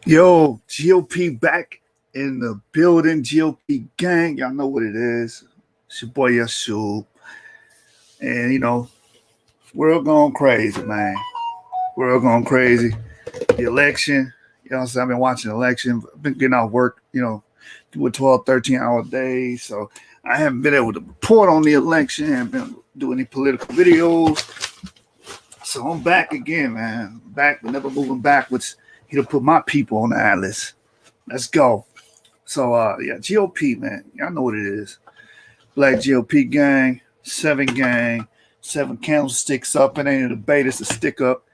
Yo, GOP back in the building. GOP gang, y'all know what it is. It's your boy Yasub. And world going crazy, man. World going crazy. The election, I've been watching the election. I've been getting off work, doing 12, 13-hour days. So I haven't been able to report on the election. I haven't been doing any political videos. So I'm back again, man. Back, never moving backwards. Here to put my people on the atlas. Let's go. So yeah, GOP, man. Y'all know what it is. Black GOP gang, seven candlesticks up. It ain't a debate, it's a stick up.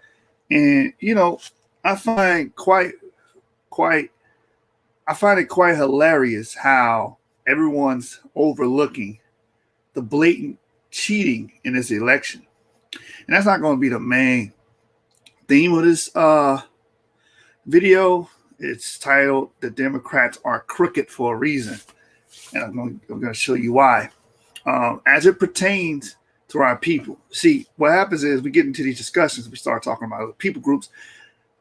And I find quite I find it quite hilarious how everyone's overlooking the blatant cheating in this election. And that's not gonna be the main theme of this video. It's titled "The Democrats Are Crooked for a Reason," and I'm going to show you why. As it pertains to our people, see what happens is we get into these discussions. We start talking about other people groups.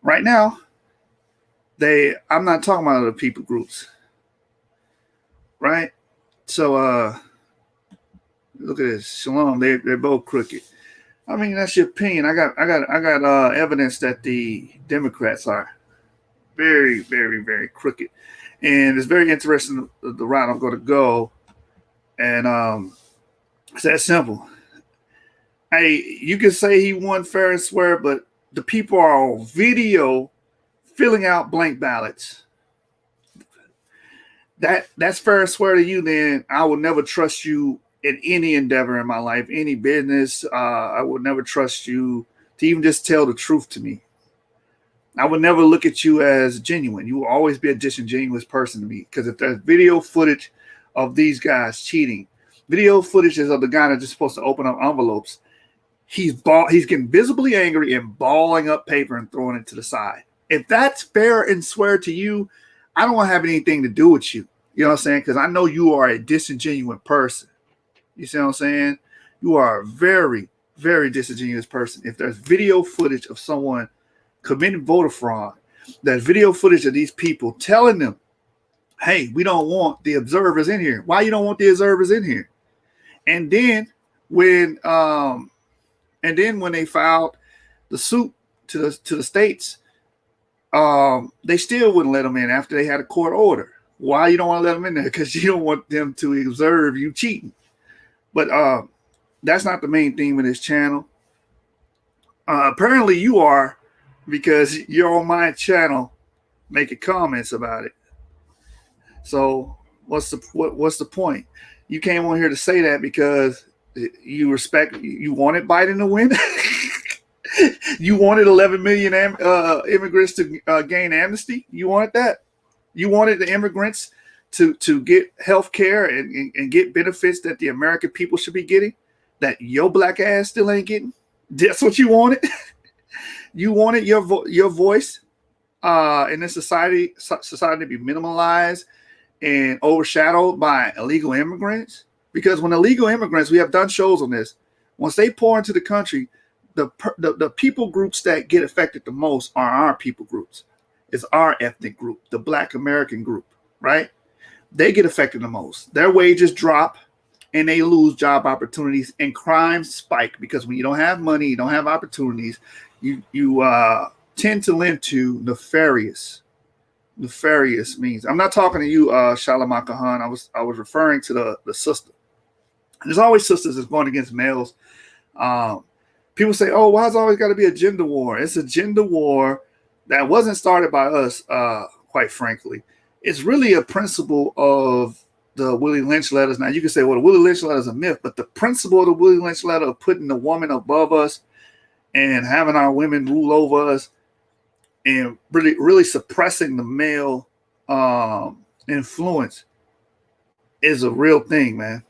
Right now, I'm not talking about other people groups, right? So look at this. Shalom, they're both crooked. I mean, that's your opinion. I got evidence that the Democrats are very, very, very crooked. And it's very interesting the route I'm going to go. And it's that simple. Hey, you can say he won fair and square, but the people are on video filling out blank ballots. That's fair and square to you, then I will never trust you in any endeavor in my life, any business. I would never trust you to even just tell the truth to me. I would never look at you as genuine. You will always be a disingenuous person to me. Because if there's video footage of these guys cheating, video footage is of the guy that's just supposed to open up envelopes. He's getting visibly angry and balling up paper and throwing it to the side. If that's fair and square to you, I don't want to have anything to do with you. You know what I'm saying? Because I know you are a disingenuous person. You see what I'm saying? You are a very, very disingenuous person. If there's video footage of someone committing voter fraud, there's video footage of these people telling them, hey, we don't want the observers in here. Why you don't want the observers in here? And then when they filed the suit to the states, they still wouldn't let them in after they had a court order. Why you don't want to let them in there? Because you don't want them to observe you cheating. But that's not the main theme of this channel. Apparently you are, because you're on my channel making comments about it. So what's the point? You came on here to say that because you wanted Biden to win. You wanted 11 million immigrants to gain amnesty. You wanted that. You wanted the immigrants to get health care and get benefits that the American people should be getting, that your black ass still ain't getting. That's what you wanted. You wanted your voice in this society to be minimalized and overshadowed by illegal immigrants. Because when illegal immigrants, we have done shows on this, once they pour into the country, the people groups that get affected the most are our people groups. It's our ethnic group, the Black American group, right? They get affected the most. Their wages drop and they lose job opportunities, and crime spike because when you don't have money, you don't have opportunities, you tend to lend to nefarious means. I'm not talking to you, Shalama Kahan. I was referring to the sister. There's always sisters that's going against males. People say, oh, why has always got to be a gender war? It's a gender war that wasn't started by us, quite frankly. It's really a principle of the Willie Lynch letters. Now, you can say, well, the Willie Lynch letter is a myth, but the principle of the Willie Lynch letter of putting the woman above us and having our women rule over us and really, really suppressing the male influence is a real thing, man.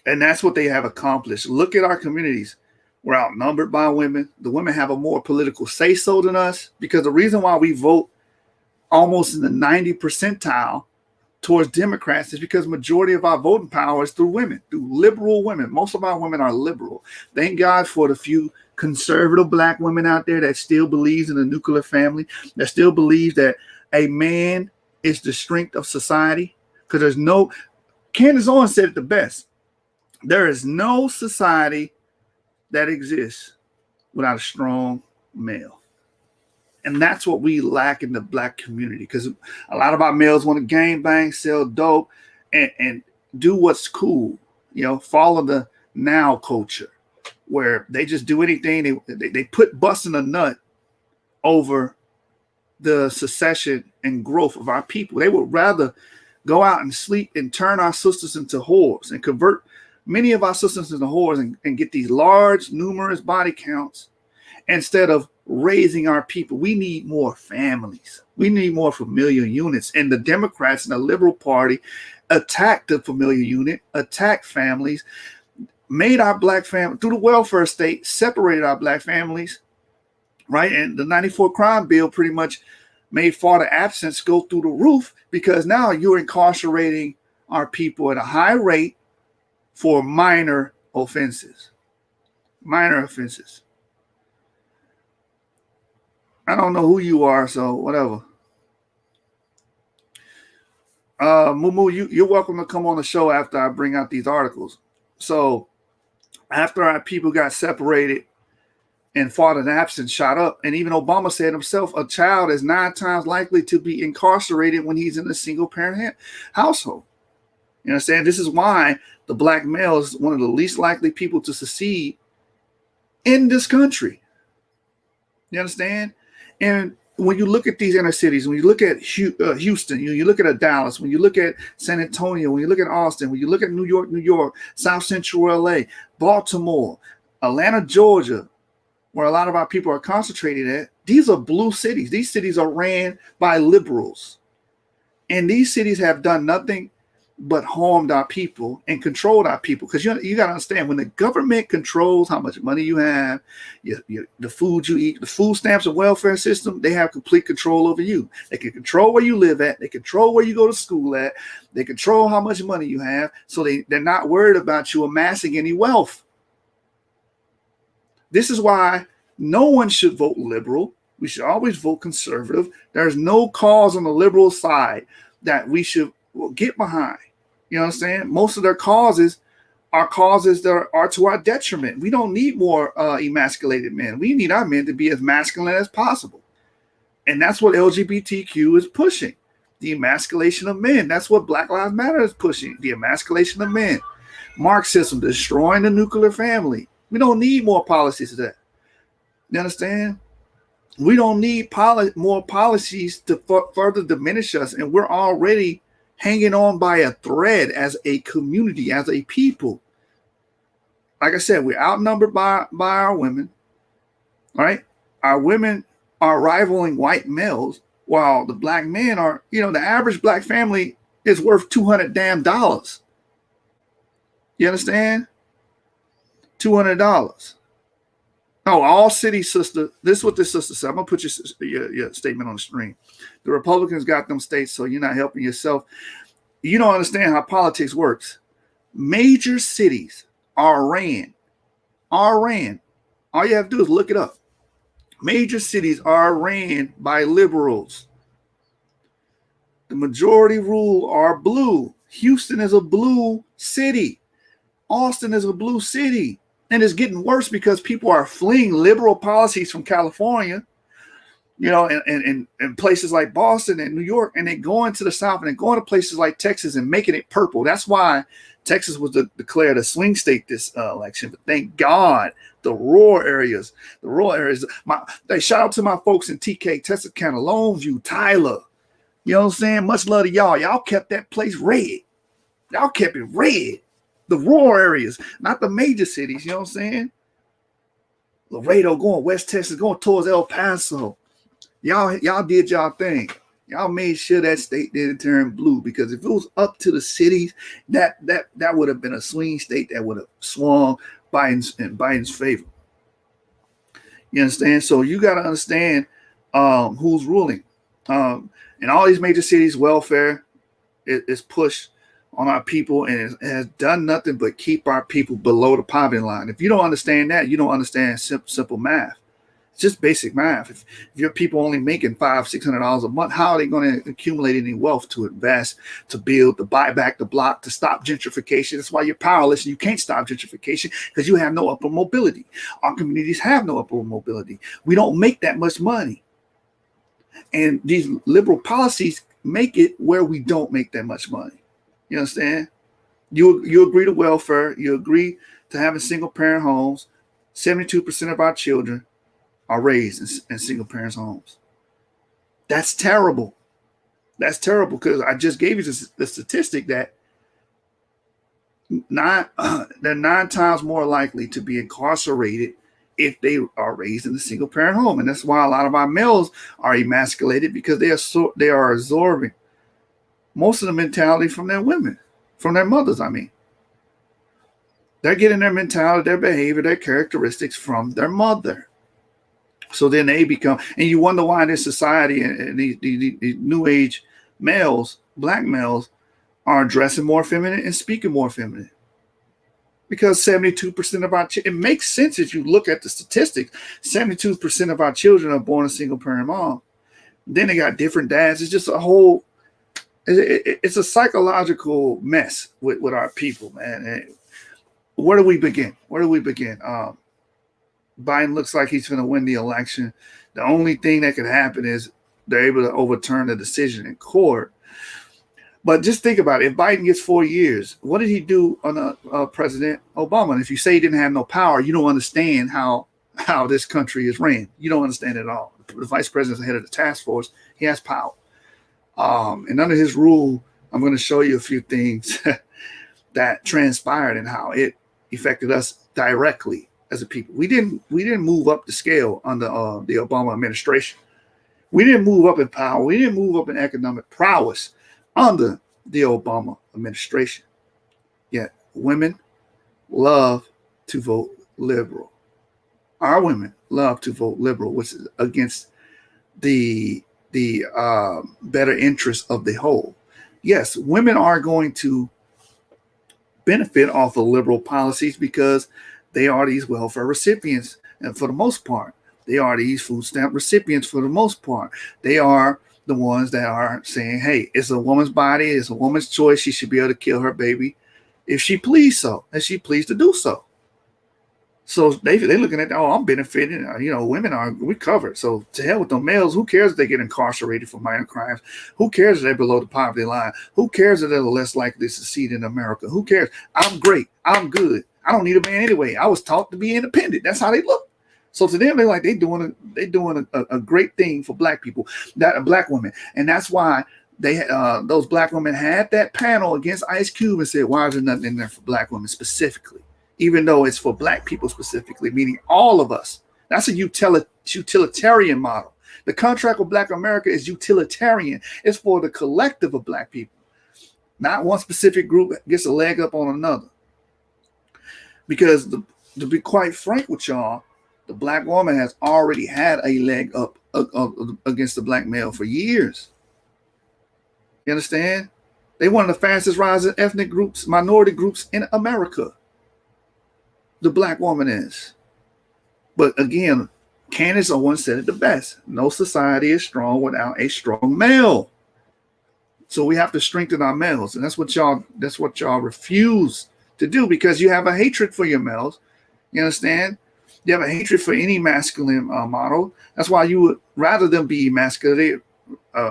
And that's what they have accomplished. Look at our communities. We're outnumbered by women. The women have a more political say-so than us, because the reason why we vote almost in the 90 percentile towards Democrats is because majority of our voting power is through women, through liberal women. Most of our women are liberal. Thank God for the few conservative black women out there that still believes in the nuclear family, that still believes that a man is the strength of society, because there's no, Candace Owens said it the best. There is no society that exists without a strong male. And that's what we lack in the black community, because a lot of our males want to gang bang, sell dope, and do what's cool, follow the now culture where they just do anything. They put busting a nut over the secession and growth of our people. They would rather go out and sleep and turn our sisters into whores and convert many of our sisters into whores and get these large, numerous body counts instead of raising our people. We need more families. We need more familial units. And the Democrats and the Liberal Party attacked the familial unit, attacked families, made our black family through the welfare state, separated our black families, right? And the 94 crime bill pretty much made father absence go through the roof, because now you're incarcerating our people at a high rate for minor offenses. Minor offenses. I don't know who you are, so whatever. Mumu, you're welcome to come on the show after I bring out these articles. So after our people got separated and father absence shot up, and even Obama said himself, a child is 9 times likely to be incarcerated when he's in a single parent household. You understand? This is why the black male is one of the least likely people to succeed in this country. You understand? And when you look at these inner cities, when you look at Houston, you look at Dallas, when you look at San Antonio, when you look at Austin, when you look at New York, South Central LA, Baltimore, Atlanta, Georgia, where a lot of our people are concentrated at, these are blue cities. These cities are ran by liberals. And these cities have done nothing but harmed our people and controlled our people. Because you got to understand, when the government controls how much money you have, the food you eat, the food stamps and welfare system, they have complete control over you. They can control where you live at. They control where you go to school at. They control how much money you have. So they're not worried about you amassing any wealth. This is why no one should vote liberal. We should always vote conservative. There's no cause on the liberal side that we should get behind. You know what I'm saying? Most of their causes are causes that are to our detriment. We don't need more emasculated men. We need our men to be as masculine as possible. And that's what LGBTQ is pushing, the emasculation of men. That's what Black Lives Matter is pushing, the emasculation of men. Marxism, destroying the nuclear family. We don't need more policies of that. You understand? We don't need more policies to further diminish us. And we're already hanging on by a thread as a community, as a people. Like I said, we're outnumbered by our women, right? Our women are rivaling white males, while the black men are, the average black family is worth $200 You understand? $200. Oh, all city sister. This is what this sister said. I'm gonna put your statement on the screen. The Republicans got them states, so you're not helping yourself. You don't understand how politics works. Major cities are ran. All you have to do is look it up. Major cities are ran by liberals. The majority rule are blue. Houston is a blue city. Austin is a blue city. And it's getting worse because people are fleeing liberal policies from California, and places like Boston and New York, and they go into the South and they go into places like Texas and making it purple. That's why Texas was declared a swing state this election. But thank God, the rural areas. Shout out to my folks in TK, Texarkana, Longview, Tyler. You know what I'm saying? Much love to y'all. Y'all kept that place red. Y'all kept it red. The rural areas, not the major cities, you know what I'm saying? Laredo going West Texas, going towards El Paso. Y'all did y'all thing. Y'all made sure that state didn't turn blue, because if it was up to the cities, that would have been a swing state that would have swung Biden's favor. You understand? So you got to understand who's ruling. In all these major cities, welfare is pushed on our people, and it has done nothing but keep our people below the poverty line. If you don't understand that, you don't understand simple math. Just basic math. If your people only making $500-$600 a month, how are they going to accumulate any wealth to invest, to build, to buy back the block, to stop gentrification? That's why you're powerless and you can't stop gentrification, because you have no upward mobility. Our communities have no upward mobility. We don't make that much money. And these liberal policies make it where we don't make that much money. You understand? You agree to welfare. You agree to having single parent homes. 72% of our children are raised in single parents homes. That's terrible. That's terrible, because I just gave you the statistic that they're 9 times more likely to be incarcerated if they are raised in a single parent home. And that's why a lot of our males are emasculated, because they are absorbing most of the mentality from their women, from their mothers. I mean, they're getting their mentality, their behavior, their characteristics from their mother. So then they become, and you wonder why this society and these new age males, black males, are dressing more feminine and speaking more feminine. Because 72% of our, it makes sense if you look at the statistics. 72% of our children are born a single parent mom. Then they got different dads. It's just a whole, it's a psychological mess with our people, man. And where do we begin? Biden looks like he's going to win the election. The only thing that could happen is they're able to overturn the decision in court. But just think about it. If Biden gets 4 years, what did he do on President Obama? And if you say he didn't have no power, you don't understand how this country is ran. You don't understand it at all. The vice president's the head of the task force. He has power. And under his rule, I'm going to show you a few things that transpired and how it affected us directly as a people. We didn't move up the scale under the Obama administration. We didn't move up in power. We didn't move up in economic prowess under the Obama administration. Yet women love to vote liberal. Our women love to vote liberal, which is against the better interest of the whole. Yes, women are going to benefit off of liberal policies because they are these welfare recipients, and for the most part, they are these food stamp recipients. For the most part, they are the ones that are saying, hey, it's a woman's body, it's a woman's choice. She should be able to kill her baby if she please so, and she pleased to do so. So they're looking at, oh, I'm benefiting. Women we covered. So to hell with the males. Who cares if they get incarcerated for minor crimes? Who cares if they're below the poverty line? Who cares if they're less likely to succeed in America? Who cares? I'm great. I'm good. I don't need a man anyway. I was taught to be independent. That's how they look. So to them, they're like they're doing a great thing for black people, black women, and that's why those black women had that panel against Ice Cube and said, why is there nothing in there for black women specifically, even though it's for black people specifically, meaning all of us. That's a utilitarian model. The contract with Black America is utilitarian. It's for the collective of black people, not one specific group gets a leg up on another. Because to be quite frank with y'all, the black woman has already had a leg up against the black male for years. You understand? They one of the fastest rising ethnic groups, minority groups in America. The black woman is. But again, Candace Owens said it the best. No society is strong without a strong male. So we have to strengthen our males. And that's what y'all refuse to do, because you have a hatred for your males. You understand? You have a hatred for any masculine model. That's why you would rather them be emasculated,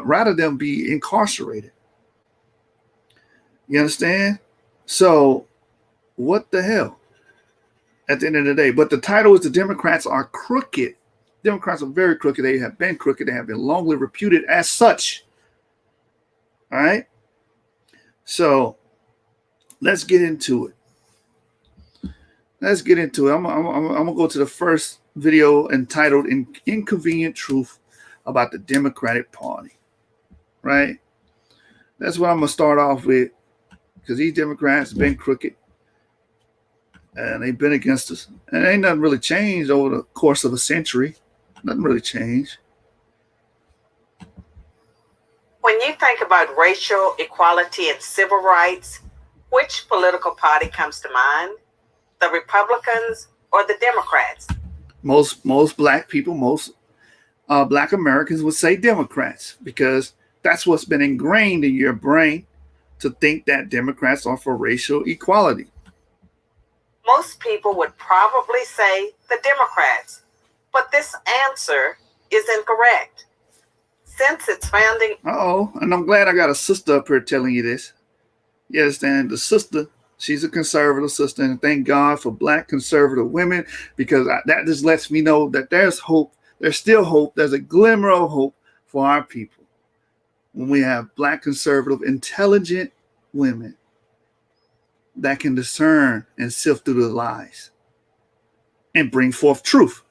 rather than be incarcerated. You understand? So what the hell? At the end of the day. But the title is The Democrats Are Crooked. Democrats are very crooked. They have been crooked. They have been longly reputed as such. All right? So let's get into it. I'm going to go to the first video entitled Inconvenient Truth About the Democratic Party. Right? That's what I'm going to start off with, because these Democrats have been crooked and they've been against us. And ain't nothing really changed over the course of a century. Nothing really changed. When you think about racial equality and civil rights, which political party comes to mind? The Republicans or the Democrats? Most black people, most black Americans would say Democrats because that's what's been ingrained in your brain to think that Democrats are for racial equality. Most people would probably say the Democrats, but this answer is incorrect. Since its founding, And I'm glad I got a sister up here telling you this. You understand? The sister, she's a conservative sister, and thank God for black conservative women because that just lets me know that there's hope. There's still hope. There's a glimmer of hope for our people when we have black conservative, intelligent women that can discern and sift through the lies and bring forth truth.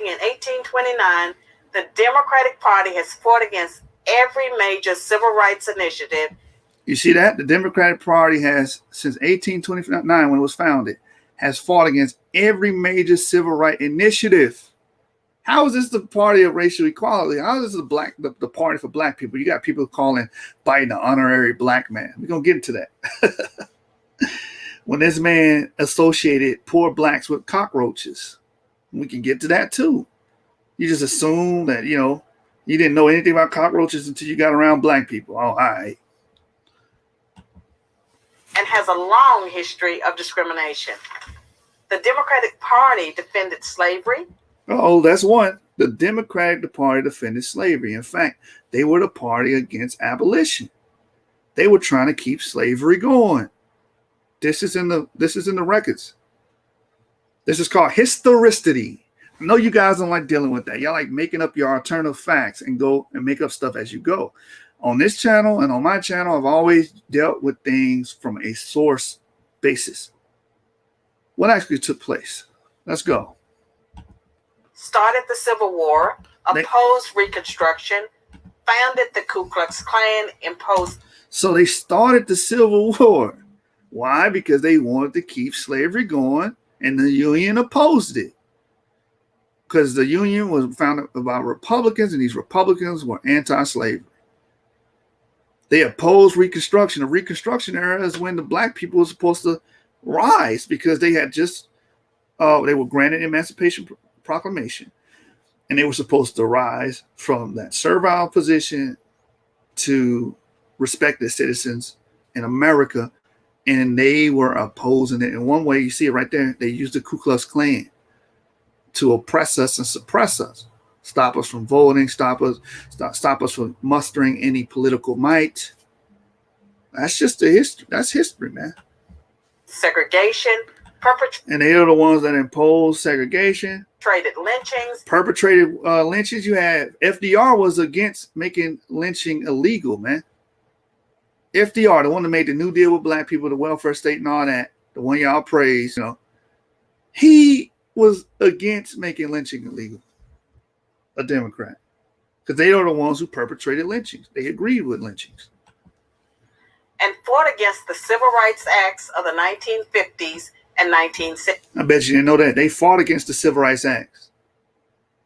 in 1829, the Democratic Party has fought against every major civil rights initiative. You see that? The Democratic Party has, since 1829, when it was founded, has fought against every major civil rights initiative. How is this the party of racial equality? How is this the party for black people? You got people calling Biden an honorary black man. We're going to get into that. When this man associated poor blacks with cockroaches, we can get to that too. You just assume that, you didn't know anything about cockroaches until you got around black people. Oh, all right. And has a long history of discrimination. The Democratic Party defended slavery. Oh, that's one. The Democratic Party defended slavery. In fact, they were the party against abolition. They were trying to keep slavery going. This is in the records. This is called historicity. I know you guys don't like dealing with that. Y'all like making up your alternative facts and go and make up stuff as you go. On this channel and on my channel, I've always dealt with things from a source basis. What actually took place? Let's go. Started the Civil War, opposed Reconstruction, founded the Ku Klux Klan, imposed. So they started the Civil War. Why? Because they wanted to keep slavery going, and the Union opposed it. Because the Union was founded by Republicans, and these Republicans were anti-slavery. They opposed Reconstruction. The Reconstruction era is when the black people were supposed to rise because they had just, they were granted Emancipation Proclamation, and they were supposed to rise from that servile position to respected citizens in America, and they were opposing it. In one way, you see it right there, they used the Ku Klux Klan to oppress us and suppress us, stop us from voting, stop us from mustering any political might. That's just the history. That's history, man. Segregation, and they are the ones that imposed segregation, perpetrated lynchings. You had FDR was against making lynching illegal, man. FDR, the one that made the New Deal with black people, the welfare state and all that, the one y'all praise, he was against making lynching illegal. A Democrat. Because they are the ones who perpetrated lynchings. They agreed with lynchings. And fought against the Civil Rights Acts of the 1950s and 1960s. I bet you didn't know that. They fought against the Civil Rights Acts.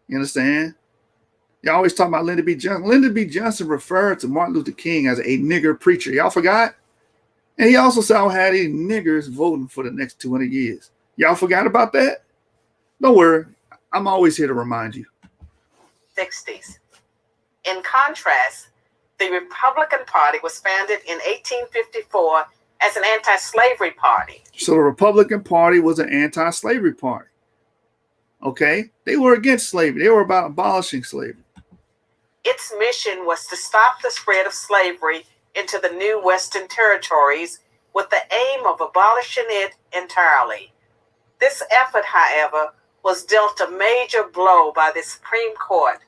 You understand? Y'all always talk about Lyndon B. Johnson. Lyndon B. Johnson referred to Martin Luther King as a nigger preacher. Y'all forgot? And he also said I had these niggers voting for the next 200 years. Y'all forgot about that? Don't worry. I'm always here to remind you. 60s. In contrast, the Republican Party was founded in 1854 as an anti-slavery party. So the Republican Party was an anti-slavery party. Okay? They were against slavery. They were about abolishing slavery. Its mission was to stop the spread of slavery into the new Western territories with the aim of abolishing it entirely. This effort, however, was dealt a major blow by the Supreme Court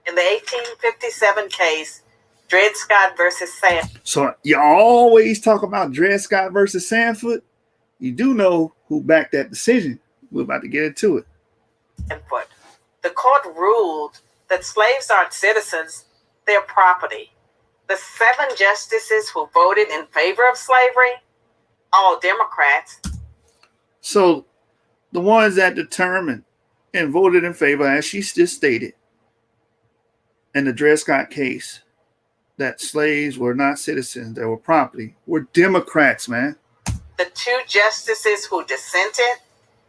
in the 1857 case, Dred Scott versus Sandford. So you always talk about Dred Scott versus Sandford. You do know who backed that decision. We're about to get into it. The court ruled that slaves aren't citizens, they're property. The 7 justices who voted in favor of slavery, all Democrats. So the ones that determined and voted in favor, as she just stated, in the Dred Scott case, that slaves were not citizens, they were property, were Democrats, man. The 2 justices who dissented,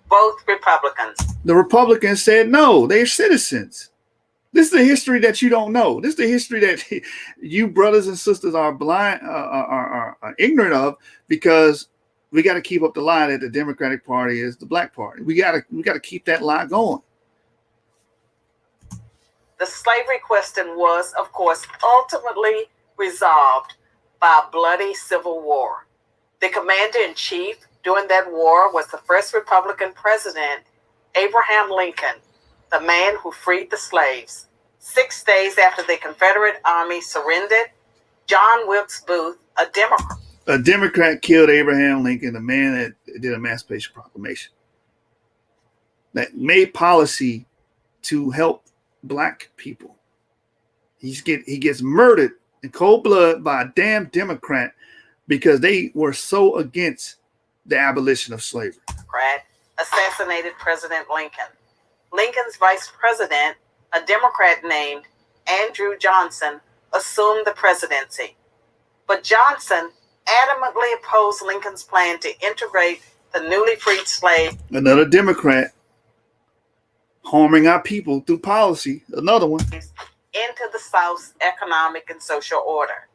both Republicans. The Republicans said no, they're citizens. This is the history that you don't know. This is the history that you brothers and sisters are blind, are ignorant of, because we got to keep up the lie that the Democratic Party is the black party. We got to keep that lie going. The slavery question was, of course, ultimately resolved by a bloody civil war. The commander-in-chief during that war was the first Republican president, Abraham Lincoln, the man who freed the slaves. 6 days after the Confederate Army surrendered, John Wilkes Booth, a Democrat, killed Abraham Lincoln, the man that did Emancipation Proclamation, that made policy to help black people. He gets murdered in cold blood by a damn Democrat because they were so against the abolition of slavery. Assassinated President Lincoln. Lincoln's vice president, a Democrat named Andrew Johnson, assumed the presidency. But Johnson adamantly opposed Lincoln's plan to integrate the newly freed slaves. Another Democrat harming our people through policy. Another one. Into the South's economic and social order.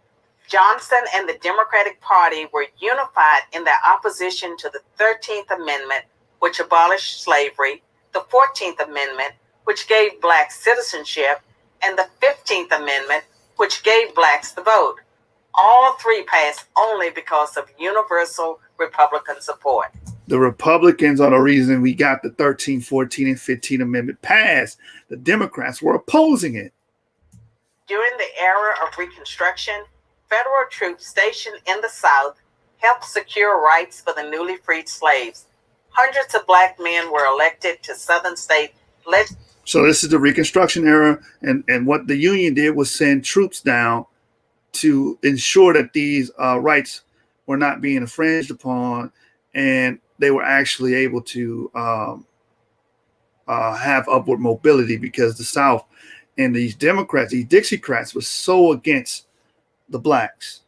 Johnson and the Democratic Party were unified in their opposition to the 13th Amendment, which abolished slavery, the 14th Amendment, which gave blacks citizenship, and the 15th Amendment, which gave blacks the vote. All three passed only because of universal Republican support. The Republicans are the reason we got the 13th, 14th, and 15th Amendment passed. The Democrats were opposing it. During the era of Reconstruction, federal troops stationed in the South helped secure rights for the newly freed slaves. Hundreds of black men were elected to Southern state legislatures. So this is the Reconstruction era, and what the Union did was send troops down to ensure that these rights were not being infringed upon, and they were actually able to have upward mobility, because the South and these Democrats, these Dixiecrats, were so against the blacks.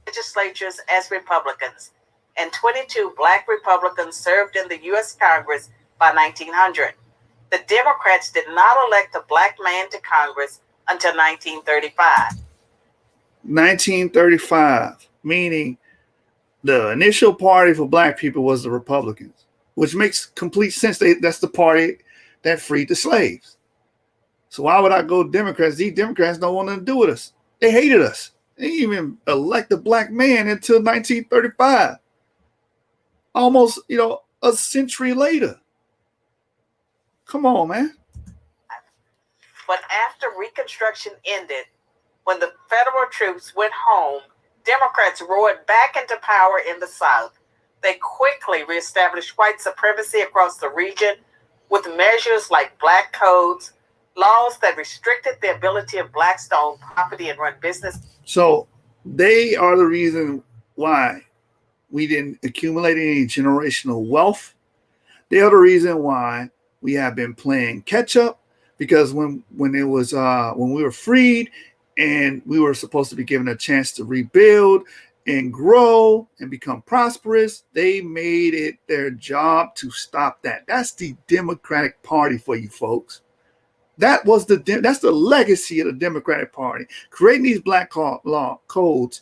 Legislatures as Republicans, and 22 black Republicans served in the U.S. Congress by 1900. The Democrats did not elect a black man to Congress until 1935. 1935, meaning the initial party for black people was the Republicans, which makes complete sense. That's the party that freed the slaves. So why would I go Democrats? These Democrats don't want nothing to do with us. They hated us. They didn't even elect a black man until 1935. Almost, a century later. Come on, man. But after Reconstruction ended, when the federal troops went home, Democrats roared back into power in the South. They quickly reestablished white supremacy across the region with measures like black codes, laws that restricted the ability of blacks to own property and run business. So they are the reason why we didn't accumulate any generational wealth. They are the reason why we have been playing catch up, because when we were freed and we were supposed to be given a chance to rebuild and grow and become prosperous, they made it their job to stop that. That's the Democratic Party for you folks. That's the legacy of the Democratic Party, creating these black law codes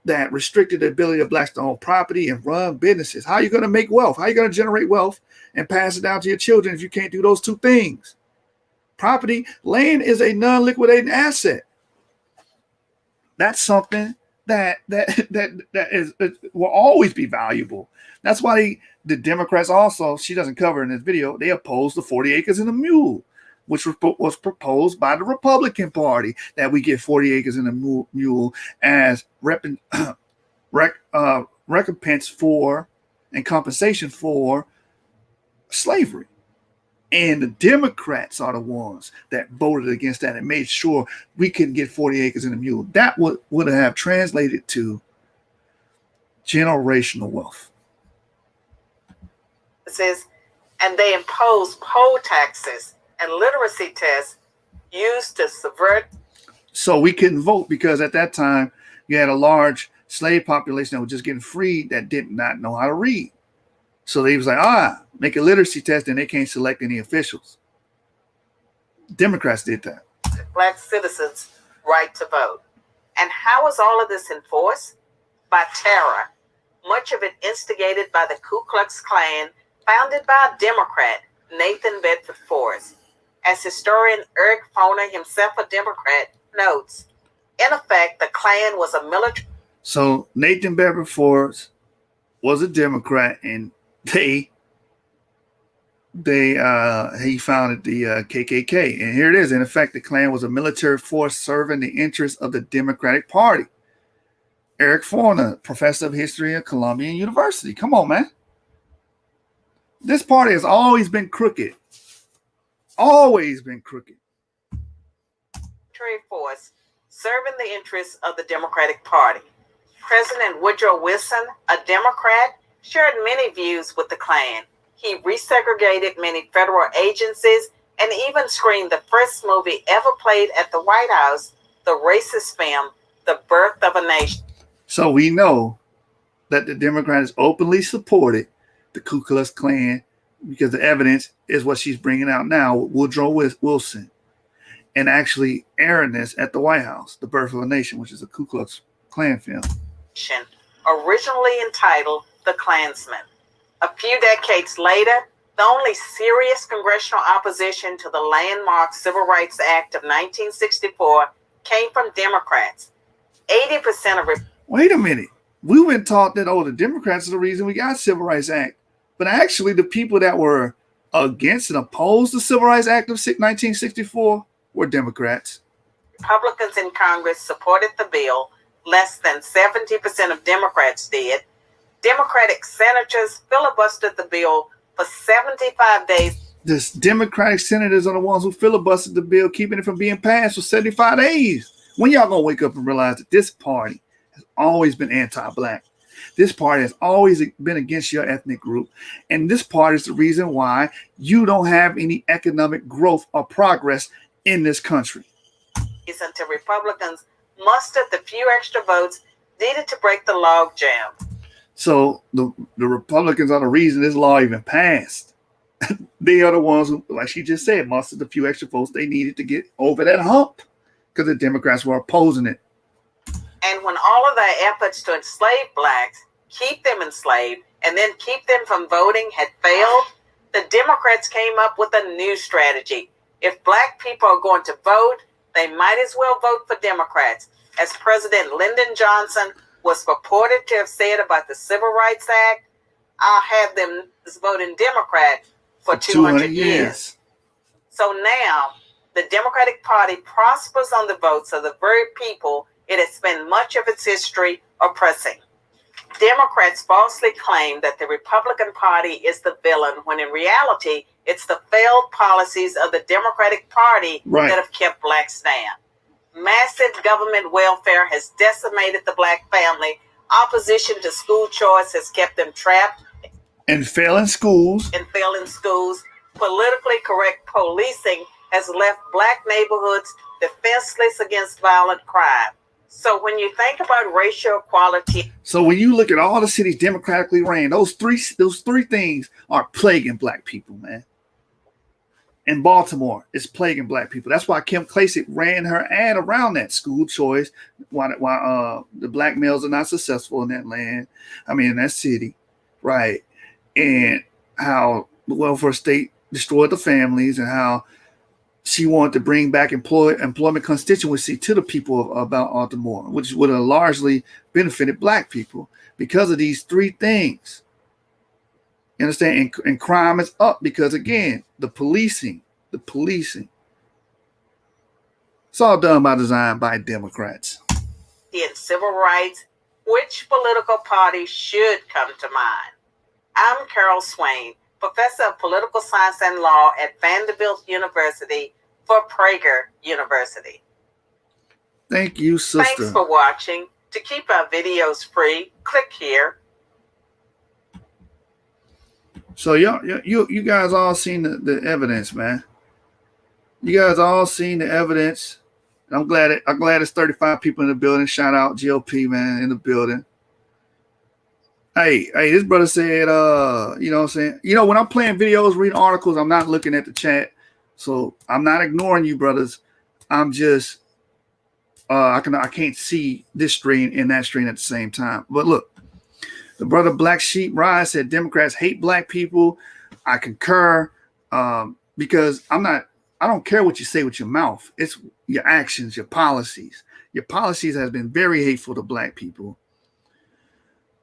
that restricted the ability of blacks to own property and run businesses. How are you going to make wealth? How are you going to generate wealth and pass it down to your children if you can't do those two things? Property, land is a non-liquidating asset. That's something that will always be valuable. That's why the Democrats also, she doesn't cover in this video, they oppose the 40 acres and a mule, which was proposed by the Republican Party, that we get 40 acres and a mule as recompense for and compensation for slavery. And the Democrats are the ones that voted against that and made sure we couldn't get 40 acres and a mule. That would have translated to generational wealth. It says, and they imposed poll taxes and literacy tests used to subvert. So we couldn't vote because at that time you had a large slave population that was just getting freed that did not know how to read. So they was like, make a literacy test and they can't select any officials. Democrats did that. Black citizens' right to vote. And how was all of this enforced? By terror, much of it instigated by the Ku Klux Klan, founded by a Democrat, Nathan Bedford Forrest. As historian Eric Foner, himself a Democrat, notes, in effect, the Klan was a military. So Nathan Bedford Forrest was a Democrat, and he founded the KKK. And here it is. In effect, the Klan was a military force serving the interests of the Democratic Party. Eric Foner, professor of history at Columbia University. Come on, man. This party has always been crooked. Always been crooked. Force serving the interests of the Democratic Party. President Woodrow Wilson, a Democrat, shared many views with the Klan. He resegregated many federal agencies and even screened the first movie ever played at the White House, the racist film, The Birth of a Nation. So we know that the Democrats openly supported the Ku Klux Klan because the evidence is what she's bringing out now with Woodrow Wilson and actually airing this at the White House, The Birth of a Nation, which is a Ku Klux Klan film. Originally entitled The Klansman. A few decades later, the only serious congressional opposition to the landmark Civil Rights Act of 1964 came from Democrats. 80% of Wait a minute. We've been taught that, the Democrats are the reason we got Civil Rights Act. But actually, the people that were against and opposed the Civil Rights Act of 1964 were Democrats. Republicans in Congress supported the bill. Less than 70% of Democrats did. Democratic senators filibustered the bill for 75 days. The Democratic senators are the ones who filibustered the bill, keeping it from being passed for 75 days. When y'all gonna wake up and realize that this party has always been anti-black? This party has always been against your ethnic group. And this party is the reason why you don't have any economic growth or progress in this country. Until Republicans mustered the few extra votes needed to break the logjam. So the Republicans are the reason this law even passed. They are the ones who, like she just said, mustered the few extra votes they needed to get over that hump because the Democrats were opposing it. And when all of their efforts to enslave blacks, keep them enslaved, and then keep them from voting had failed, the Democrats came up with a new strategy. If black people are going to vote, they might as well vote for Democrats. As President Lyndon Johnson was purported to have said about the Civil Rights Act, I'll have them voting Democrat for 200 years. So now, the Democratic Party prospers on the votes of the very people it has spent much of its history oppressing. Democrats falsely claim that the Republican Party is the villain, when in reality, it's the failed policies of the Democratic Party that have kept blacks down. Massive government welfare has decimated the black family. Opposition to school choice has kept them trapped and failing schools. Politically correct policing has left black neighborhoods defenseless against violent crime. So when you think about racial equality, so when you look at all the cities democratically ran, those three things are plaguing black people, man. In Baltimore, it's plaguing black people. That's why Kim Klacik ran her ad around that school choice. Why the black males are not successful in that land. In that city, right? And how the welfare state destroyed the families, and how she wanted to bring back employment constituency to the people about Baltimore, which would have largely benefited black people because of these three things. You understand? And crime is up because, again, the policing. It's all done by design by Democrats. In civil rights, which political party should come to mind? I'm Carol Swain, professor of political science and law at Vanderbilt University for Prager University. Thank you, sister. Thanks for watching. To keep our videos free, click here. So you guys all seen the evidence, man. You guys all seen the evidence. I'm glad it's 35 people in the building. Shout out GOP, man, in the building. Hey, this brother said, you know what I'm saying? You know, when I'm playing videos, reading articles, I'm not looking at the chat. So I'm not ignoring you, brothers. I'm just I can't see this screen and that screen at the same time. But look, the brother Black Sheep Rise said Democrats hate black people. I concur, because I don't care what you say with your mouth. It's your actions, your policies. Your policies has been very hateful to black people.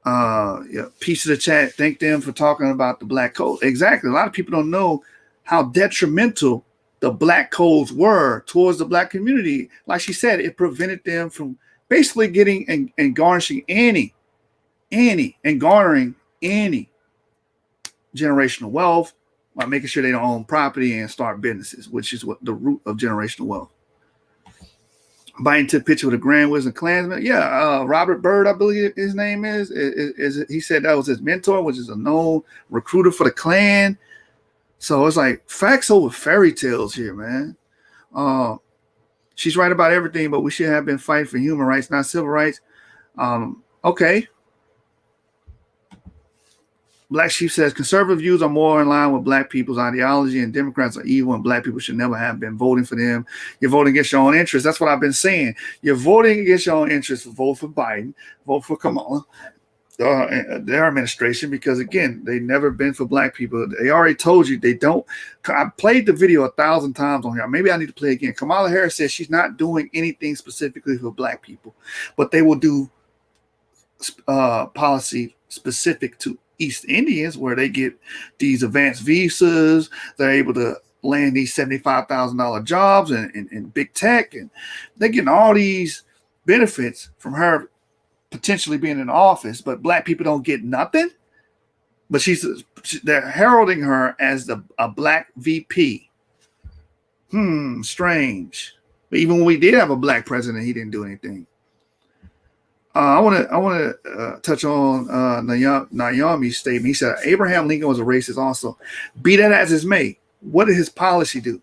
Yeah, piece of the chat. Thank them for talking about the black code. Exactly. A lot of people don't know how detrimental the black codes were towards the black community. Like she said, it prevented them from basically getting and garnishing any and garnering any generational wealth by making sure they don't own property and start businesses, which is what the root of generational wealth. Biden took a picture with a Grand Wizard Klansman. Yeah, Robert Byrd, I believe his name is. He said that was his mentor, which is a known recruiter for the Klan. So it's like facts over fairy tales here, man. She's right about everything, but we should have been fighting for human rights, not civil rights. Okay. Black Sheep says conservative views are more in line with black people's ideology, and Democrats are evil, and black people should never have been voting for them. You're voting against your own interests. That's what I've been saying. You're voting against your own interests. Vote for Biden, vote for Kamala, their administration, because again, they've never been for black people. They already told you they don't. I played the video 1,000 times on here. Maybe I need to play again. Kamala Harris says she's not doing anything specifically for black people, but they will do policy specific to East Indians, where they get these advanced visas. They're able to land these $75,000 jobs in big tech, and they're getting all these benefits from her potentially being in office. But black people don't get nothing. But they're heralding her as a black VP. Strange. But even when we did have a black president, he didn't do anything. I want to touch on Naomi's statement. He said Abraham Lincoln was a racist also. Be that as it may, what did his policy do?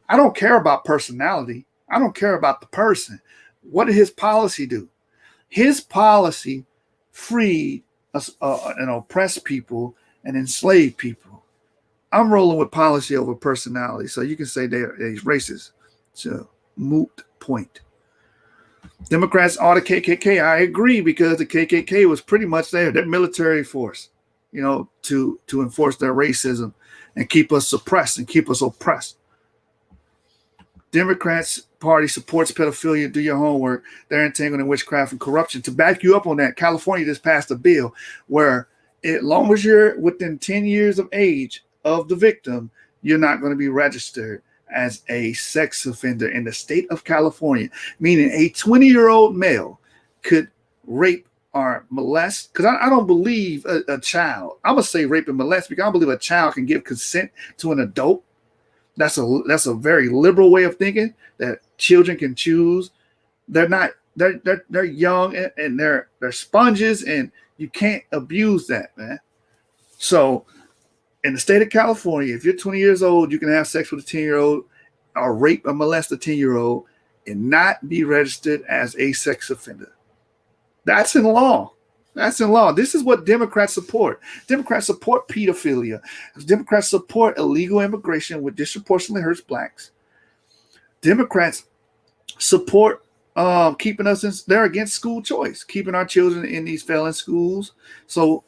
I don't care about personality. I don't care about the person. What did his policy do? His policy freed us and oppressed people and enslaved people. I'm rolling with policy over personality. So you can say they're racist. It's a moot point. Democrats are the KKK. I agree, because the KKK was pretty much their military force, to enforce their racism and keep us suppressed and keep us oppressed. Democrats party supports pedophilia. Do your homework. They're entangled in witchcraft and corruption. To back you up on that, California just passed a bill where, as long as you're within 10 years of age of the victim, you're not going to be registered as a sex offender in the state of California, meaning a 20-year-old male could rape or molest. Because I don't believe a child. I'm gonna say rape and molest because I don't believe a child can give consent to an adult. That's a very liberal way of thinking, that children can choose. They're young and they're sponges, and you can't abuse that, man. So in the state of California, if you're 20 years old, you can have sex with a 10-year-old or rape or molest a 10-year-old and not be registered as a sex offender. That's in law. That's in law. This is what Democrats support. Democrats support pedophilia. Democrats support illegal immigration, which disproportionately hurts blacks. Democrats support keeping us in. They're against school choice, keeping our children in these failing schools. So,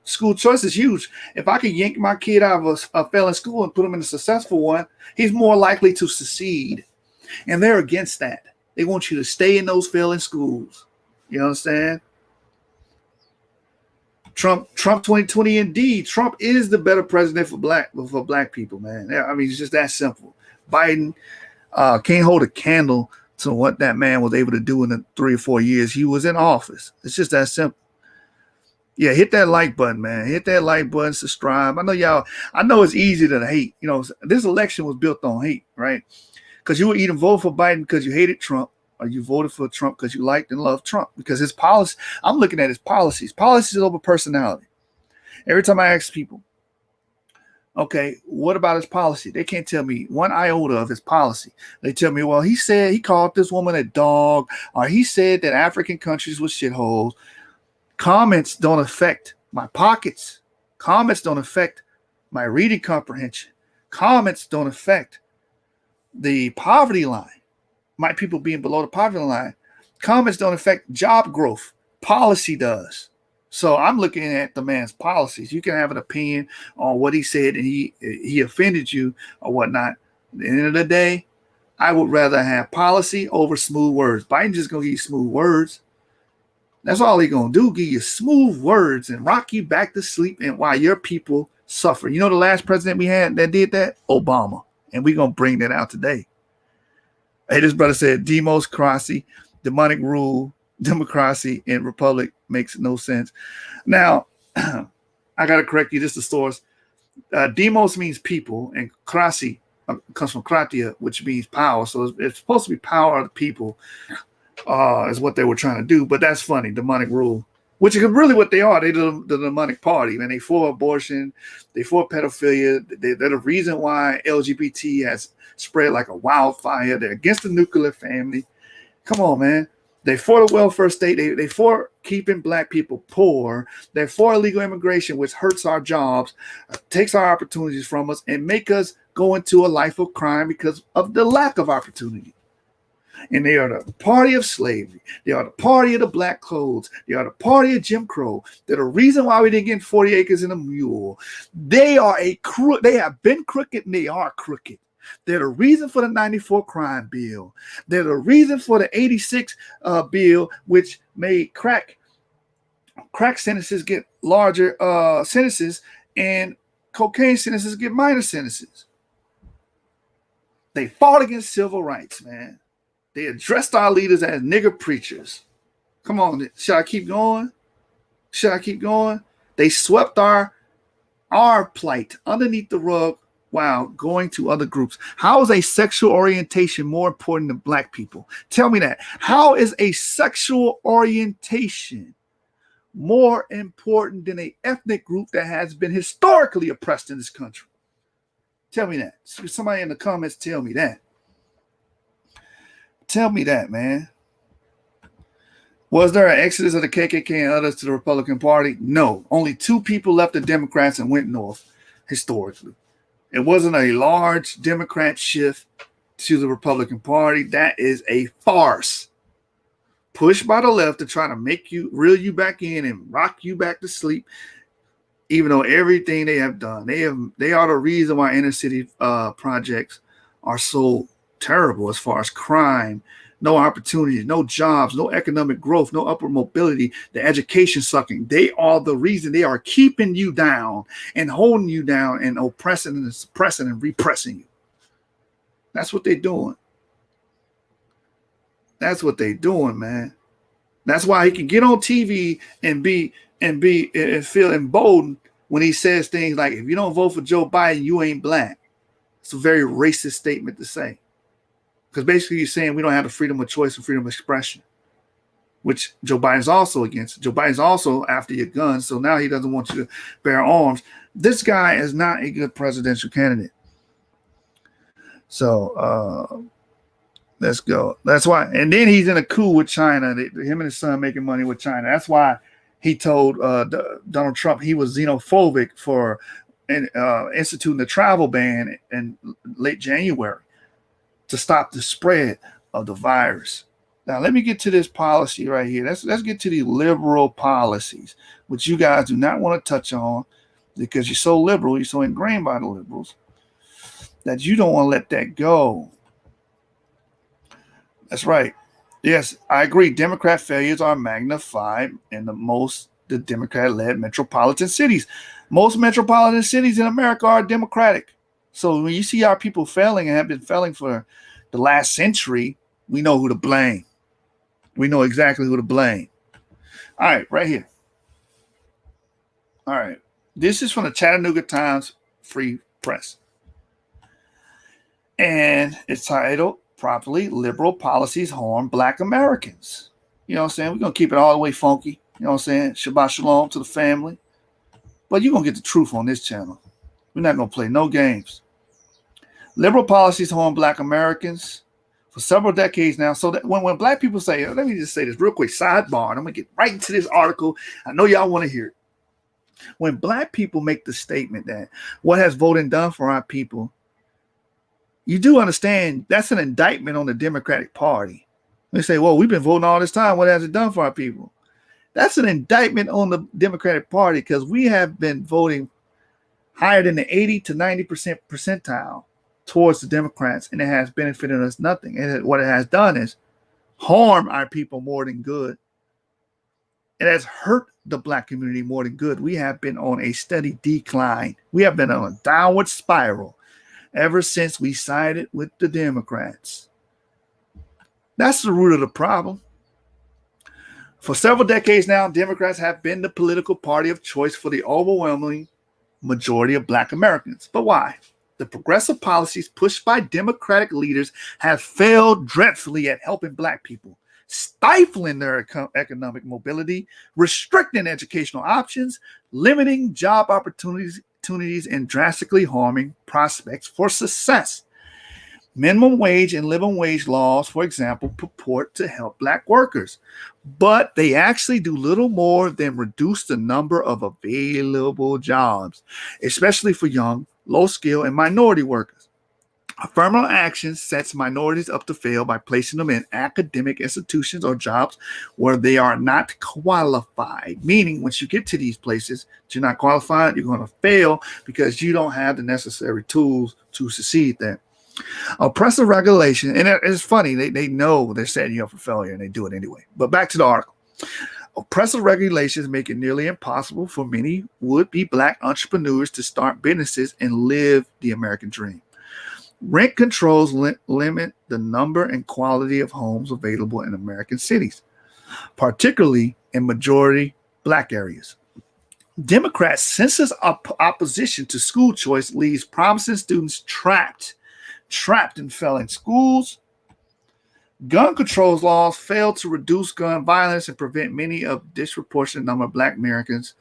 school choice is huge. If I can yank my kid out of a failing school and put him in a successful one, he's more likely to succeed. And they're against that. They want you to stay in those failing schools. You understand? Trump 2020 indeed. Trump is the better president for black people, man. I mean, it's just that simple. Biden can't hold a candle to what that man was able to do in the 3 or 4 years he was in office. It's just that simple. Yeah, hit that like button, man. Hit that like button, subscribe. I know it's easy to hate. This election was built on hate, right? Because you would either vote for Biden because you hated Trump, or you voted for Trump because you liked and loved Trump. Because his policy, I'm looking at his policies. Policies over personality. Every time I ask people, okay, what about his policy? They can't tell me one iota of his policy. They tell me, well, he said he called this woman a dog, or he said that African countries were shitholes. Comments don't affect my pockets. Comments don't affect my reading comprehension. Comments don't affect the poverty line. My people being below the poverty line. Comments don't affect job growth. Policy does. So I'm looking at the man's policies. You can have an opinion on what he said and he offended you or whatnot. At the end of the day, I would rather have policy over smooth words. Biden just gonna give you smooth words. That's all he gonna do, give you smooth words and rock you back to sleep and while your people suffer. You know the last president we had that did that? Obama. And we're gonna bring that out today. Hey, this brother said democracy, demonic rule, democracy, and republic makes no sense. Now, I gotta correct you, just the source. Demos means people, and krasi comes from kratia, which means power. So it's supposed to be power of the people, is what they were trying to do. But that's funny, demonic rule, which is really what they are. They're the demonic party, man. They for abortion, they for pedophilia. They're the reason why LGBT has spread like a wildfire. They're against the nuclear family. Come on, man. They're for the welfare state. They for keeping black people poor. They're for illegal immigration, which hurts our jobs, takes our opportunities from us, and make us go into a life of crime because of the lack of opportunity. And they are the party of slavery. They are the party of the black codes. They are the party of Jim Crow. They're the reason why we didn't get 40 acres and a mule. They are they have been crooked and they are crooked. They're the reason for the 94 crime bill. They're the reason for the 86 bill, which made crack sentences get larger sentences and cocaine sentences get minor sentences. They fought against civil rights, man. They addressed our leaders as nigger preachers. Come on, should I keep going? Should I keep going? They swept our plight underneath the rug while going to other groups. How is a sexual orientation more important than black people? Tell me that. How is a sexual orientation more important than an ethnic group that has been historically oppressed in this country? Tell me that. Somebody in the comments tell me that. Tell me that, man. Was there an exodus of the KKK and others to the Republican Party? No. Only 2 people left the Democrats and went north historically. It wasn't a large Democrat shift to the Republican Party. That is a farce. Pushed by the left to try to make you, reel you back in and rock you back to sleep. Even though everything they have done, they are the reason why inner city projects are so terrible as far as crime, no opportunities, no jobs, no economic growth, no upward mobility, the education sucking. They are the reason. They are keeping you down and holding you down and oppressing and suppressing and repressing you. That's what they're doing. That's what they're doing, man. That's why he can get on TV and feel emboldened when he says things like, if you don't vote for Joe Biden, you ain't black. It's a very racist statement to say. Because basically you're saying we don't have the freedom of choice and freedom of expression, which Joe Biden's also against. Joe Biden's also after your guns, so now he doesn't want you to bear arms. This guy is not a good presidential candidate. So let's go. That's why. And then he's in a coup with China. Him and his son making money with China. That's why he told Donald Trump he was xenophobic for instituting the travel ban in late January to stop the spread of the virus. Now, let me get to this policy right here. Let's get to the liberal policies, which you guys do not want to touch on because you're so liberal, you're so ingrained by the liberals that you don't want to let that go. That's right. Yes, I agree. Democrat failures are magnified in the Democrat-led metropolitan cities. Most metropolitan cities in America are Democratic. So when you see our people failing and have been failing for the last century, we know who to blame. We know exactly who to blame. All right, right here. All right. This is from the Chattanooga Times Free Press. And it's titled, Properly Liberal Policies Harm Black Americans. You know what I'm saying? We're going to keep it all the way funky. You know what I'm saying? Shabbat shalom to the family. But you're going to get the truth on this channel. We're not going to play no games. Liberal policies harm Black Americans. for several decades now. So that when black people say, let me just say this real quick, sidebar, and I'm gonna get right into this article. I know y'all want to hear it. When black people make the statement that what has voting done for our people, you do understand that's an indictment on the Democratic Party. They say, well, we've been voting all this time. What has it done for our people? That's an indictment on the Democratic Party because we have been voting higher than the 80 to 90% percentile towards the Democrats, and it has benefited us nothing. And what it has done is harm our people more than good. It has hurt the black community more than good. We have been on a steady decline. We have been on a downward spiral ever since we sided with the Democrats. That's the root of the problem. For several decades now, Democrats have been the political party of choice for the overwhelming majority of black Americans. But why? The progressive policies pushed by Democratic leaders have failed dreadfully at helping black people, stifling their economic mobility, restricting educational options, limiting job opportunities, and drastically harming prospects for success. Minimum wage and living wage laws, for example, purport to help black workers, but they actually do little more than reduce the number of available jobs, especially for young, low-skill, and minority workers. Affirmative action sets minorities up to fail by placing them in academic institutions or jobs where they are not qualified, meaning once you get to these places, you're not qualified, you're going to fail because you don't have the necessary tools to succeed there. Oppressive regulation, and it's funny, they know they're setting you up for failure and they do it anyway. But back to the article. Oppressive regulations make it nearly impossible for many would-be black entrepreneurs to start businesses and live the American dream. Rent controls limit the number and quality of homes available in American cities, particularly in majority black areas. Democrats' senseless opposition to school choice leaves promising students trapped in failing schools. Gun control laws fail to reduce gun violence and prevent many of disproportionate number of black Americans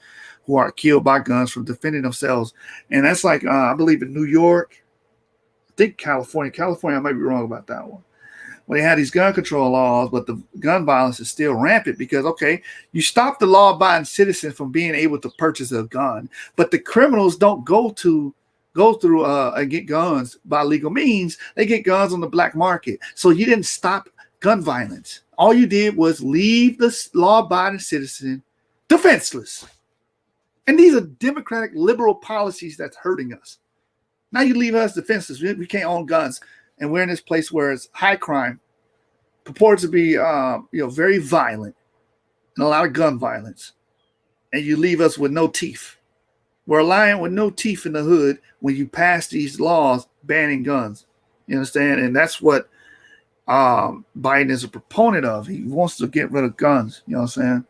who are killed by guns from defending themselves. And that's like, I believe in New York, I think California, I might be wrong about that one. When they had these gun control laws, but the gun violence is still rampant because, okay, you stop the law-abiding citizen from being able to purchase a gun, but the criminals don't go through and get guns by legal means. They get guns on the black market. So you didn't stop gun violence. All you did was leave the law-abiding citizen defenseless. And these are democratic liberal policies that's hurting us. Now you leave us defenseless. We can't own guns. And we're in this place where it's high crime, purported to be very violent, and a lot of gun violence. And you leave us with no teeth. We're a lion with no teeth in the hood when you pass these laws banning guns. You understand? And that's what Biden is a proponent of. He wants to get rid of guns. You know what I'm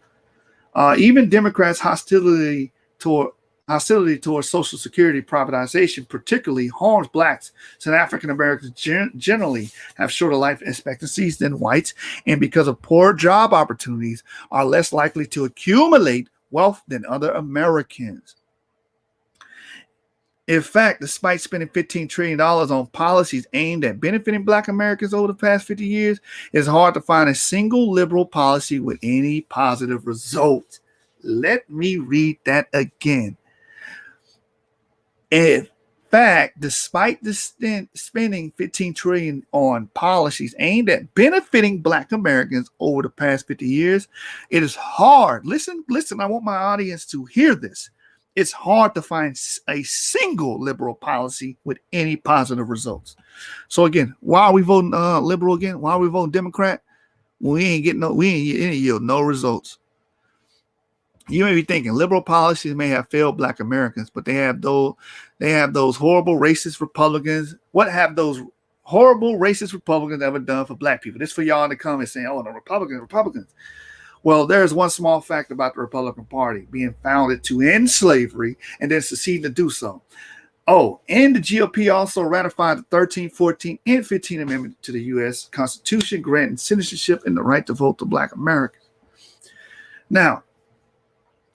saying? Even Democrats' hostility towards Social Security privatization particularly harms blacks, since African Americans generally have shorter life expectancies than whites, and because of poor job opportunities, are less likely to accumulate wealth than other Americans. In fact, despite spending $15 trillion on policies aimed at benefiting black Americans over the past 50 years, it's hard to find a single liberal policy with any positive result. Let me read that again. In fact, despite the spending $15 trillion on policies aimed at benefiting black Americans over the past 50 years, it is hard. Listen, I want my audience to hear this. It's hard to find a single liberal policy with any positive results. So again, why are we voting liberal again? Why are we voting Democrat? We ain't yield no results. You may be thinking liberal policies may have failed black Americans, but they have those horrible racist Republicans. What have those horrible racist Republicans ever done for black people? This for y'all in the comments saying, oh, no, Republicans. Well, there's one small fact about the Republican Party being founded to end slavery and then succeeding to do so. Oh, and the GOP also ratified the 13th, 14th, and 15th Amendment to the U.S. Constitution, granting citizenship and the right to vote to black Americans. Now,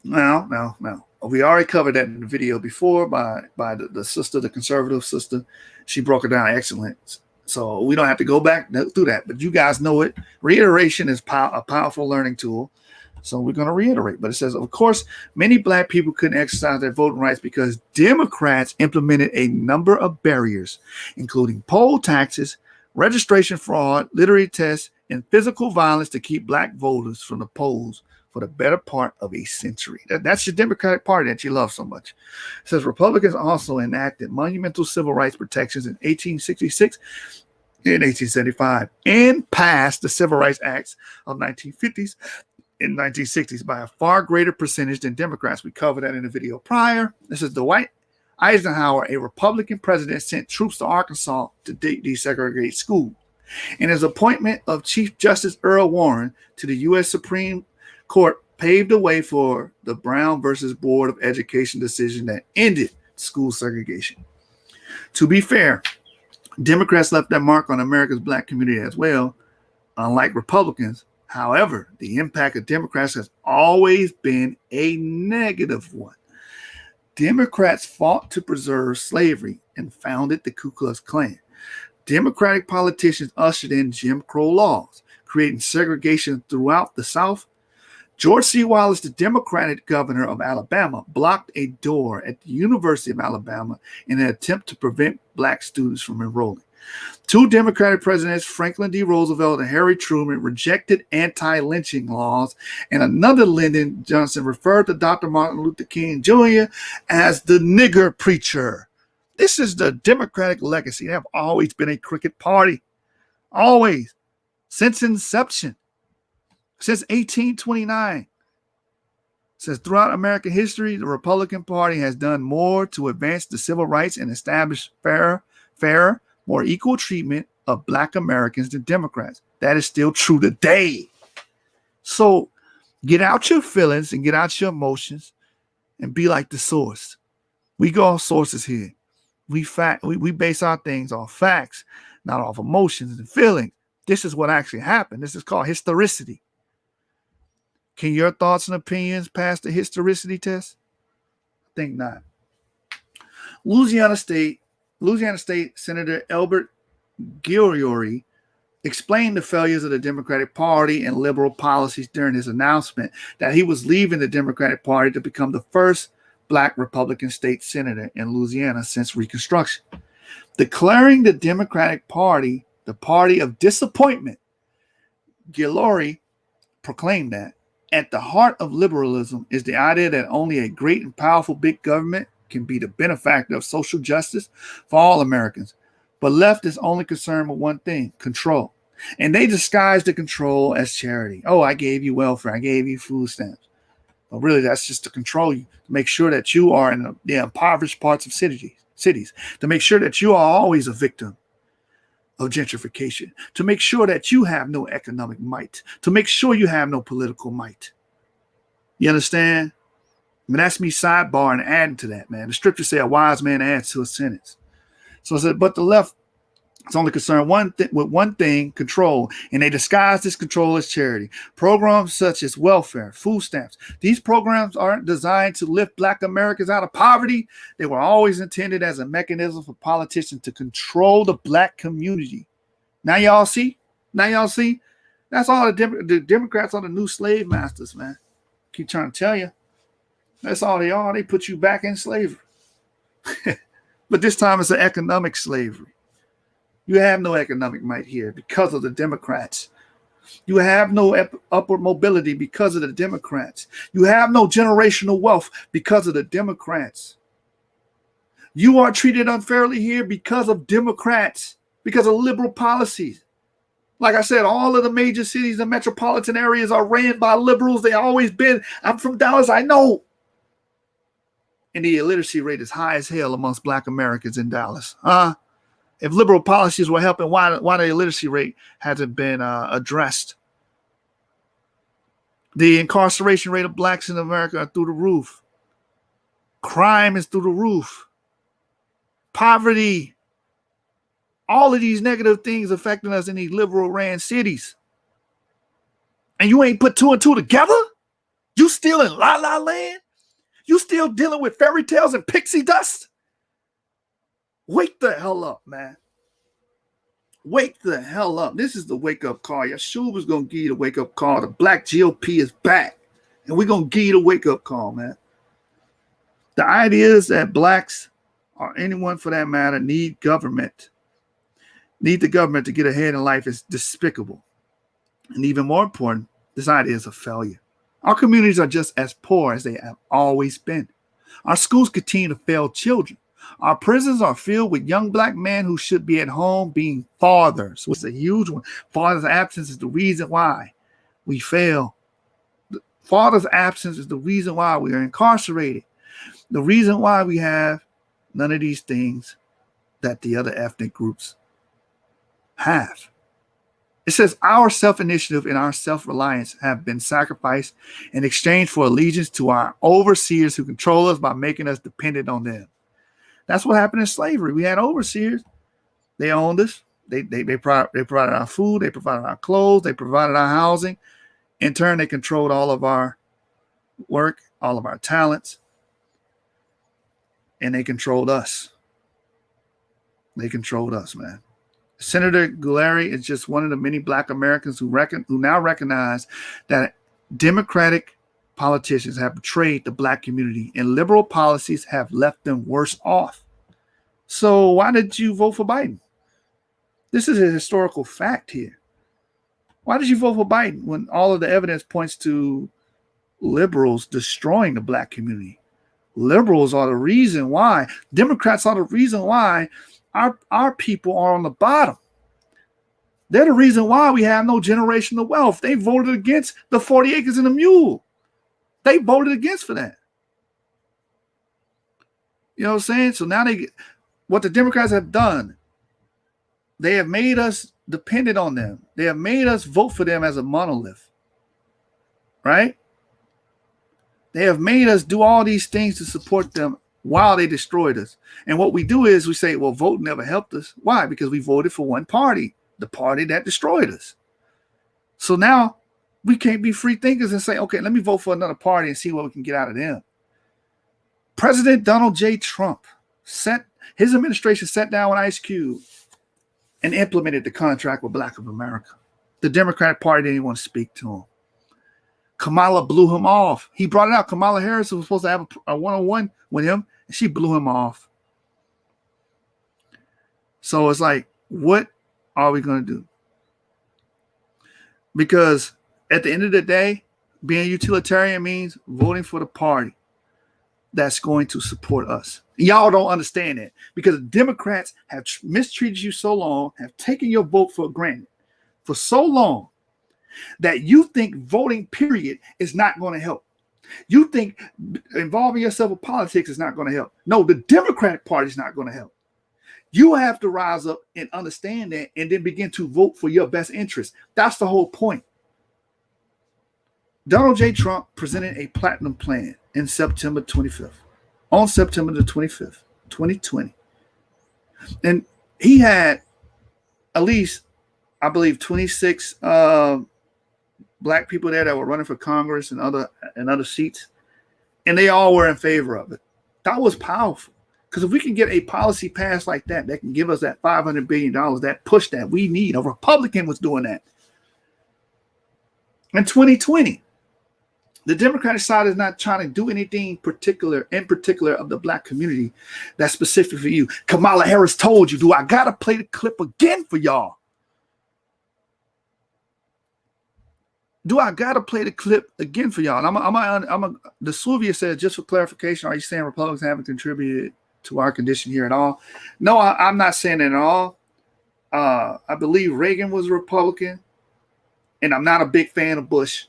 we already covered that in the video before by the sister, the conservative sister. She broke it down excellent. So we don't have to go back through that, but you guys know it. Reiteration is a powerful learning tool. So we're going to reiterate. But it says, of course, many black people couldn't exercise their voting rights because Democrats implemented a number of barriers, including poll taxes, registration fraud, literary tests, and physical violence to keep black voters from the polls for the better part of a century. That's your Democratic Party that you love so much. It says Republicans also enacted monumental civil rights protections in 1866 and 1875 and passed the Civil Rights Acts of 1950s and 1960s by a far greater percentage than Democrats. We covered that in the video prior. This is Dwight Eisenhower, a Republican president, sent troops to Arkansas to desegregate schools. And his appointment of Chief Justice Earl Warren to the U.S. Supreme Court paved the way for the Brown versus Board of Education decision that ended school segregation. To be fair, Democrats left their mark on America's black community as well, unlike Republicans. However, the impact of Democrats has always been a negative one. Democrats fought to preserve slavery and founded the Ku Klux Klan. Democratic politicians ushered in Jim Crow laws, creating segregation throughout the South. George C. Wallace, the Democratic governor of Alabama, blocked a door at the University of Alabama in an attempt to prevent black students from enrolling. Two Democratic presidents, Franklin D. Roosevelt and Harry Truman, rejected anti-lynching laws, and another Lyndon Johnson referred to Dr. Martin Luther King Jr. as the nigger preacher. This is the Democratic legacy. They have always been a crooked party. Always. Since inception. Since 1829. It says throughout American history, the Republican Party has done more to advance the civil rights and establish fairer, more equal treatment of black Americans than Democrats. That is still true today. So get out your feelings and get out your emotions and be like the source. We go off sources here. We base our things off facts, not off emotions and feelings. This is what actually happened. This is called historicity. Can your thoughts and opinions pass the historicity test? I think not. Louisiana State Senator Albert Guillory explained the failures of the Democratic Party and liberal policies during his announcement that he was leaving the Democratic Party to become the first black Republican state senator in Louisiana since Reconstruction. Declaring the Democratic Party the party of disappointment, Guillory proclaimed that at the heart of liberalism is the idea that only a great and powerful big government can be the benefactor of social justice for all Americans. But left is only concerned with one thing, control. And they disguise the control as charity. Oh, I gave you welfare. I gave you food stamps. But really, that's just to control you, to make sure that you are in the impoverished parts of cities, to make sure that you are always a victim of gentrification, to make sure that you have no economic might, to make sure you have no political might. You understand? I mean, that's me sidebarring and adding to that, man. The scriptures say a wise man adds to a sentence. So I said, but the left is only concerned with one thing, control, and they disguise this control as charity. Programs such as welfare, food stamps, these programs aren't designed to lift black Americans out of poverty. They were always intended as a mechanism for politicians to control the black community. Now y'all see? That's all the Democrats are the new slave masters, man. Keep trying to tell you. That's all they are. They put you back in slavery. But this time it's an economic slavery. You have no economic might here because of the Democrats. You have no upward mobility because of the Democrats. You have no generational wealth because of the Democrats. You are treated unfairly here because of Democrats, because of liberal policies. Like I said, all of the major cities and metropolitan areas are ran by liberals. They always been. I'm from Dallas, I know. And the illiteracy rate is high as hell amongst black Americans in Dallas. If liberal policies were helping, why the illiteracy rate hasn't been addressed? The incarceration rate of blacks in America are through the roof. Crime is through the roof. Poverty. All of these negative things affecting us in these liberal ran cities. And you ain't put two and two together? You still in La La Land? You still dealing with fairy tales and pixie dust? Wake the hell up, man. Wake the hell up. This is the wake-up call. Yeshua was going to give you the wake-up call. The black GOP is back. And we're going to give you the wake-up call, man. The idea is that blacks, or anyone for that matter, need the government to get ahead in life is despicable. And even more important, this idea is a failure. Our communities are just as poor as they have always been. Our schools continue to fail children. Our prisons are filled with young black men who should be at home being fathers, which is a huge one. Father's absence is the reason why we fail. Father's absence is the reason why we are incarcerated. The reason why we have none of these things that the other ethnic groups have. It says our self-initiative and our self-reliance have been sacrificed in exchange for allegiance to our overseers who control us by making us dependent on them. That's what happened in slavery. We had overseers. They owned us. They provided our food. They provided our clothes. They provided our housing. In turn, they controlled all of our work, all of our talents, and they controlled us. They controlled us, man. Senator Gulleri is just one of the many black Americans who now recognize that Democratic politicians have betrayed the black community and liberal policies have left them worse off. So why did you vote for Biden? This is a historical fact here. Why did you vote for Biden when all of the evidence points to liberals destroying the black community? Liberals are the reason why. Democrats are the reason why our people are on the bottom. They're the reason why we have no generational wealth. They voted against the 40 acres and a mule. They voted against for that. You know what I'm saying? So now what the Democrats have done, they have made us dependent on them. They have made us vote for them as a monolith. Right? They have made us do all these things to support them while they destroyed us. And what we do is we say, well, vote never helped us. Why? Because we voted for one party, the party that destroyed us. So now we can't be free thinkers and say, okay, let me vote for another party and see what we can get out of them. President Donald J. Trump his administration sat down with Ice Cube and implemented the contract with Black of America. The Democratic Party didn't even want to speak to him. Kamala blew him off. He brought it out. Kamala Harris was supposed to have a one-on-one with him, and she blew him off. So it's like, what are we going to do? Because at the end of the day, being utilitarian means voting for the party that's going to support us. Y'all don't understand that because the Democrats have mistreated you so long, have taken your vote for granted for so long that you think voting, period, is not going to help. You think involving yourself with politics is not going to help. No, the Democratic Party is not going to help. You have to rise up and understand that and then begin to vote for your best interest. That's the whole point. Donald J. Trump presented a platinum plan in September 25th, on September the 25th, 2020. And he had at least, I believe, 26 black people there that were running for Congress and other seats, and they all were in favor of it. That was powerful because if we can get a policy passed like that can give us that $500 billion, that push that we need. A Republican was doing that. In 2020, the Democratic side is not trying to do anything in particular of the black community that's specific for you. Kamala Harris told you, do I got to play the clip again for y'all? Do I got to play the clip again for y'all? And the Sylvia said, just for clarification, are you saying Republicans haven't contributed to our condition here at all? No, I'm not saying it at all. I believe Reagan was a Republican, and I'm not a big fan of Bush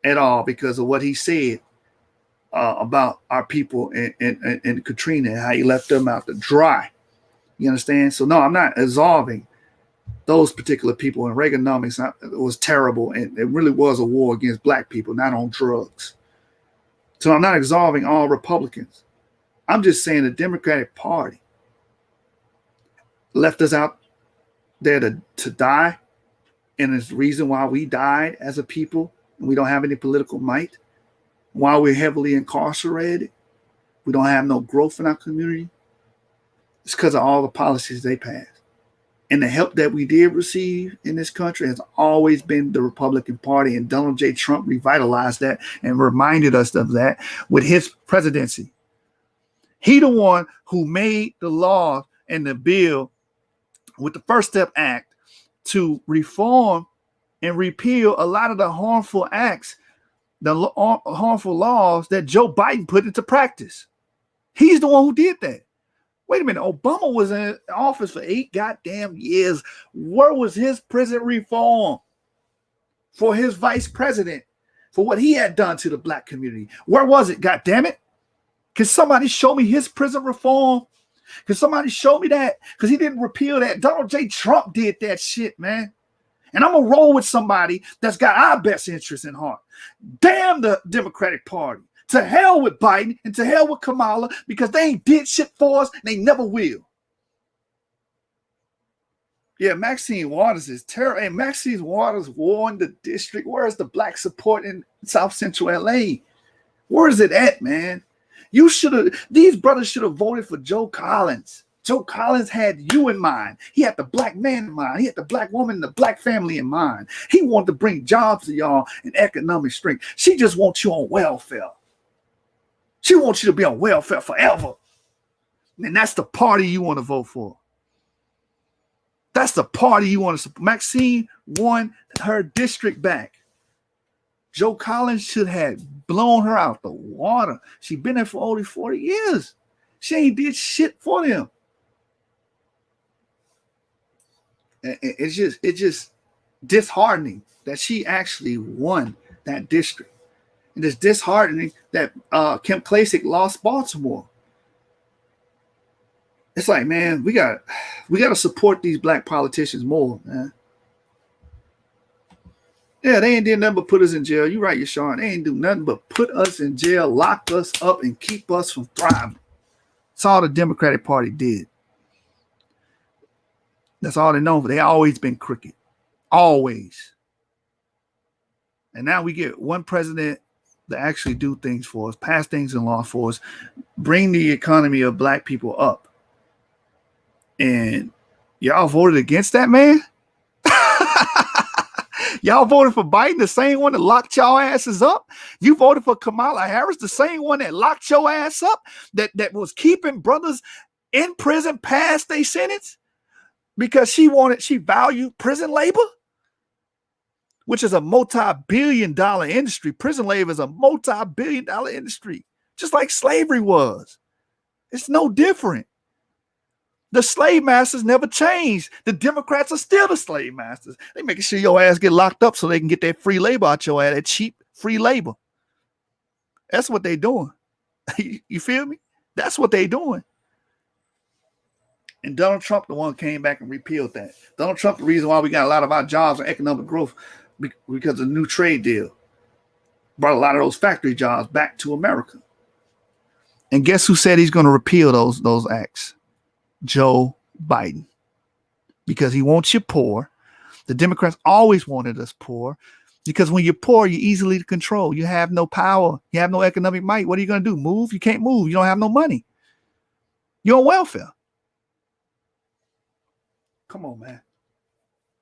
at all because of what he said about our people and Katrina and how he left them out to dry. You understand? So no, I'm not absolving those particular people. And Reaganomics was terrible, and it really was a war against black people, not on drugs. So I'm not absolving all Republicans. I'm just saying the Democratic Party left us out there to die, and it's the reason why we died as a people. We don't have any political might. While we're heavily incarcerated, we don't have no growth in our community. It's because of all the policies they passed. And the help that we did receive in this country has always been the Republican Party. And Donald J. Trump revitalized that and reminded us of that with his presidency. He the one who made the law and the bill with the First Step Act to reform and repeal a lot of the harmful acts, the harmful laws that Joe Biden put into practice. He's the one who did that. Wait a minute, Obama was in office for 8 goddamn years. Where was his prison reform for his vice president, for what he had done to the black community? Where was it, goddamn it? Can somebody show me his prison reform? Can somebody show me that? Because he didn't repeal that. Donald J. Trump did that shit, man. And I'm going to roll with somebody that's got our best interests in heart. Damn the Democratic Party. To hell with Biden and to hell with Kamala, because they ain't did shit for us and they never will. Yeah, Maxine Waters is terrible. And Maxine Waters won the district. Where is the black support in South Central LA? Where is it at, man? These brothers should have voted for Joe Collins. Joe Collins had you in mind. He had the black man in mind. He had the black woman and the black family in mind. He wanted to bring jobs to y'all and economic strength. She just wants you on welfare. She wants you to be on welfare forever. And that's the party you want to vote for. That's the party you want to support. Maxine won her district back. Joe Collins should have blown her out the water. She's been there for only 40 years. She ain't did shit for them. It's just disheartening that she actually won that district. And it's disheartening that Kim Klacik lost Baltimore. It's like, man, we got to support these black politicians more, man. Yeah, they ain't did nothing but put us in jail. You're right, Yashawn. They ain't do nothing but put us in jail, lock us up, and keep us from thriving. That's all the Democratic Party did. That's all they know. They always been crooked. Always. And now we get one president to actually do things for us, pass things in law for us, bring the economy of black people up. And y'all voted against that, man? Y'all voted for Biden, the same one that locked y'all asses up? You voted for Kamala Harris, the same one that locked your ass up, that was keeping brothers in prison past their sentence because she valued prison labor? Which is a multi-billion-dollar industry. Prison labor is a multi-billion-dollar industry, just like slavery was. It's no different. The slave masters never changed. The Democrats are still the slave masters. They making sure your ass get locked up so they can get that free labor out your ass, that cheap free labor. That's what they doing. You feel me? That's what they doing. And Donald Trump, the one came back and repealed that. Donald Trump, the reason why we got a lot of our jobs and economic growth because of the new trade deal. Brought a lot of those factory jobs back to America. And guess who said he's going to repeal those acts? Joe Biden. Because he wants you poor. The Democrats always wanted us poor. Because when you're poor, you're easily to control. You have no power. You have no economic might. What are you going to do? Move? You can't move. You don't have no money. You're on welfare. Come on, man.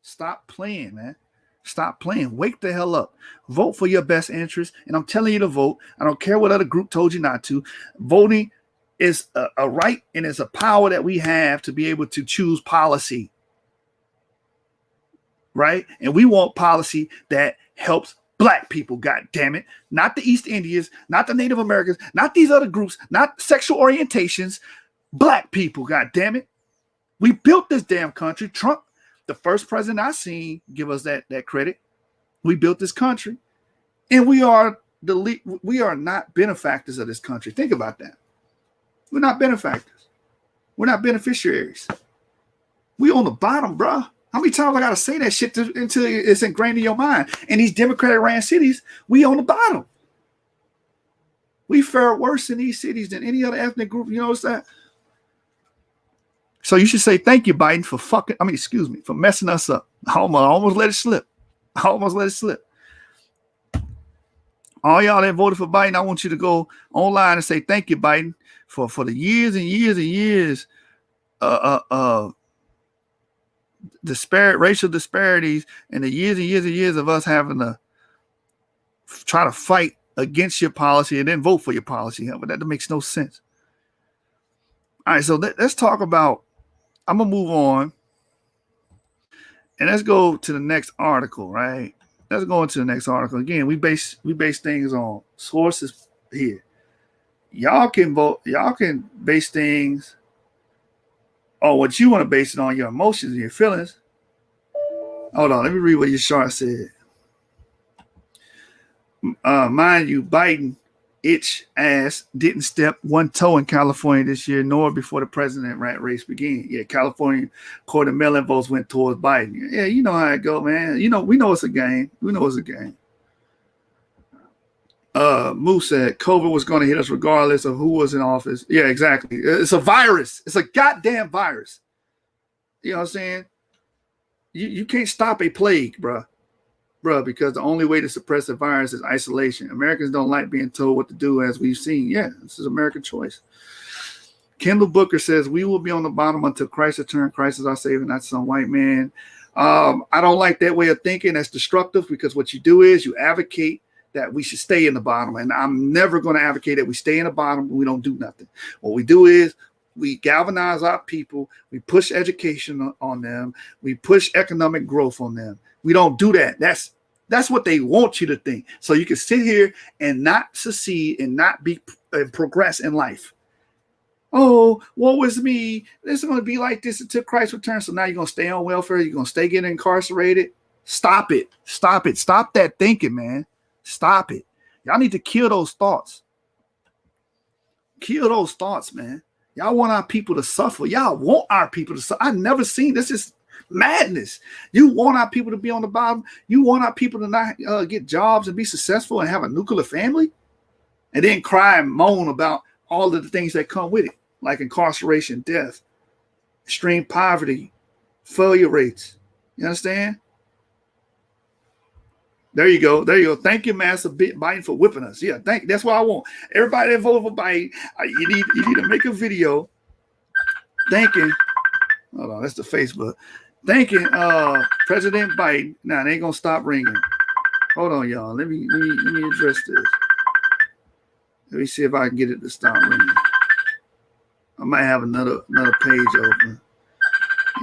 Stop playing, man. Stop playing. Wake the hell up. Vote for your best interest. And I'm telling you to vote. I don't care what other group told you not to. Voting is a right and it's a power that we have to be able to choose policy. Right? And we want policy that helps black people, God damn it. Not the East Indians, not the Native Americans, not these other groups, not sexual orientations. Black people, God damn it. We built this damn country. Trump, the first president I seen give us that credit. We built this country, and we are not benefactors of this country. Think about that. We're not benefactors. We're not beneficiaries. We on the bottom, bro. How many times I gotta say that shit until it's ingrained in your mind? In these Democratic ran cities, we on the bottom. We fare worse in these cities than any other ethnic group. You notice that? So you should say thank you, Biden, for messing us up. I almost let it slip. All y'all that voted for Biden, I want you to go online and say thank you, Biden, for the years and years and years racial disparities and the years and years and years of us having to try to fight against your policy and then vote for your policy. But that makes no sense. All right, so let's talk about, I'm going to move on. And let's go to the next article, right? Let's go into the next article. Again, we base things on sources here. Y'all can vote, y'all can base things on what you want to base it on, your emotions and your feelings. Hold on, let me read what your chart said. Mind you, Biden itch ass didn't step one toe in California this year, nor before the president race began. Yeah, California quarter mail-in votes went towards Biden. Yeah, you know how it go, man. You know, we know it's a game. We know it's a game. Moose said COVID was going to hit us regardless of who was in office. Yeah, exactly. It's a virus. It's a goddamn virus. You know what I'm saying? You can't stop a plague, bruh, because the only way to suppress the virus is isolation. Americans don't like being told what to do, as we've seen. Yeah, this is American choice. Kendall Booker says, we will be on the bottom until Christ return. Christ is our savior, not some white man. I don't like that way of thinking. That's destructive, because what you do is you advocate that we should stay in the bottom. And I'm never going to advocate that we stay in the bottom and we don't do nothing. What we do is we galvanize our people. We push education on them. We push economic growth on them. We don't do that. That's what they want you to think. So you can sit here and not succeed and not be progress in life. Oh, woe is me. It's going to be like this until Christ returns. So now you're going to stay on welfare. You're going to stay getting incarcerated. Stop it. Stop it. Stop that thinking, man. Stop it. Y'all need to kill those thoughts. Kill those thoughts, man. Y'all want our people to suffer. Y'all want our people to suffer. I've never seen this. Is madness. You want our people to be on the bottom. You want our people to not get jobs and be successful and have a nuclear family, and then cry and moan about all of the things that come with it, like incarceration, death, extreme poverty, failure rates. You understand? There you go. There you go. Thank you, Master Biden, for whipping us. Yeah, that's what I want. Everybody that voted for Biden, you need to make a video thanking. Hold on, that's the Facebook. Thanking President Biden. Now, they ain't gonna stop ringing. Hold on, y'all. Let me address this. Let me see if I can get it to stop ringing. I might have another page open.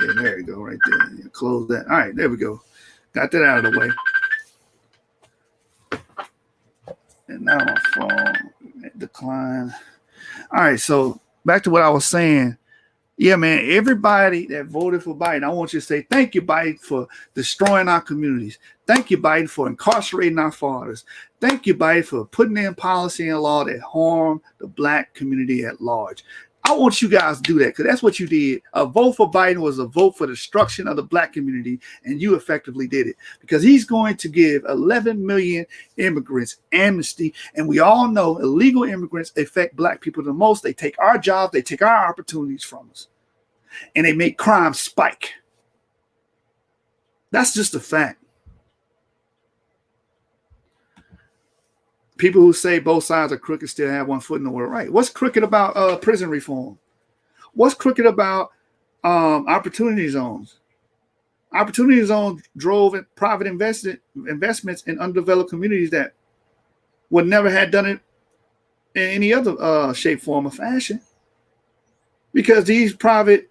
Yeah, there you go, right there. Yeah, close that. All right, there we go. Got that out of the way. And now my phone decline. All right, so back to what I was saying. Yeah, man, everybody that voted for Biden, I want you to say, thank you, Biden, for destroying our communities. Thank you, Biden, for incarcerating our fathers. Thank you, Biden, for putting in policy and law that harm the black community at large. I want you guys to do that, because that's what you did. A vote for Biden was a vote for destruction of the black community, and you effectively did it, because he's going to give 11 million immigrants amnesty, and we all know illegal immigrants affect black people the most. They take our jobs, they take our opportunities from us, and they make crime spike. That's just a fact. People who say both sides are crooked still have one foot in the world. Right. What's crooked about prison reform? What's crooked about opportunity zones? Opportunity zones drove private investments in undeveloped communities that would never have done it in any other shape, form, or fashion. Because these private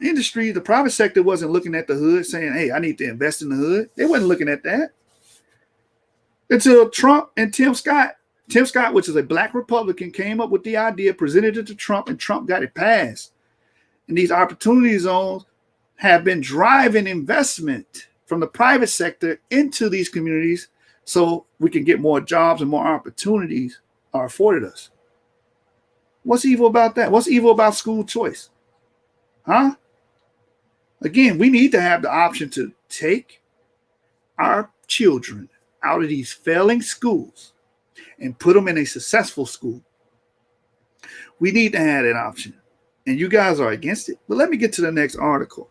industries, the private sector wasn't looking at the hood saying, hey, I need to invest in the hood. They wasn't looking at that. Until Trump and Tim Scott, which is a black Republican, came up with the idea, presented it to Trump, and Trump got it passed. And these opportunity zones have been driving investment from the private sector into these communities so we can get more jobs and more opportunities are afforded us. What's evil about that? What's evil about school choice? Huh? Again, we need to have the option to take our children out of these failing schools and put them in a successful school. We need to have that option. And you guys are against it. But let me get to the next article.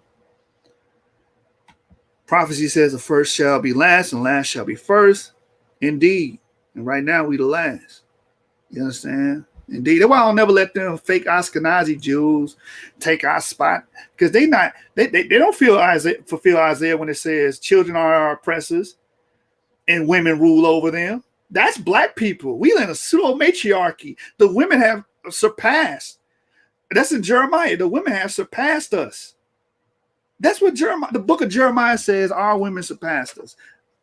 Prophecy says the first shall be last and last shall be first. Indeed. And right now we the last. You understand? Indeed. That's why I'll never let them fake Ashkenazi Jews take our spot, because they don't fulfill Isaiah when it says children are our oppressors and women rule over them. That's black people. We in a pseudo matriarchy. The women have surpassed. That's in Jeremiah. The women have surpassed us. That's what the book of Jeremiah says. Our women surpassed us.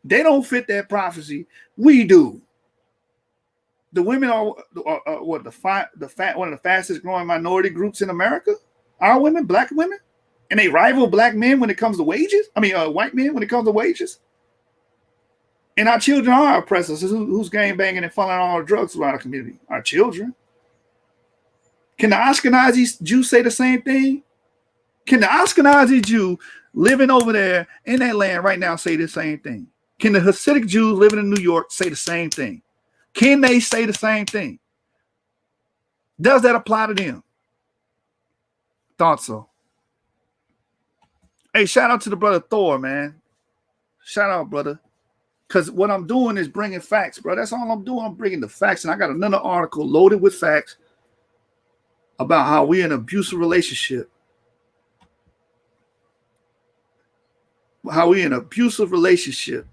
They don't fit that prophecy. We do. The women are one of the fastest growing minority groups in America. Our women, black women, and they rival black men when it comes to wages. I mean, white men when it comes to wages. And our children are our oppressors. Who's gang banging and funneling all the drugs throughout our community? Our children. Can the Ashkenazi Jew say the same thing? Can the Ashkenazi Jew living over there in that land right now say the same thing? Can the Hasidic Jews living in New York say the same thing? Can they say the same thing? Does that apply to them? Thought so. Hey, shout out to the brother Thor, man. Shout out, brother. Because what I'm doing is bringing facts, bro. That's all I'm doing. I'm bringing the facts. And I got another article loaded with facts about how we're in an abusive relationship. How we're in an abusive relationship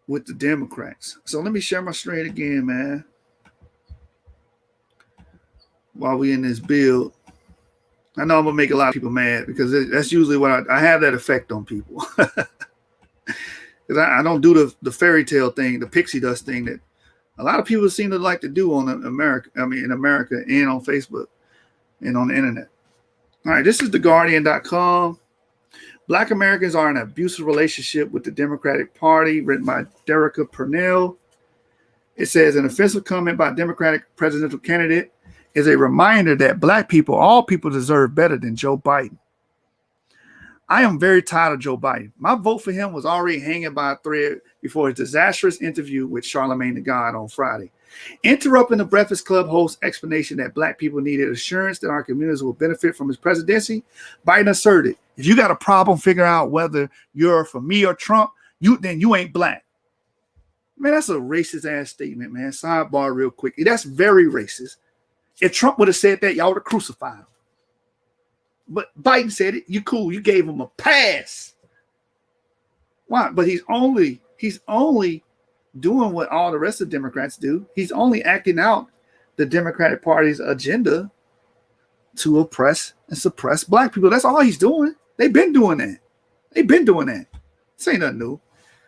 with the Democrats. So let me share my screen again, man. While we in this build. I know I'm going to make a lot of people mad because that's usually what I have that effect on people. Because I don't do the fairy tale thing, the pixie dust thing that a lot of people seem to like to do in America and on Facebook and on the internet. All right, this is TheGuardian.com. Black Americans are in an abusive relationship with the Democratic Party, written by Derica Purnell. It says an offensive comment by Democratic presidential candidate is a reminder that black people, all people, deserve better than Joe Biden. I am very tired of Joe Biden. My vote for him was already hanging by a thread before his disastrous interview with Charlamagne the God on Friday. Interrupting the Breakfast Club host's explanation that black people needed assurance that our communities will benefit from his presidency, Biden asserted, if you got a problem figuring out whether you're for me or Trump, then you ain't black. Man, that's a racist ass statement, man. Sidebar real quick. That's very racist. If Trump would have said that, y'all would have crucified him. But Biden said it. You cool. You gave him a pass. Why? But he's only doing what all the rest of the Democrats do. He's only acting out the Democratic Party's agenda to oppress and suppress black people. That's all he's doing. They've been doing that. This ain't nothing new.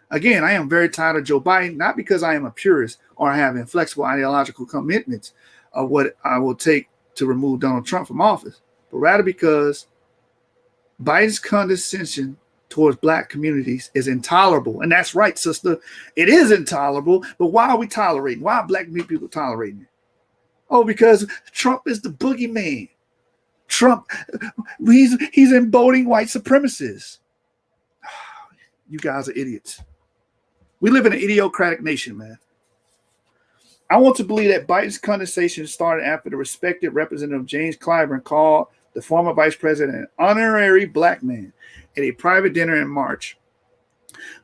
Again, I am very tired of Joe Biden, not because I am a purist or I have inflexible ideological commitments of what I will take to remove Donald Trump from office, but rather because Biden's condescension towards black communities is intolerable. And that's right, sister. It is intolerable, but why are we tolerating? Why are black people tolerating it? Oh, because Trump is the boogeyman. Trump, he's emboldening white supremacists. You guys are idiots. We live in an idiocratic nation, man. I want to believe that Biden's condescension started after the respected Representative James Clyburn called the former vice president an honorary black man at a private dinner in March.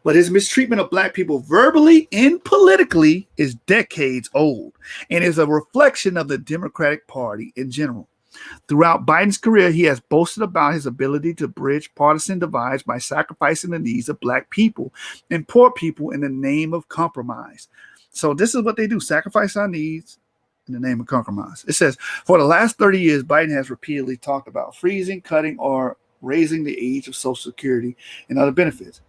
But his mistreatment of black people verbally and politically is decades old and is a reflection of the Democratic Party in general. Throughout Biden's career, he has boasted about his ability to bridge partisan divides by sacrificing the needs of black people and poor people in the name of compromise. So this is what they do, sacrifice our needs in the name of compromise. It says, for the last 30 years, Biden has repeatedly talked about freezing, cutting, or raising the age of Social Security and other benefits,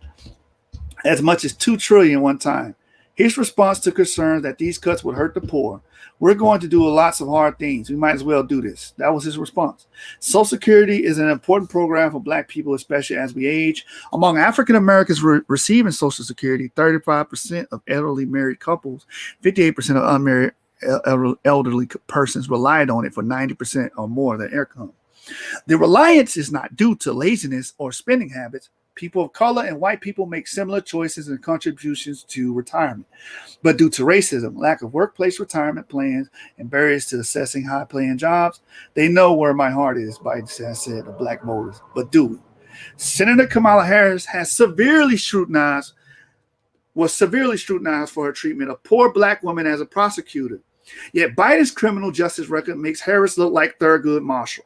as much as $2 trillion one time. His response to concerns that these cuts would hurt the poor. We're going to do lots of hard things. We might as well do this. That was his response. Social Security is an important program for black people, especially as we age. Among African Americans receiving Social Security, 35% of elderly married couples, 58% of unmarried elderly persons relied on it for 90% or more of their income. The reliance is not due to laziness or spending habits. People of color and white people make similar choices and contributions to retirement. But due to racism, lack of workplace retirement plans, and barriers to accessing high-paying jobs, they know where my heart is, Biden said to black voters. But do we? Senator Kamala Harris was severely scrutinized for her treatment of poor black women as a prosecutor. Yet Biden's criminal justice record makes Harris look like Thurgood Marshall.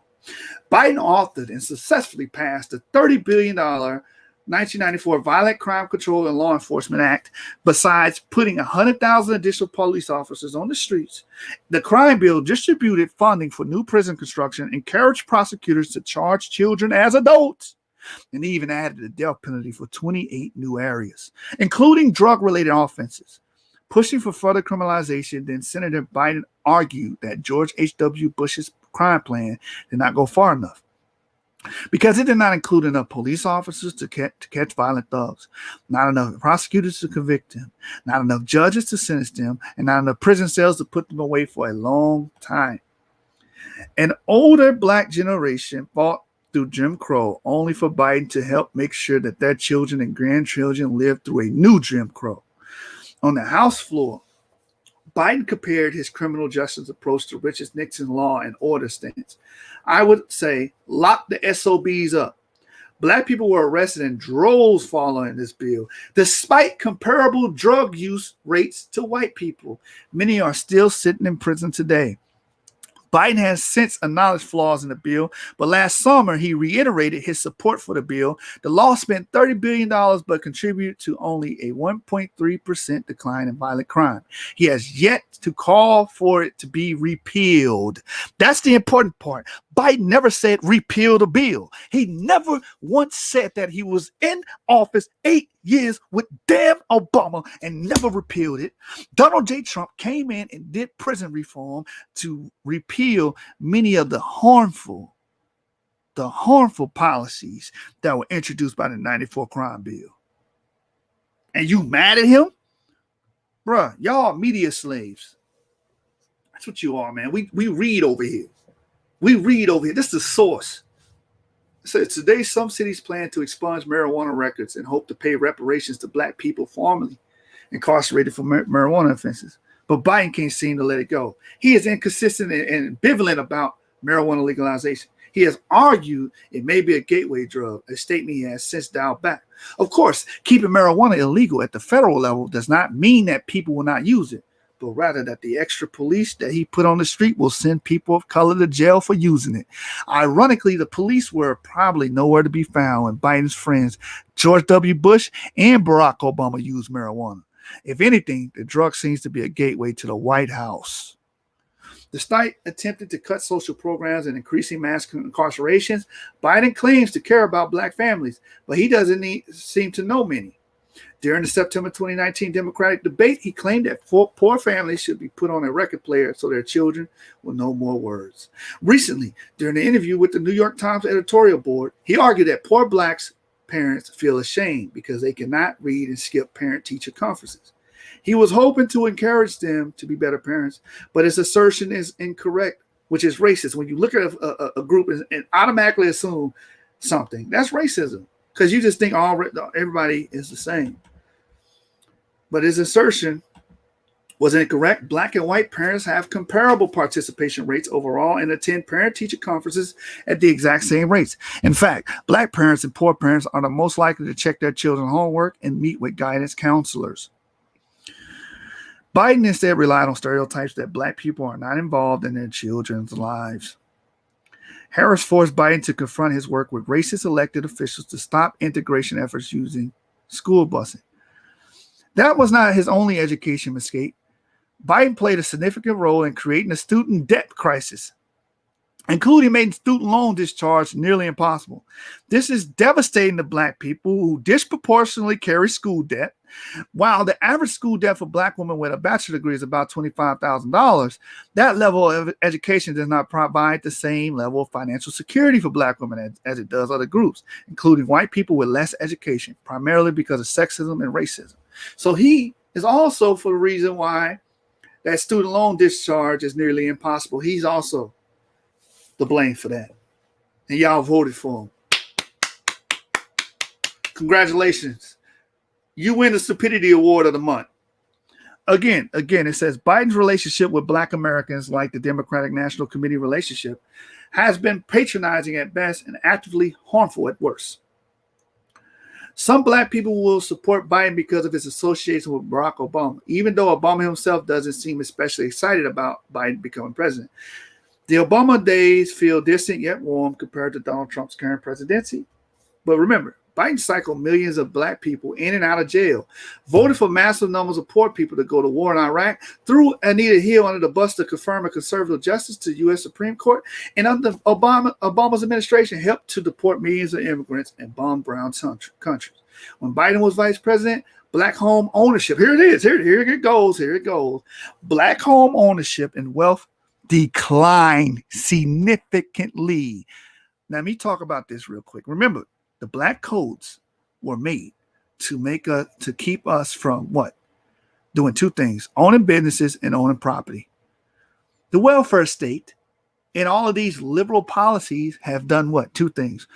Biden authored and successfully passed the $30 billion 1994 Violent Crime Control and Law Enforcement Act. Besides putting 100,000 additional police officers on the streets, the crime bill distributed funding for new prison construction, encouraged prosecutors to charge children as adults, and even added the death penalty for 28 new areas, including drug-related offenses. Pushing for further criminalization, then Senator Biden argued that George H.W. Bush's crime plan did not go far enough because it did not include enough police officers to catch violent thugs, not enough prosecutors to convict them, not enough judges to sentence them, and not enough prison cells to put them away for a long time. An older black generation fought through Jim Crow only for Biden to help make sure that their children and grandchildren live through a new Jim Crow. On the House floor, Biden compared his criminal justice approach to Richard Nixon's law and order stance. I would say, lock the SOBs up. Black people were arrested in droves following this bill, despite comparable drug use rates to white people. Many are still sitting in prison today. Biden has since acknowledged flaws in the bill, but last summer he reiterated his support for the bill. The law spent $30 billion but contributed to only a 1.3% decline in violent crime. He has yet to call for it to be repealed. That's the important part. Biden never said repeal the bill. He never once said that he was in office 8 years with damn Obama and never repealed it. Donald J. Trump came in and did prison reform to repeal many of the harmful policies that were introduced by the 94 crime bill. And you mad at him? Bruh, y'all media slaves. That's what you are, man. We read over here. We read over here. This is the source. It says today some cities plan to expunge marijuana records and hope to pay reparations to black people formerly incarcerated for marijuana offenses. But Biden can't seem to let it go. He is inconsistent and ambivalent about marijuana legalization. He has argued it may be a gateway drug, a statement he has since dialed back. Of course, keeping marijuana illegal at the federal level does not mean that people will not use it, but rather that the extra police that he put on the street will send people of color to jail for using it. Ironically, the police were probably nowhere to be found when Biden's friends George W. Bush and Barack Obama used marijuana. If anything, the drug seems to be a gateway to the White House. Despite attempting to cut social programs and increasing mass incarcerations, Biden claims to care about black families, but he doesn't seem to know many. During the September 2019 Democratic debate, he claimed that poor families should be put on a record player so their children will know more words. Recently, during an interview with the New York Times editorial board, he argued that poor black parents feel ashamed because they cannot read and skip parent-teacher conferences. He was hoping to encourage them to be better parents, but his assertion is incorrect, which is racist. When you look at a group and automatically assume something, that's racism because you just think everybody is the same. But his assertion was incorrect. Black and white parents have comparable participation rates overall and attend parent-teacher conferences at the exact same rates. In fact, black parents and poor parents are the most likely to check their children's homework and meet with guidance counselors. Biden instead relied on stereotypes that black people are not involved in their children's lives. Harris forced Biden to confront his work with racist elected officials to stop integration efforts using school busing. That was not his only education mistake. Biden played a significant role in creating a student debt crisis, including making student loan discharge nearly impossible. This is devastating to black people who disproportionately carry school debt. While the average school debt for black women with a bachelor's degree is about $25,000, that level of education does not provide the same level of financial security for black women as it does other groups, including white people with less education, primarily because of sexism and racism. So he is also for the reason why that student loan discharge is nearly impossible. He's also the blame for that. And y'all voted for him. Congratulations. You win the Stupidity Award of the month. Again, it says Biden's relationship with black Americans, like the Democratic National Committee relationship, has been patronizing at best and actively harmful at worst. Some black people will support Biden because of his association with Barack Obama, even though Obama himself doesn't seem especially excited about Biden becoming president. The Obama days feel distant yet warm compared to Donald Trump's current presidency. But remember, Biden cycled millions of black people in and out of jail, voted for massive numbers of poor people to go to war in Iraq, threw Anita Hill under the bus to confirm a conservative justice to the U.S. Supreme Court, and under Obama's administration helped to deport millions of immigrants and bomb brown countries. When Biden was vice president, black home ownership, here it is, here it goes. Black home ownership and wealth declined significantly. Now, let me talk about this real quick. Remember, the black codes were made to keep us from what? Doing two things: owning businesses and owning property. The welfare state and all of these liberal policies have done what? Two things: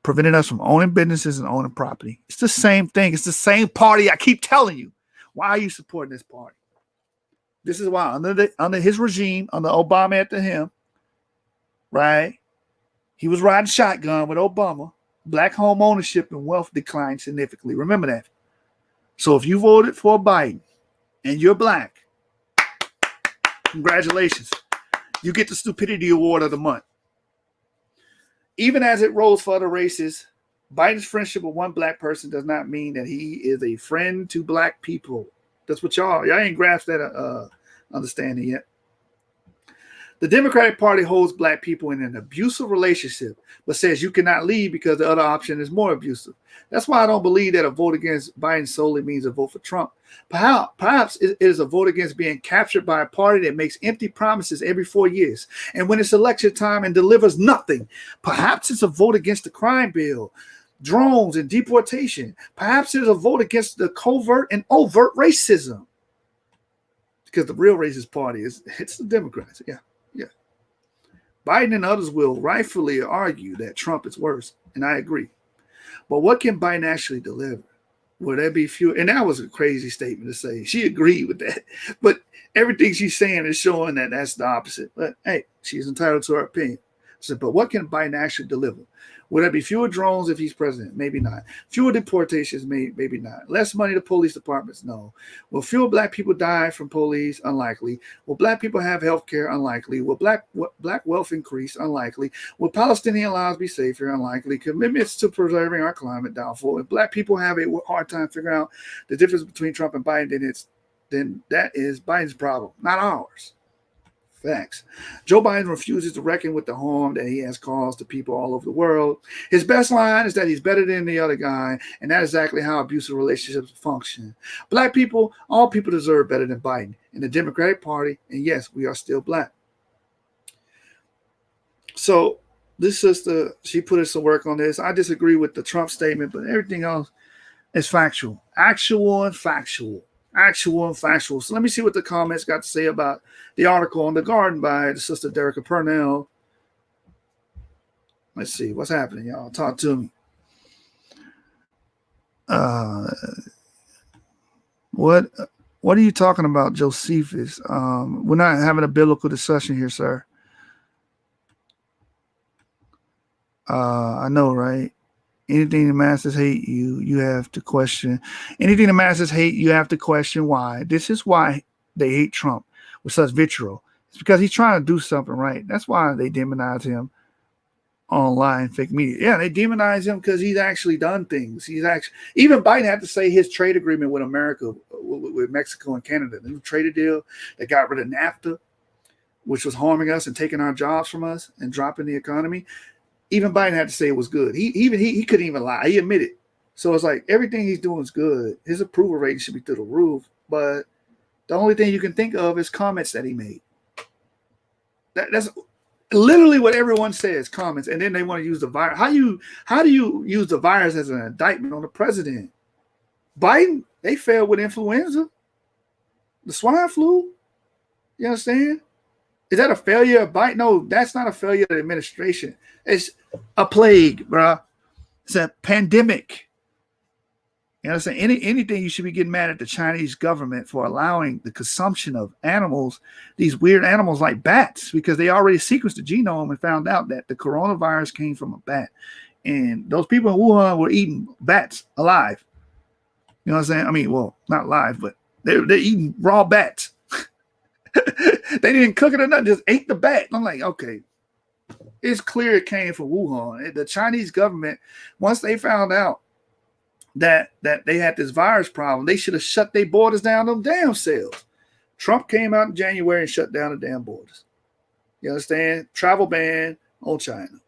prevented us from owning businesses and owning property. It's the same thing. It's the same party. I keep telling you. Why are you supporting this party? This is why under his regime, under Obama after him, right? He was riding shotgun with Obama. Black home ownership and wealth declined significantly. Remember that. So if you voted for Biden and you're black, congratulations. You get the Stupidity Award of the month. Even as it rolls for other races, Biden's friendship with one black person does not mean that he is a friend to black people. That's what y'all ain't grasped that understanding yet. The Democratic Party holds black people in an abusive relationship, but says you cannot leave because the other option is more abusive. That's why I don't believe that a vote against Biden solely means a vote for Trump. Perhaps it is a vote against being captured by a party that makes empty promises every 4 years, and when it's election time and delivers nothing. Perhaps it's a vote against the crime bill, drones, and deportation. Perhaps it's a vote against the covert and overt racism. Because the real racist party it's the Democrats. Yeah. Biden and others will rightfully argue that Trump is worse, and I agree. But what can Biden actually deliver? Will there be fewer? And that was a crazy statement to say. She agreed with that. But everything she's saying is showing that that's the opposite. But hey, she's entitled to her opinion. So, but what can Biden actually deliver? Will there be fewer drones if he's president? Maybe not. Fewer deportations? Maybe not. Less money to police departments? No. Will fewer black people die from police? Unlikely. Will black people have health care? Unlikely. Will black wealth increase? Unlikely. Will Palestinian lives be safer? Unlikely. Commitments to preserving our climate? Doubtful. If black people have a hard time figuring out the difference between Trump and Biden, then that is Biden's problem, not ours. Facts. Joe Biden refuses to reckon with the harm that he has caused to people all over the world. His best line is that he's better than the other guy, and that's exactly how abusive relationships function. Black people, all people deserve better than Biden and the Democratic Party, and yes, we are still black. So this sister, she put in some work on this. I disagree with the Trump statement, but everything else is factual. Actual and factual. So let me see what the comments got to say about the article on The Garden by the sister Derica Purnell. Let's see what's happening, y'all. Talk to me. What are you talking about, Josephus? We're not having a biblical discussion here, sir. I know, right? Anything the masses hate you have to question. Anything the masses hate, you have to question why. This is why they hate Trump with such vitriol. It's because he's trying to do something right. That's why they demonize him online, fake media. Yeah, they demonize him because he's actually done things. Even Biden had to say his trade agreement with America, with Mexico and Canada, the new trade deal that got rid of NAFTA, which was harming us and taking our jobs from us and dropping the economy. Even Biden had to say it was good. He couldn't even lie. He admitted. So it's like everything he's doing is good. His approval rating should be through the roof. But the only thing you can think of is comments that he made. That's literally what everyone says, comments. And then they want to use the virus. How do you use the virus as an indictment on the president? Biden, they failed with influenza, the swine flu. You understand? Is that a failure of Biden? No, that's not a failure of the administration. It's a plague, bro. It's a pandemic. You understand? Anything you should be getting mad at the Chinese government for allowing the consumption of animals, these weird animals like bats, because they already sequenced the genome and found out that the coronavirus came from a bat. And those people in Wuhan were eating bats alive. You know what I'm saying? I mean, well, not live, but they're eating raw bats. They didn't cook it or nothing, just ate the bat. I'm like, okay, it's clear it came from Wuhan. The Chinese government, once they found out that they had this virus problem, they should have shut their borders down them damn selves. Trump came out in January and shut down the damn borders. You understand? Travel ban on China,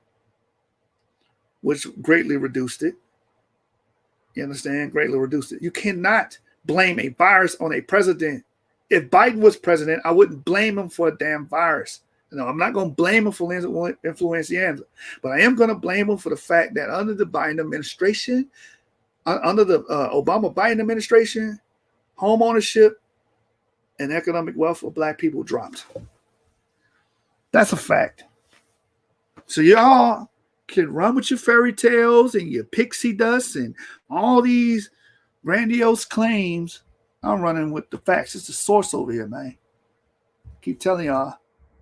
which greatly reduced it. You understand? Greatly reduced it. You cannot blame a virus on a president. If Biden was president, I wouldn't blame him for a damn virus. No, I'm not going to blame him for influenza, but I am going to blame him for the fact that under the Biden administration, under the Obama-Biden administration, home ownership and economic wealth of black people dropped. That's a fact. So y'all can run with your fairy tales and your pixie dust and all these grandiose claims. I'm running with the facts. It's the source over here, man. Keep telling y'all,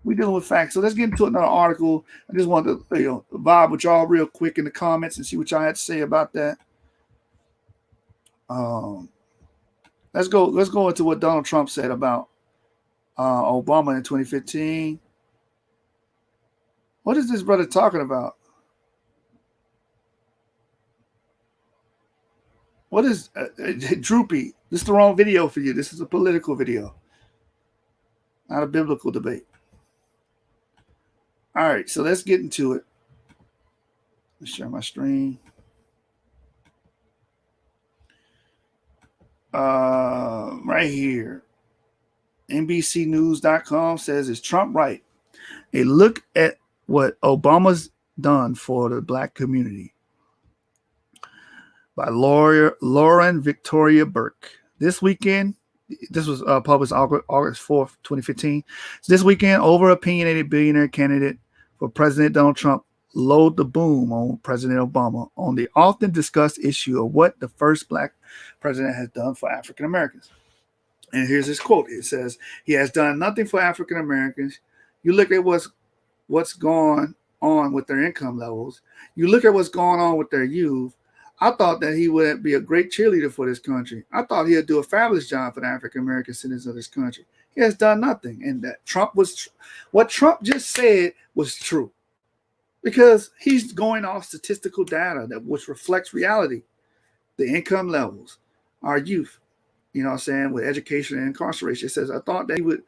we're dealing with facts. So let's get into another article. I just wanted to vibe with y'all real quick in the comments and see what y'all had to say about that. Let's go into what Donald Trump said about Obama in 2015. What is this brother talking about? What is Droopy? This is the wrong video for you. This is a political video, not a biblical debate. All right, so let's get into it. Let's share my screen. Right here. NBCnews.com says, is Trump right? A look at what Obama's done for the black community by Lauren Victoria Burke. This weekend, this was published August 4th, 2015. So this weekend, over-opinionated billionaire candidate for President Donald Trump load the boom on President Obama on the often discussed issue of what the first black president has done for African Americans. And here's his quote. It says, he has done nothing for African Americans. You look at what's going on with their income levels. You look at what's going on with their youth. I thought that he would be a great cheerleader for this country. I thought he'd do a fabulous job for the African American citizens of this country. He has done nothing. And that what Trump just said was true. Because he's going off statistical data which reflects reality. The income levels, our youth, you know what I'm saying, with education and incarceration. It says, I thought that he would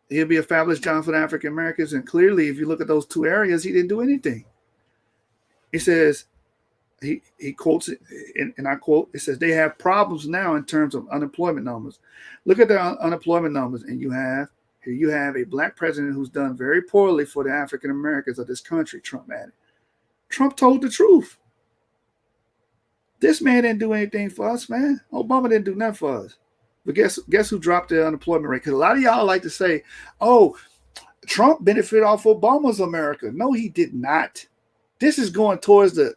he'll be a fabulous job for the African Americans. And clearly, if you look at those two areas, he didn't do anything. He says, he quotes it, and I quote, it says, they have problems now in terms of unemployment numbers. Look at their unemployment numbers, and you have a black president who's done very poorly for the African Americans of this country, Trump added. Trump told the truth. This man didn't do anything for us, man. Obama didn't do nothing for us. But guess who dropped the unemployment rate? Because a lot of y'all like to say, oh, Trump benefited off Obama's America. No, he did not. This is going towards the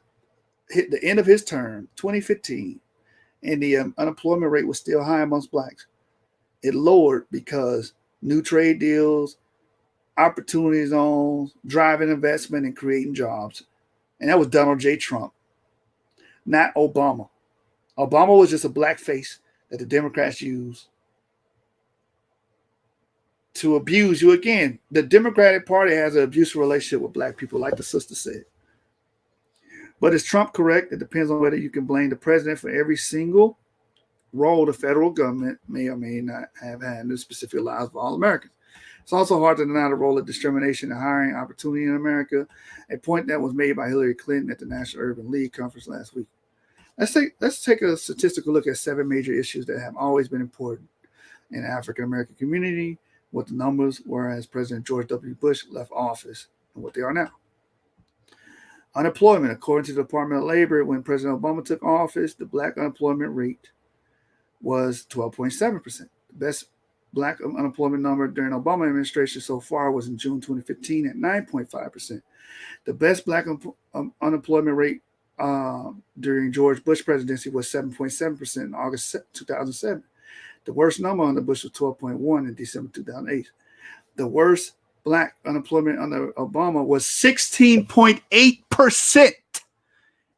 end of his term, 2015, and the unemployment rate was still high amongst blacks. It lowered because new trade deals, opportunity zones, driving investment, and creating jobs. And that was Donald J. Trump, not Obama. Obama was just a black face that the Democrats used to abuse you. Again, the Democratic Party has an abusive relationship with black people, like the sister said. But is Trump correct? It depends on whether you can blame the president for every single role the federal government may or may not have had in the specific lives of all Americans. It's also hard to deny the role of discrimination and hiring opportunity in America, a point that was made by Hillary Clinton at the National Urban League conference last week. Let's take a statistical look at 7 major issues that have always been important in the African American community, what the numbers were as President George W. Bush left office, and what they are now. Unemployment, according to the Department of Labor, when President Obama took office, the black unemployment rate was 12.7%. The best black unemployment number during Obama administration so far was in June 2015 at 9.5%. The best black unemployment rate during George Bush presidency was 7.7% in August 2007. The worst number under Bush was 12.1% in December 2008. The worst black unemployment under Obama was 16.8%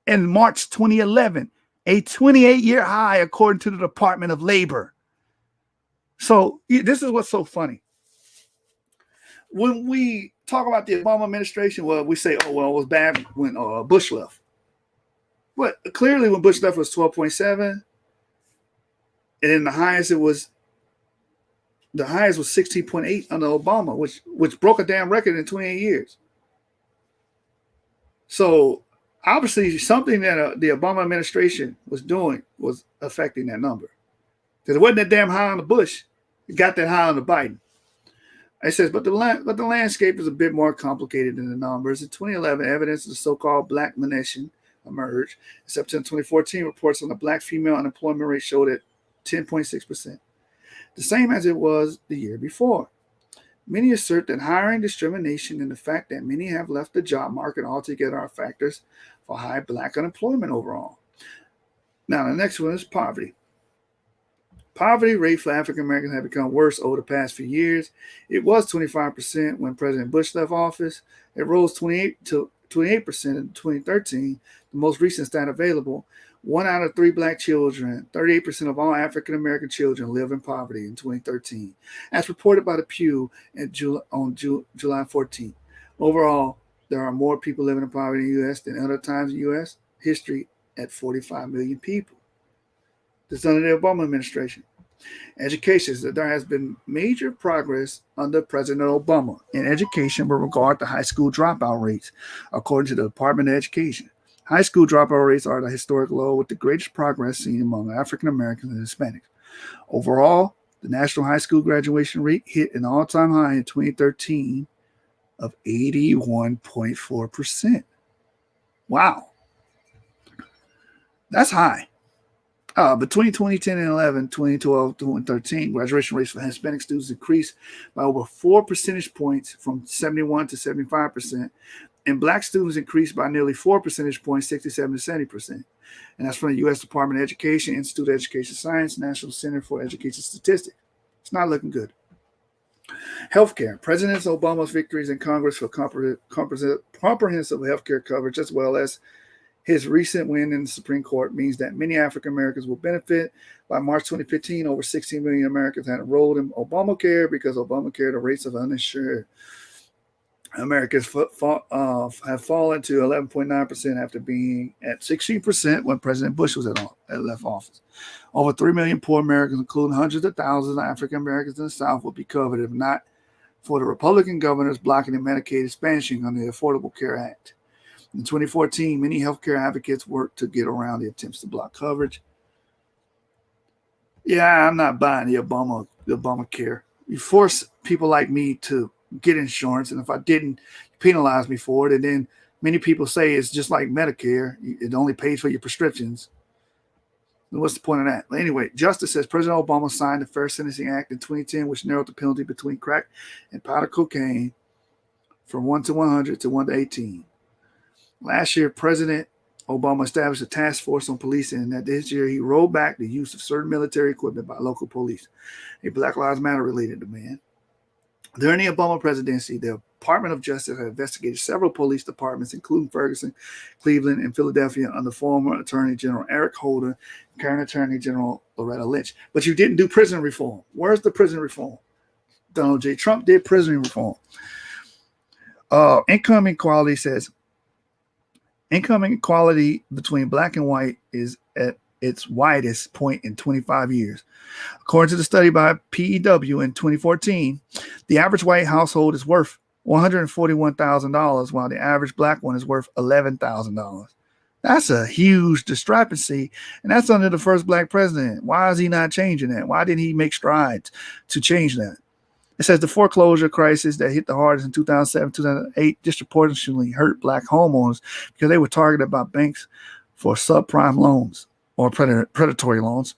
in March 2011, a 28-year high according to the Department of Labor. So this is what's so funny. When we talk about the Obama administration, well, we say, oh, well, it was bad when Bush left. But clearly when Bush left was 12.7, and then the highest was 16.8 under Obama, which broke a damn record in 28 years. So obviously something that the Obama administration was doing was affecting that number. Because it wasn't that damn high on the Bush. It got that high on the Biden. It says, but the landscape is a bit more complicated than the numbers. In 2011, evidence of the so-called black militia emerged. In September 2014, reports on the black female unemployment rate showed at 10.6%, the same as it was the year before. Many assert that hiring discrimination and the fact that many have left the job market altogether are factors for high black unemployment overall. Now, the next one is poverty. Poverty rate for African Americans have become worse over the past few years. It was 25% when President Bush left office. It rose 28% in 2013, the most recent stat available. 1 out of 3 black children, 38% of all African American children live in poverty in 2013, as reported by the Pew on July 14th. Overall, there are more people living in poverty in the U.S. than other times in U.S. history at 45 million people. This is under the Obama administration. Education, there has been major progress under President Obama in education with regard to high school dropout rates, according to the Department of Education. High school dropout rates are at a historic low, with the greatest progress seen among African Americans and Hispanics. Overall, the national high school graduation rate hit an all-time high in 2013 of 81.4%. Wow. That's high. Between 2010 and 11, 2012 to 2013, graduation rates for Hispanic students increased by over 4 percentage points from 71 to 75%, and black students increased by nearly 4 percentage points, 67 to 70%. And that's from the U.S. Department of Education, Institute of Education Science, National Center for Education Statistics. It's not looking good. Healthcare. President Obama's victories in Congress for comprehensive healthcare coverage, as well as his recent win in the Supreme Court, means that many African Americans will benefit. By March 2015, over 16 million Americans had enrolled in Obamacare because Obamacare, the rates of uninsured Americans have fallen to 11.9% after being at 16% when President Bush was left office. Over 3 million poor Americans, including hundreds of thousands of African Americans in the South, would be covered if not for the Republican governors blocking the Medicaid expansion under the Affordable Care Act. In 2014, many healthcare advocates worked to get around the attempts to block coverage. Yeah, I'm not buying the Obamacare. You force people like me to get insurance, and if I didn't, you penalize me for it. And then many people say it's just like Medicare. It only pays for your prescriptions. What's the point of that? Anyway, Justice says President Obama signed the Fair Sentencing Act in 2010, which narrowed the penalty between crack and powder cocaine from 1 to 100 to 1 to 18. Last year, President Obama established a task force on policing, and that this year he rolled back the use of certain military equipment by local police, a Black Lives Matter related demand. During the Obama presidency, the Department of Justice had investigated several police departments, including Ferguson, Cleveland, and Philadelphia, under former Attorney General Eric Holder and current Attorney General Loretta Lynch. But you didn't do prison reform. Where's the prison reform? Donald J. Trump did prison reform. Income inequality says, income inequality between black and white is at its widest point in 25 years. According to the study by PEW in 2014, the average white household is worth $141,000, while the average black one is worth $11,000. That's a huge discrepancy, and that's under the first black president. Why is he not changing that? Why didn't he make strides to change that? It says the foreclosure crisis that hit the hardest in 2007, 2008 disproportionately hurt black homeowners because they were targeted by banks for subprime loans or predatory loans.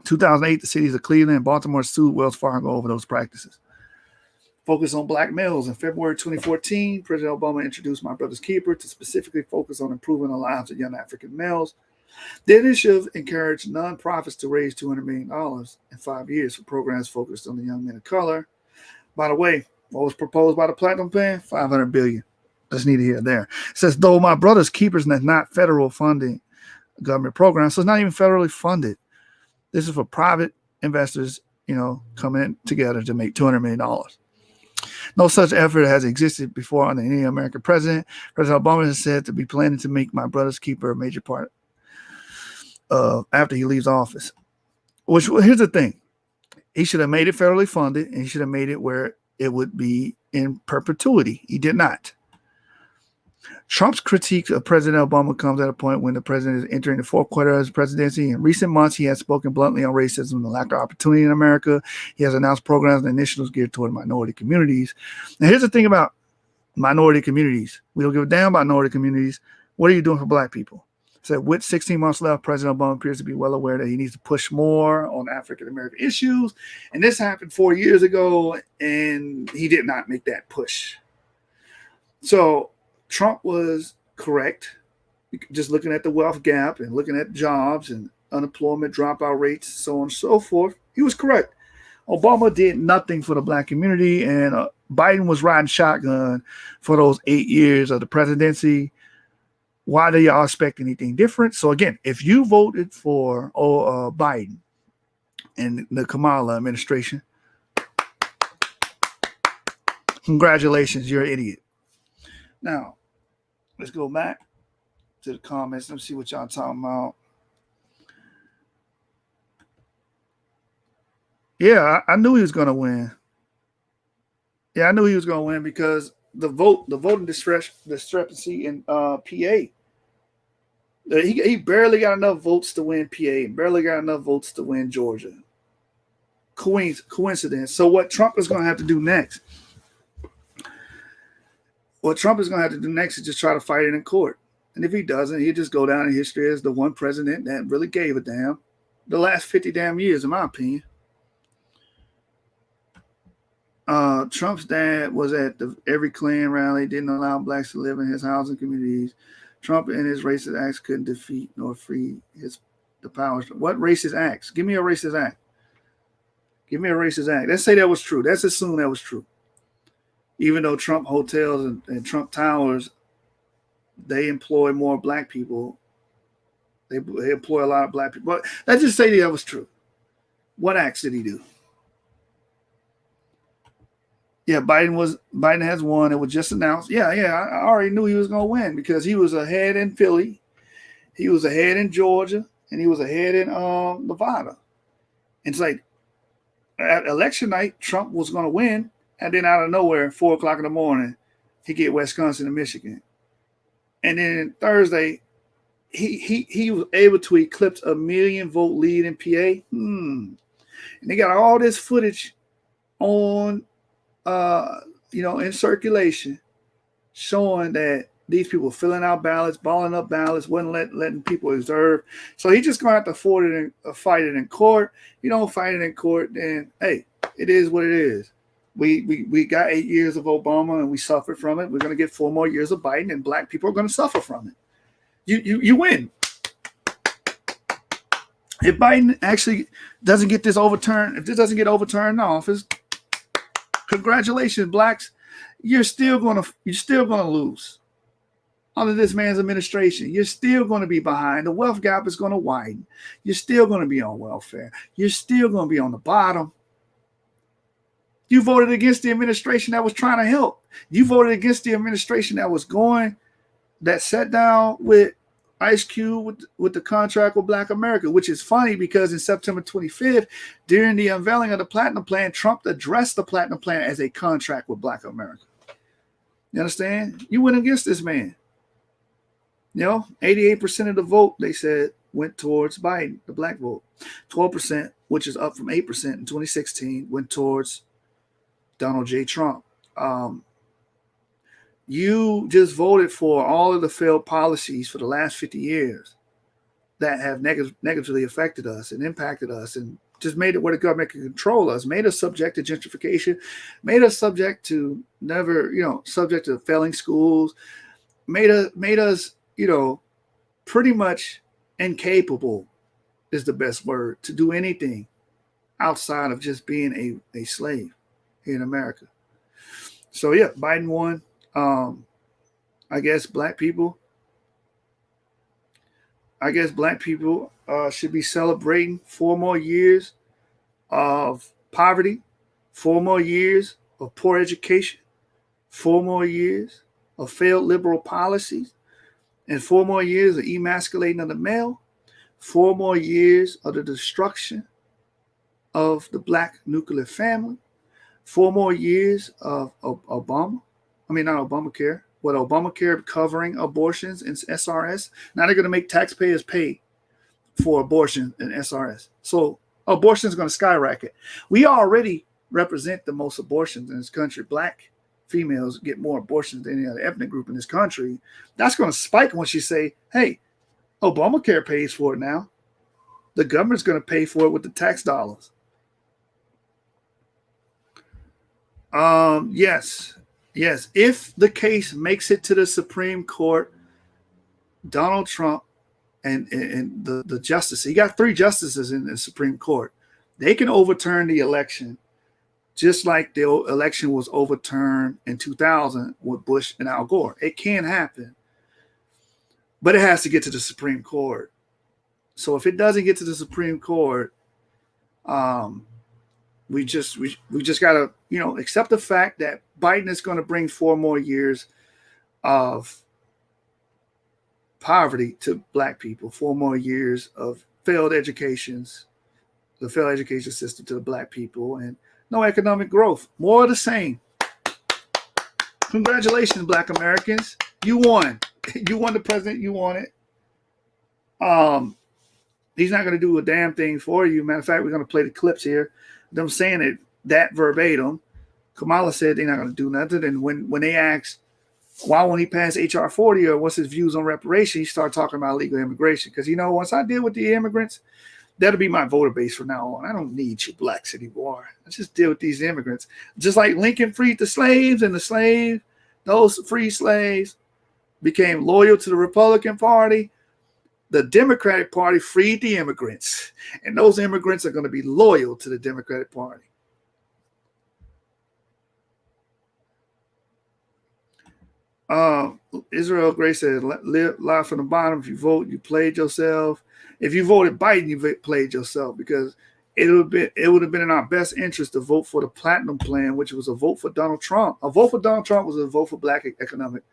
2008, the cities of Cleveland and Baltimore sued Wells Fargo over those practices. Focus on black males. In February 2014, President Obama introduced My Brother's Keeper to specifically focus on improving the lives of young African males. The initiative encouraged nonprofits to raise $200 million in 5 years for programs focused on the young men of color. By the way, What was proposed by the Platinum Plan? $500 billion. That's neither here nor there. It says, though my brother's keepers, that's not federal funding government program. So it's not even federally funded. This is for private investors, coming in together to make $200 million. No such effort has existed before under any American president. President Obama has said to be planning to make my brother's keeper a major part after he leaves office. Which, here's the thing. He should have made it federally funded, and he should have made it where it would be in perpetuity. He did not. Trump's critique of President Obama comes at a point when the president is entering the fourth quarter of his presidency. In recent months, he has spoken bluntly on racism and the lack of opportunity in America. He has announced programs and initiatives geared toward minority communities. Now, here's the thing about minority communities. We don't give a damn about minority communities. What are you doing for black people? So with 16 months left, President Obama appears to be well aware that he needs to push more on African-American issues. And this happened 4 years ago, and he did not make that push. So Trump was correct. Just looking at the wealth gap and looking at jobs and unemployment dropout rates, so on and so forth, he was correct. Obama did nothing for the black community, and Biden was riding shotgun for those 8 years of the presidency. Why do y'all expect anything different? So again, if you voted for Biden and the Kamala administration, congratulations, you're an idiot. Now, let's go back to the comments. Let's see what y'all talking about. Yeah, I knew he was going to win. Yeah, I knew he was going to win because the voting discrepancy in PA. He barely got enough votes to win PA and barely got enough votes to win Georgia. Coincidence. So what Trump is going to have to do next? What Trump is going to have to do next is just try to fight it in court. And if he doesn't, he'll just go down in history as the one president that really gave a damn the last 50 damn years, in my opinion. Trump's dad was at every Klan rally, didn't allow blacks to live in his housing communities. Trump and his racist acts couldn't defeat nor free the powers. What racist acts? Give me a racist act. Give me a racist act. Let's say that was true. Let's assume that was true. Even though Trump hotels and Trump towers, they employ more black people. They employ a lot of black people. But let's just say that was true. What acts did he do? Yeah, Biden has won. It was just announced. Yeah, I already knew he was going to win because he was ahead in Philly, he was ahead in Georgia, and he was ahead in Nevada. And it's like at election night, Trump was going to win, and then out of nowhere, 4:00 in the morning, he get Wisconsin and Michigan, and then Thursday, he was able to eclipse a 1 million vote lead in PA. And they got all this footage on. In circulation, showing that these people filling out ballots, balling up ballots, wasn't letting people observe. So he's just gonna have to fight it in court. You don't fight it in court, then hey, it is what it is. We got 8 years of Obama and we suffered from it. We're gonna get 4 more years of Biden, and black people are gonna suffer from it. You win. If Biden actually doesn't get this overturned, if this doesn't get overturned in office, congratulations, blacks. You're still gonna lose. Under this man's administration, you're still going to be behind. The wealth gap is going to widen. You're still going to be on welfare. You're still going to be on the bottom. You voted against the administration that was trying to help. You voted against the administration that sat down with Ice Cube with the contract with Black America, which is funny because in September 25th, during the unveiling of the Platinum Plan, Trump addressed the Platinum Plan as a contract with Black America. You understand? You went against this man. 88% of the vote, they said, went towards Biden, the black vote. 12%, which is up from 8% in 2016, went towards Donald J. Trump. You just voted for all of the failed policies for the last 50 years that have negatively affected us and impacted us and just made it where the government can control us, made us subject to gentrification, made us subject to subject to failing schools, made us pretty much incapable is the best word to do anything outside of just being a slave here in America. So yeah, Biden won. I guess black people should be celebrating 4 more years of poverty, 4 more years of poor education, 4 more years of failed liberal policies, and 4 more years of emasculating of the male, 4 more years of the destruction of the black nuclear family, 4 more years of Obamacare, with Obamacare covering abortions and SRS. Now they're going to make taxpayers pay for abortion and SRS. So abortion is going to skyrocket. We already represent the most abortions in this country. Black females get more abortions than any other ethnic group in this country. That's going to spike once you say, hey, Obamacare pays for it now. The government's going to pay for it with the tax dollars. Yes. If the case makes it to the Supreme Court, Donald Trump and the justice, he got 3 justices in the Supreme Court. They can overturn the election, just like the election was overturned in 2000 with Bush and Al Gore. It can happen, but it has to get to the Supreme Court. So if it doesn't get to the Supreme Court, we just got to, accept the fact that Biden is going to bring 4 more years of poverty to black people, 4 more years of failed educations, the failed education system to the black people, and no economic growth. More of the same. Congratulations, black Americans. You won. You won the president you wanted. He's not going to do a damn thing for you. Matter of fact, we're going to play the clips here. Them saying it that verbatim. Kamala said they're not going to do nothing. And when they asked, why won't he pass H.R. 40 or what's his views on reparation, he started talking about illegal immigration. Because, once I deal with the immigrants, that'll be my voter base from now on. I don't need you blacks anymore. I just deal with these immigrants. Just like Lincoln freed the slaves, and those free slaves became loyal to the Republican Party. The Democratic Party freed the immigrants, and those immigrants are going to be loyal to the Democratic Party. Israel Gray said, live from the bottom. If you vote, you played yourself. If you voted Biden, you played yourself, because it would have been in our best interest to vote for the Platinum Plan, which was a vote for Donald Trump. A vote for Donald Trump was a vote for black economic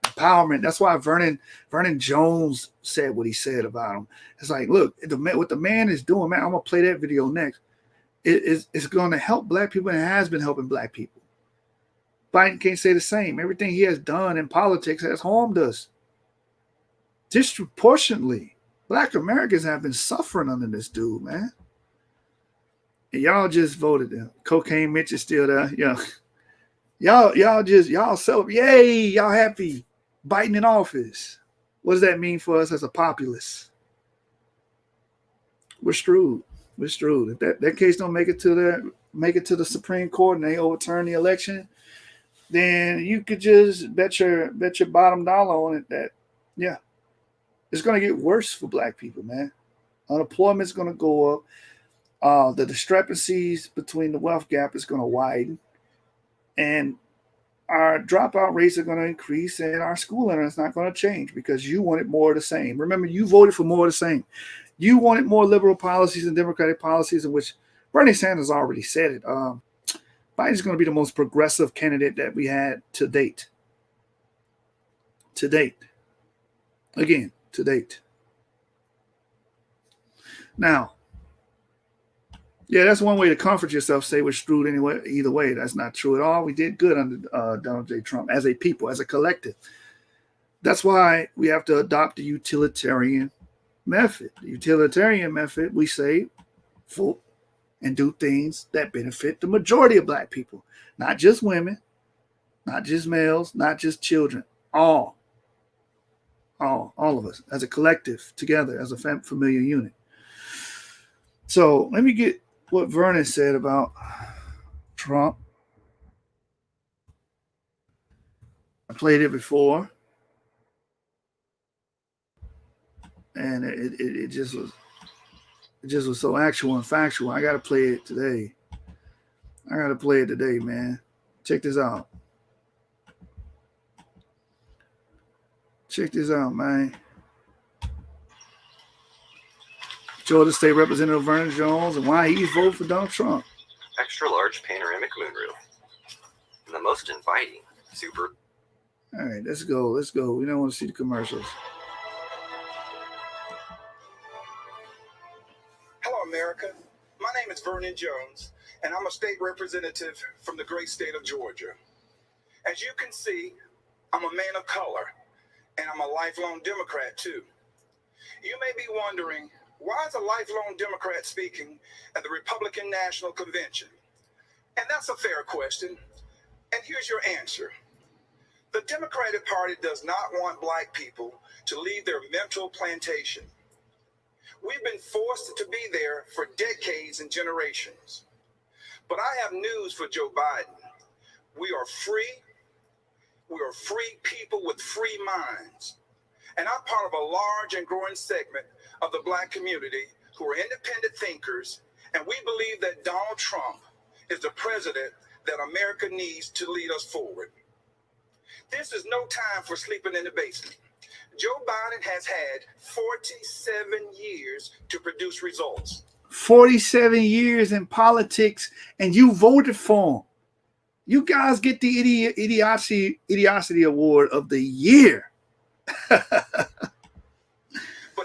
empowerment. That's why Vernon Jones said what he said about him. It's like, look, what the man is doing, man, I'm going to play that video next. It's going to help black people, and it has been helping black people. Biden can't say the same. Everything he has done in politics has harmed us disproportionately. Black Americans have been suffering under this dude, man. And y'all just voted him. Cocaine Mitch is still there. Yeah. Y'all celebrate. Yay, y'all happy. Biden in office. What does that mean for us as a populace? We're screwed. If that case don't make it to the Supreme Court and they overturn the election, then you could just bet your bottom dollar on it that, yeah, it's going to get worse for black people, man. Unemployment's going to go up. The discrepancies between the wealth gap is going to widen. And our dropout rates are going to increase, and our school is not going to change because you wanted more of the same. Remember, you voted for more of the same. You wanted more liberal policies and democratic policies, in which Bernie Sanders already said it. Biden's going to be the most progressive candidate that we had to date. To date. Again, to date. Now, yeah, that's one way to comfort yourself. Say we're screwed anyway. Either way, that's not true at all. We did good under Donald J. Trump as a people, as a collective. That's why we have to adopt the utilitarian method. The utilitarian method, we say, vote and do things that benefit the majority of black people, not just women, not just males, not just children. All of us as a collective together as a familiar unit. So let me get what Vernon said about Trump. I played it before, and it just was so actual and factual. I got to play it today. Man. Check this out. Check this out, man. Georgia State Representative Vernon Jones and why he's voting for Donald Trump. Extra large panoramic moonroof. And the most inviting, super. All right, let's go. Let's go. We don't want to see the commercials. Hello, America. My name is Vernon Jones, and I'm a state representative from the great state of Georgia. As you can see, I'm a man of color, and I'm a lifelong Democrat, too. You may be wondering, why is a lifelong Democrat speaking at the Republican National Convention? And that's a fair question, and here's your answer. The Democratic Party does not want Black people to leave their mental plantation. We've been forced to be there for decades and generations. But I have news for Joe Biden. We are free. We are free people with free minds. And I'm part of a large and growing segment of the Black community who are independent thinkers, and we believe that Donald Trump is the president that America needs to lead us forward. This is no time for sleeping in the basement. Joe Biden has had 47 years to produce results. 47 years in politics, and you voted for him. You guys get the idiocy award of the year. But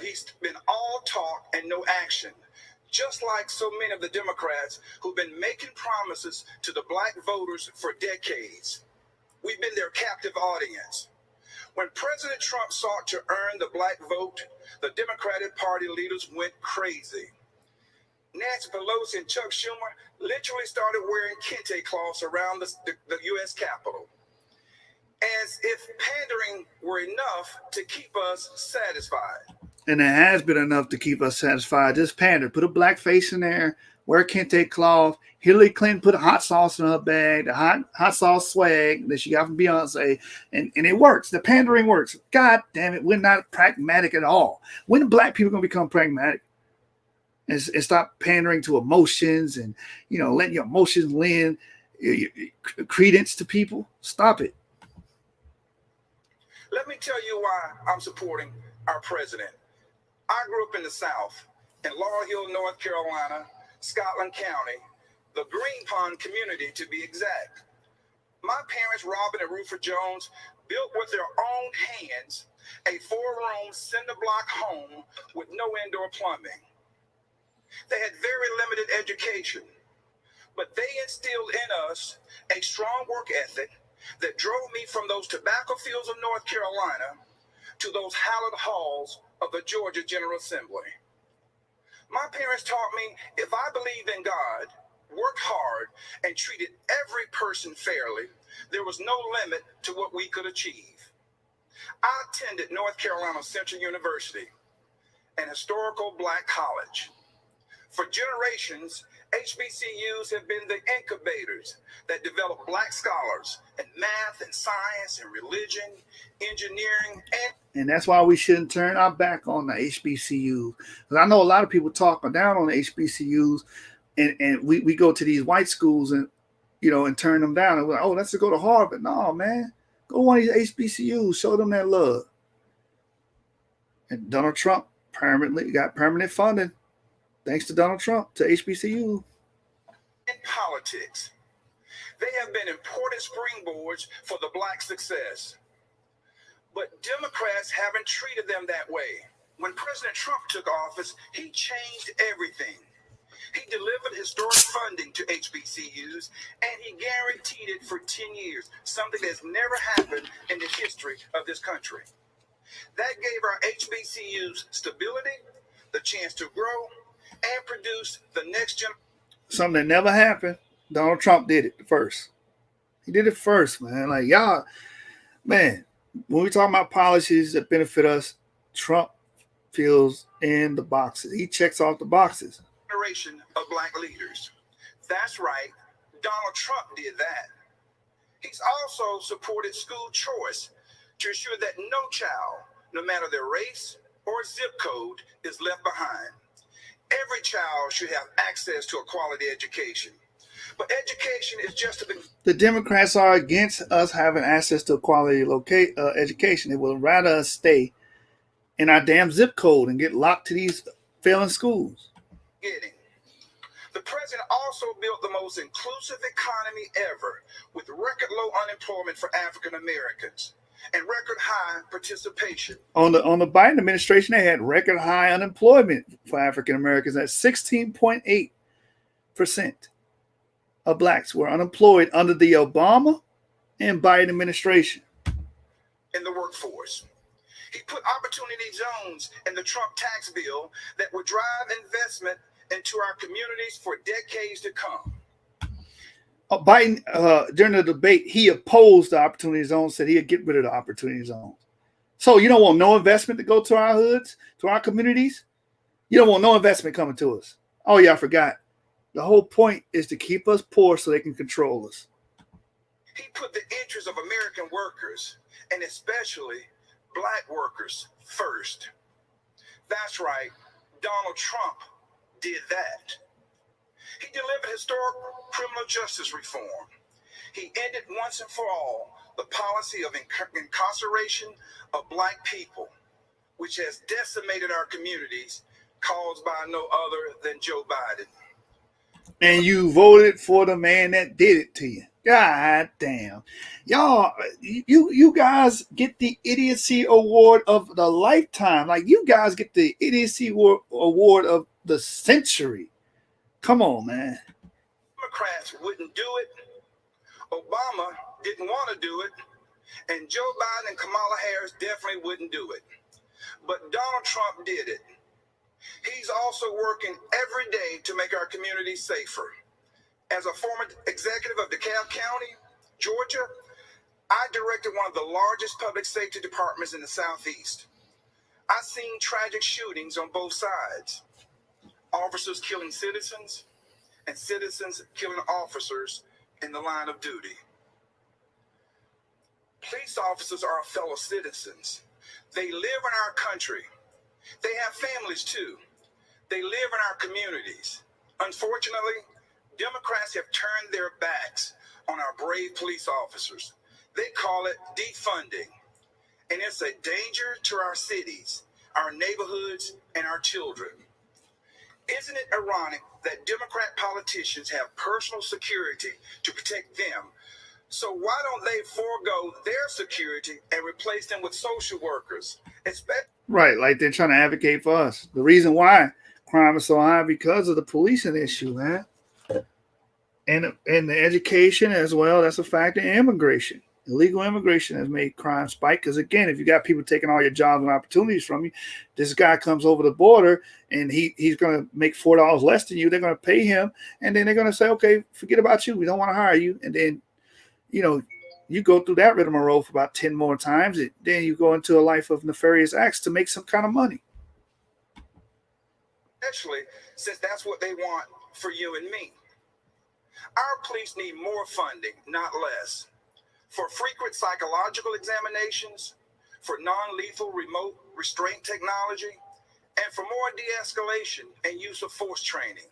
he's been all talk and no action, just like so many of the Democrats who've been making promises to the Black voters for decades. We've been their captive audience. When President Trump sought to earn the Black vote, the Democratic Party leaders went crazy. Nancy Pelosi and Chuck Schumer literally started wearing kente cloths around the U.S. Capitol, as if pandering were enough to keep us satisfied. And it has been enough to keep us satisfied. Just pander. Put a black face in there. Wear kente cloth. Hillary Clinton put a hot sauce in her bag. The hot sauce swag that she got from Beyonce. And it works. The pandering works. God damn it. We're not pragmatic at all. When are Black people going to become pragmatic? And stop pandering to emotions and, letting your emotions lend credence to people. Stop it. Let me tell you why I'm supporting our president. I grew up in the South, in Laurel Hill, North Carolina, Scotland County, the Green Pond community to be exact. My parents, Robin and Rufus Jones, built with their own hands a 4-room cinder block home with no indoor plumbing. They had very limited education, but they instilled in us a strong work ethic that drove me from those tobacco fields of North Carolina to those hallowed halls of the Georgia General Assembly. My parents taught me if I believed in God, worked hard, and treated every person fairly, there was no limit to what we could achieve. I attended North Carolina Central University, an historical Black college. For generations, HBCUs have been the incubators that develop Black scholars in math and science and religion, engineering, and that's why we shouldn't turn our back on the HBCUs. Because I know a lot of people talk down on the HBCUs, and we go to these white schools and and turn them down. And we're like, oh, let's go to Harvard. No, man, go to one of these HBCUs, show them that love. And Donald Trump got permanent funding. Thanks to Donald Trump, to HBCU. In politics, they have been important springboards for the Black success. But Democrats haven't treated them that way. When President Trump took office, he changed everything. He delivered historic funding to HBCUs, and he guaranteed it for 10 years, something that's never happened in the history of this country. That gave our HBCUs stability, the chance to grow, and produce the next generation. Something that never happened. Donald Trump did it first. He did it first, man. Like, y'all, man, when we talk about policies that benefit us, Trump fills in the boxes. He checks off the boxes. Generation of Black leaders. That's right. Donald Trump did that. He's also supported school choice to ensure that no child, no matter their race or zip code, is left behind. Every child should have access to a quality education. But education is just a The Democrats are against us having access to a quality education. They would rather us stay in our damn zip code and get locked to these failing schools. beginning. The president also built the most inclusive economy ever, with record low unemployment for African Americans and record high participation. On the Biden administration, they had record high unemployment for African Americans at 16.8% of blacks were unemployed under the Obama and Biden administration. In the workforce, he put opportunity zones in the Trump tax bill that would drive investment into our communities for decades to come. Biden, during the debate, he opposed the opportunity zones, said he'd get rid of the opportunity zones. So you don't want no investment to go to our hoods, to our communities? You don't want no investment coming to us. Oh, yeah, I forgot. The whole point is to keep us poor so they can control us. He put the interests of American workers, and especially black workers, first. That's right, Donald Trump did that. He delivered historic criminal justice reform. He ended once and for all the policy of incarceration of black people, which has decimated our communities, caused by no other than Joe Biden. And you voted for the man that did it to you. God damn. Y'all, you guys get the idiocy award of the lifetime. Like, you guys get the idiocy award of the century. Come on, man. Democrats wouldn't do it. Obama didn't want to do it. And Joe Biden and Kamala Harris definitely wouldn't do it. But Donald Trump did it. He's also working every day to make our communities safer. As a former executive of DeKalb County, Georgia, I directed one of the largest public safety departments in the Southeast. I've seen tragic shootings on both sides. Officers killing citizens and citizens killing officers in the line of duty. Police officers are our fellow citizens. They live in our country. They have families too. They live in our communities. Unfortunately, Democrats have turned their backs on our brave police officers. They call it defunding. And it's a danger to our cities, our neighborhoods, and our children. Isn't it ironic that Democrat politicians have personal security to protect them? So why don't they forego their security and replace them with social workers? Right, like they're trying to advocate for us. The reason why crime is so high because of the policing issue, man. And the education as well, that's a factor. Immigration. Illegal immigration has made crime spike because, again, if you got people taking all your jobs and opportunities from you, this guy comes over the border and he's going to make $4 less than you. They're going to pay him, and then they're going to say, okay, forget about you. We don't want to hire you. And then, you know, you go through that rigmarole for about 10 more times. And then you go into a life of nefarious acts to make some kind of money. Especially since that's what they want for you and me. Our police need more funding, not less. For frequent psychological examinations, for non-lethal remote restraint technology, and for more de-escalation and use of force training.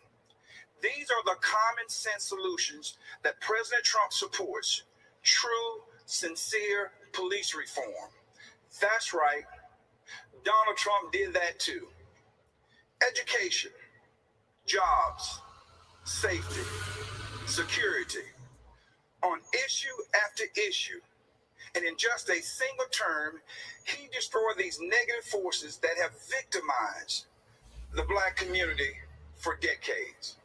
These are the common sense solutions that President Trump supports. True, sincere police reform. That's right. Donald Trump did that too. Education, jobs, safety, security. On issue after issue, and in just a single term, he destroyed these negative forces that have victimized the black community for decades.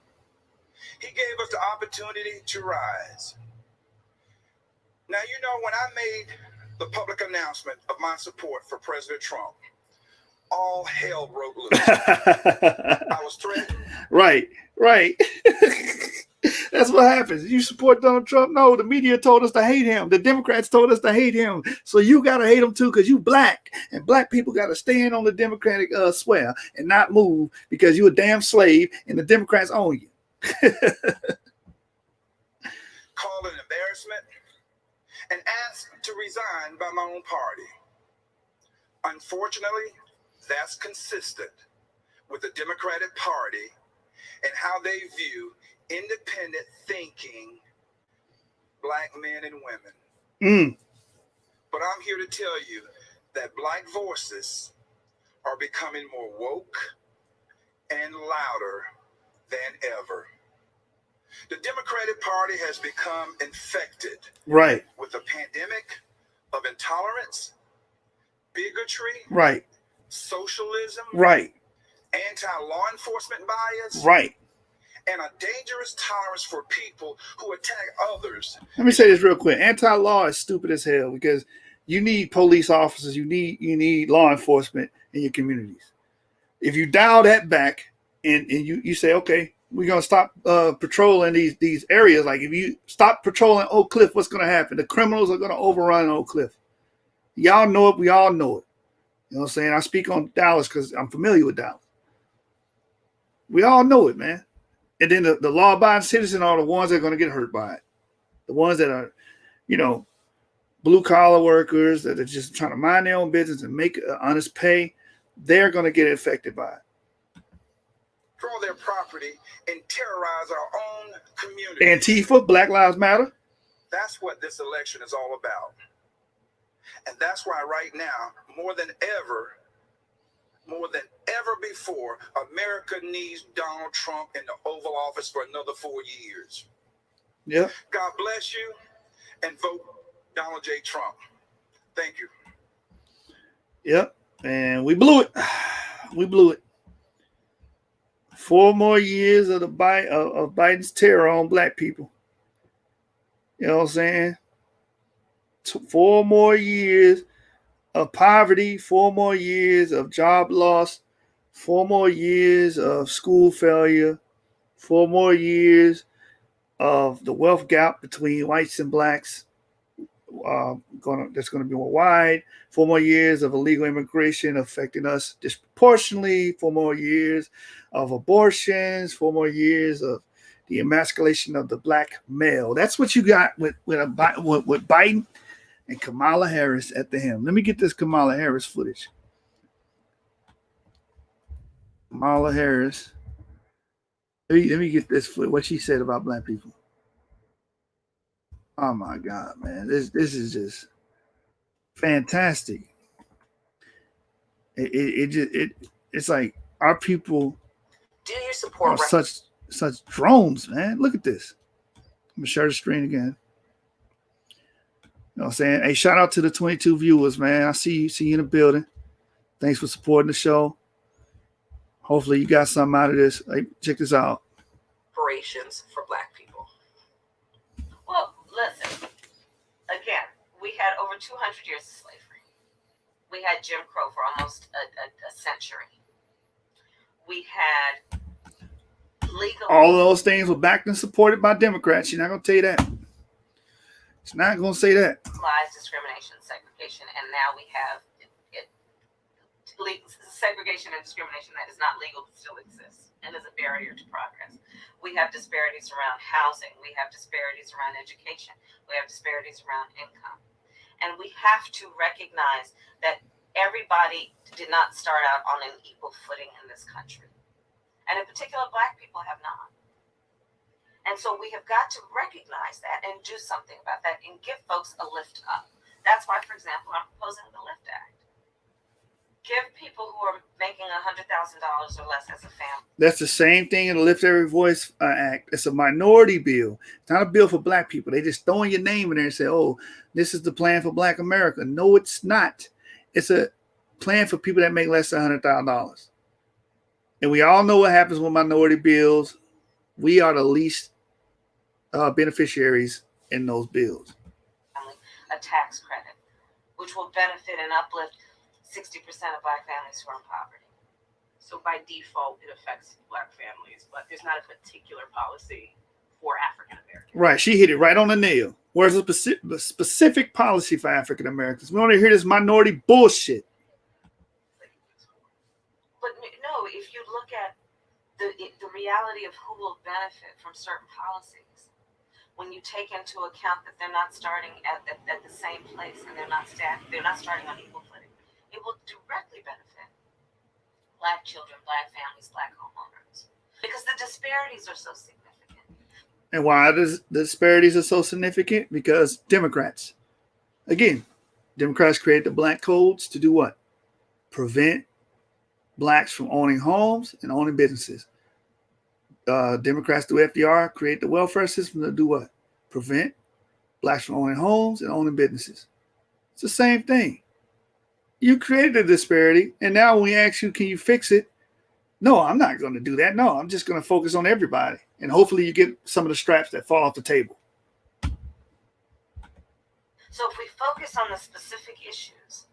He gave us the opportunity to rise. Now, you know, when I made the public announcement of my support for President Trump, all hell broke loose. I was threatened. Right. That's what happens. You support Donald Trump? No, the media told us to hate him. The Democrats told us to hate him. So you got to hate him too because you black. And black people got to stand on the Democratic square and not move because you a damn slave and the Democrats own you. Called an embarrassment and asked to resign by my own party. Unfortunately, that's consistent with the Democratic Party and how they view independent thinking black men and women. But I'm here to tell you that black voices are becoming more woke and louder than ever. The Democratic Party has become infected Right. with a pandemic of intolerance, bigotry, Right. socialism, Right. anti-law enforcement bias, Right. and a dangerous tolerance for people who attack others. Let me say this real quick. Anti-law is stupid as hell because you need police officers, you need law enforcement in your communities. If you dial that back and you say, okay, we're gonna stop patrolling these areas. Like if you stop patrolling Oak Cliff, what's gonna happen? The criminals are gonna overrun Oak Cliff. Y'all know it, we all know it. You know what I'm saying? I speak on Dallas because I'm familiar with Dallas. We all know it, man. And then the law-abiding citizens are the ones that are going to get hurt by it. The ones that are, blue-collar workers that are just trying to mind their own business and make honest pay, they're going to get affected by it. Control their property and terrorize our own community. Antifa, Black Lives Matter. That's what this election is all about. And that's why right now, more than ever before, America needs Donald Trump in the Oval Office for another 4 years. Yeah. God bless you, and vote Donald J. Trump. Thank you. Yep. And we blew it. We blew it. 4 more years of Biden's terror on black people. You know what I'm saying? 4 more years of poverty, 4 more years of job loss, 4 more years of school failure, 4 more years of the wealth gap between whites and blacks that's going to be more wide, 4 more years of illegal immigration affecting us disproportionately, 4 more years of abortions, 4 more years of the emasculation of the black male. That's what you got with Biden and Kamala Harris at the helm. Let me get this Kamala Harris footage. Kamala Harris. Let me get this footage. What she said about black people. Oh my God, man. This is just fantastic. It's like our people Do you support are such drones, man. Look at this. I'm gonna share the screen again. You know what I'm saying? Hey, shout out to the 22 viewers, man. I see you in the building. Thanks for supporting the show. Hopefully you got something out of this. Hey, check this out. reparations for black people? Well, listen. Again, we had over 200 years of slavery. We had Jim Crow for almost a century. We had legal. All of those things were backed and supported by Democrats. She's not going to tell you that. She's not going to say that. Lies, discrimination, segregation, and now we have segregation and discrimination that is not legal but still exists and is a barrier to progress. We have disparities around housing. We have disparities around education. We have disparities around income. And we have to recognize that everybody did not start out on an equal footing in this country. And in particular, black people have not. And so we have got to recognize that and do something about that and give folks a lift up. That's why, for example, I'm proposing the LIFT Act. Give people who are making $100,000 or less as a family. That's the same thing in the Lift Every Voice Act. It's a minority bill. It's not a bill for black people. They just throwing your name in there and say, oh, this is the plan for Black America. No, it's not. It's a plan for people that make less than $100,000. And we all know what happens with minority bills. We are the least beneficiaries in those bills. A tax credit, which will benefit and uplift 60% of black families who are in poverty. So by default, it affects black families, but there's not a particular policy for African Americans. Right. She hit it right on the nail. Where's a specific policy for African Americans? We want to hear this minority bullshit. But no, if you look at the reality of who will benefit from certain policies, when you take into account that they're not starting at the same place and they're not starting on equal footing, it will directly benefit black children, black families, black homeowners, because the disparities are so significant. And why the disparities are so significant? Because Democrats created the black codes to do what? Prevent blacks from owning homes and owning businesses. Democrats through FDR create the welfare system to do what? Prevent blacks from owning homes and owning businesses. It's the same thing. You created a disparity, and now when we ask you, can you fix it? No, I'm not going to do that. No, I'm just going to focus on everybody. And hopefully you get some of the straps that fall off the table. So if we focus on the specific issues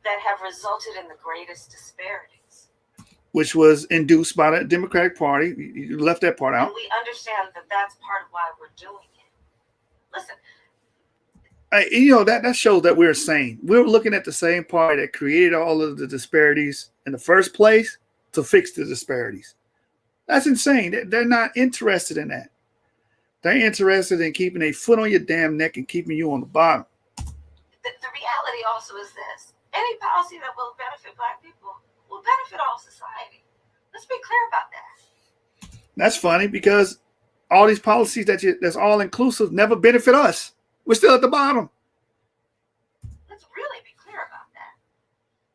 that have resulted in the greatest disparities, which was induced by the Democratic Party. You left that part out. and we understand that that's part of why we're doing it. Listen, That shows that we're sane. We're looking at the same party that created all of the disparities in the first place to fix the disparities. That's insane. They're not interested in that. They're interested in keeping a foot on your damn neck and keeping you on the bottom. the reality also is this. Any policy that will benefit Black people will benefit all society. Let's be clear about that. That's funny because all these policies that's all inclusive never benefit us. We're still at the bottom. Let's really be clear about that.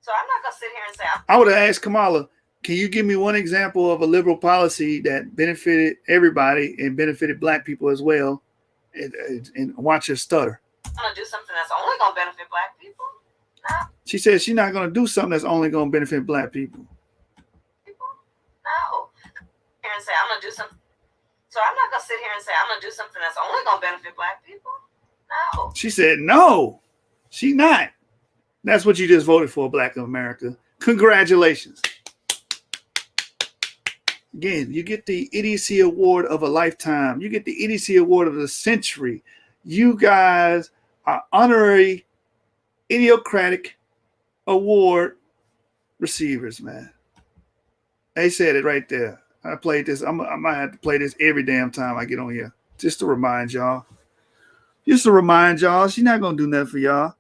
So I'm not going to sit here and say, I would have asked Kamala, can you give me one example of a liberal policy that benefited everybody and benefited Black people as well? And watch her stutter. I'm going to do something that's only going to benefit Black people? No. She said she's not going to do something that's only going to benefit Black people. No. Here and say, I'm going to do something. So I'm not going to sit here and say, I'm going to do something that's only going to benefit Black people? No. She said, no, she's not. That's what you just voted for, Black America. Congratulations. Again, you get the idiocy award of a lifetime. You get the idiocy award of the century. You guys are honorary idiocratic award receivers, man. They said it right there. I played this. I might have to play this every damn time I get on here. Just to remind y'all. She's not going to do nothing for y'all.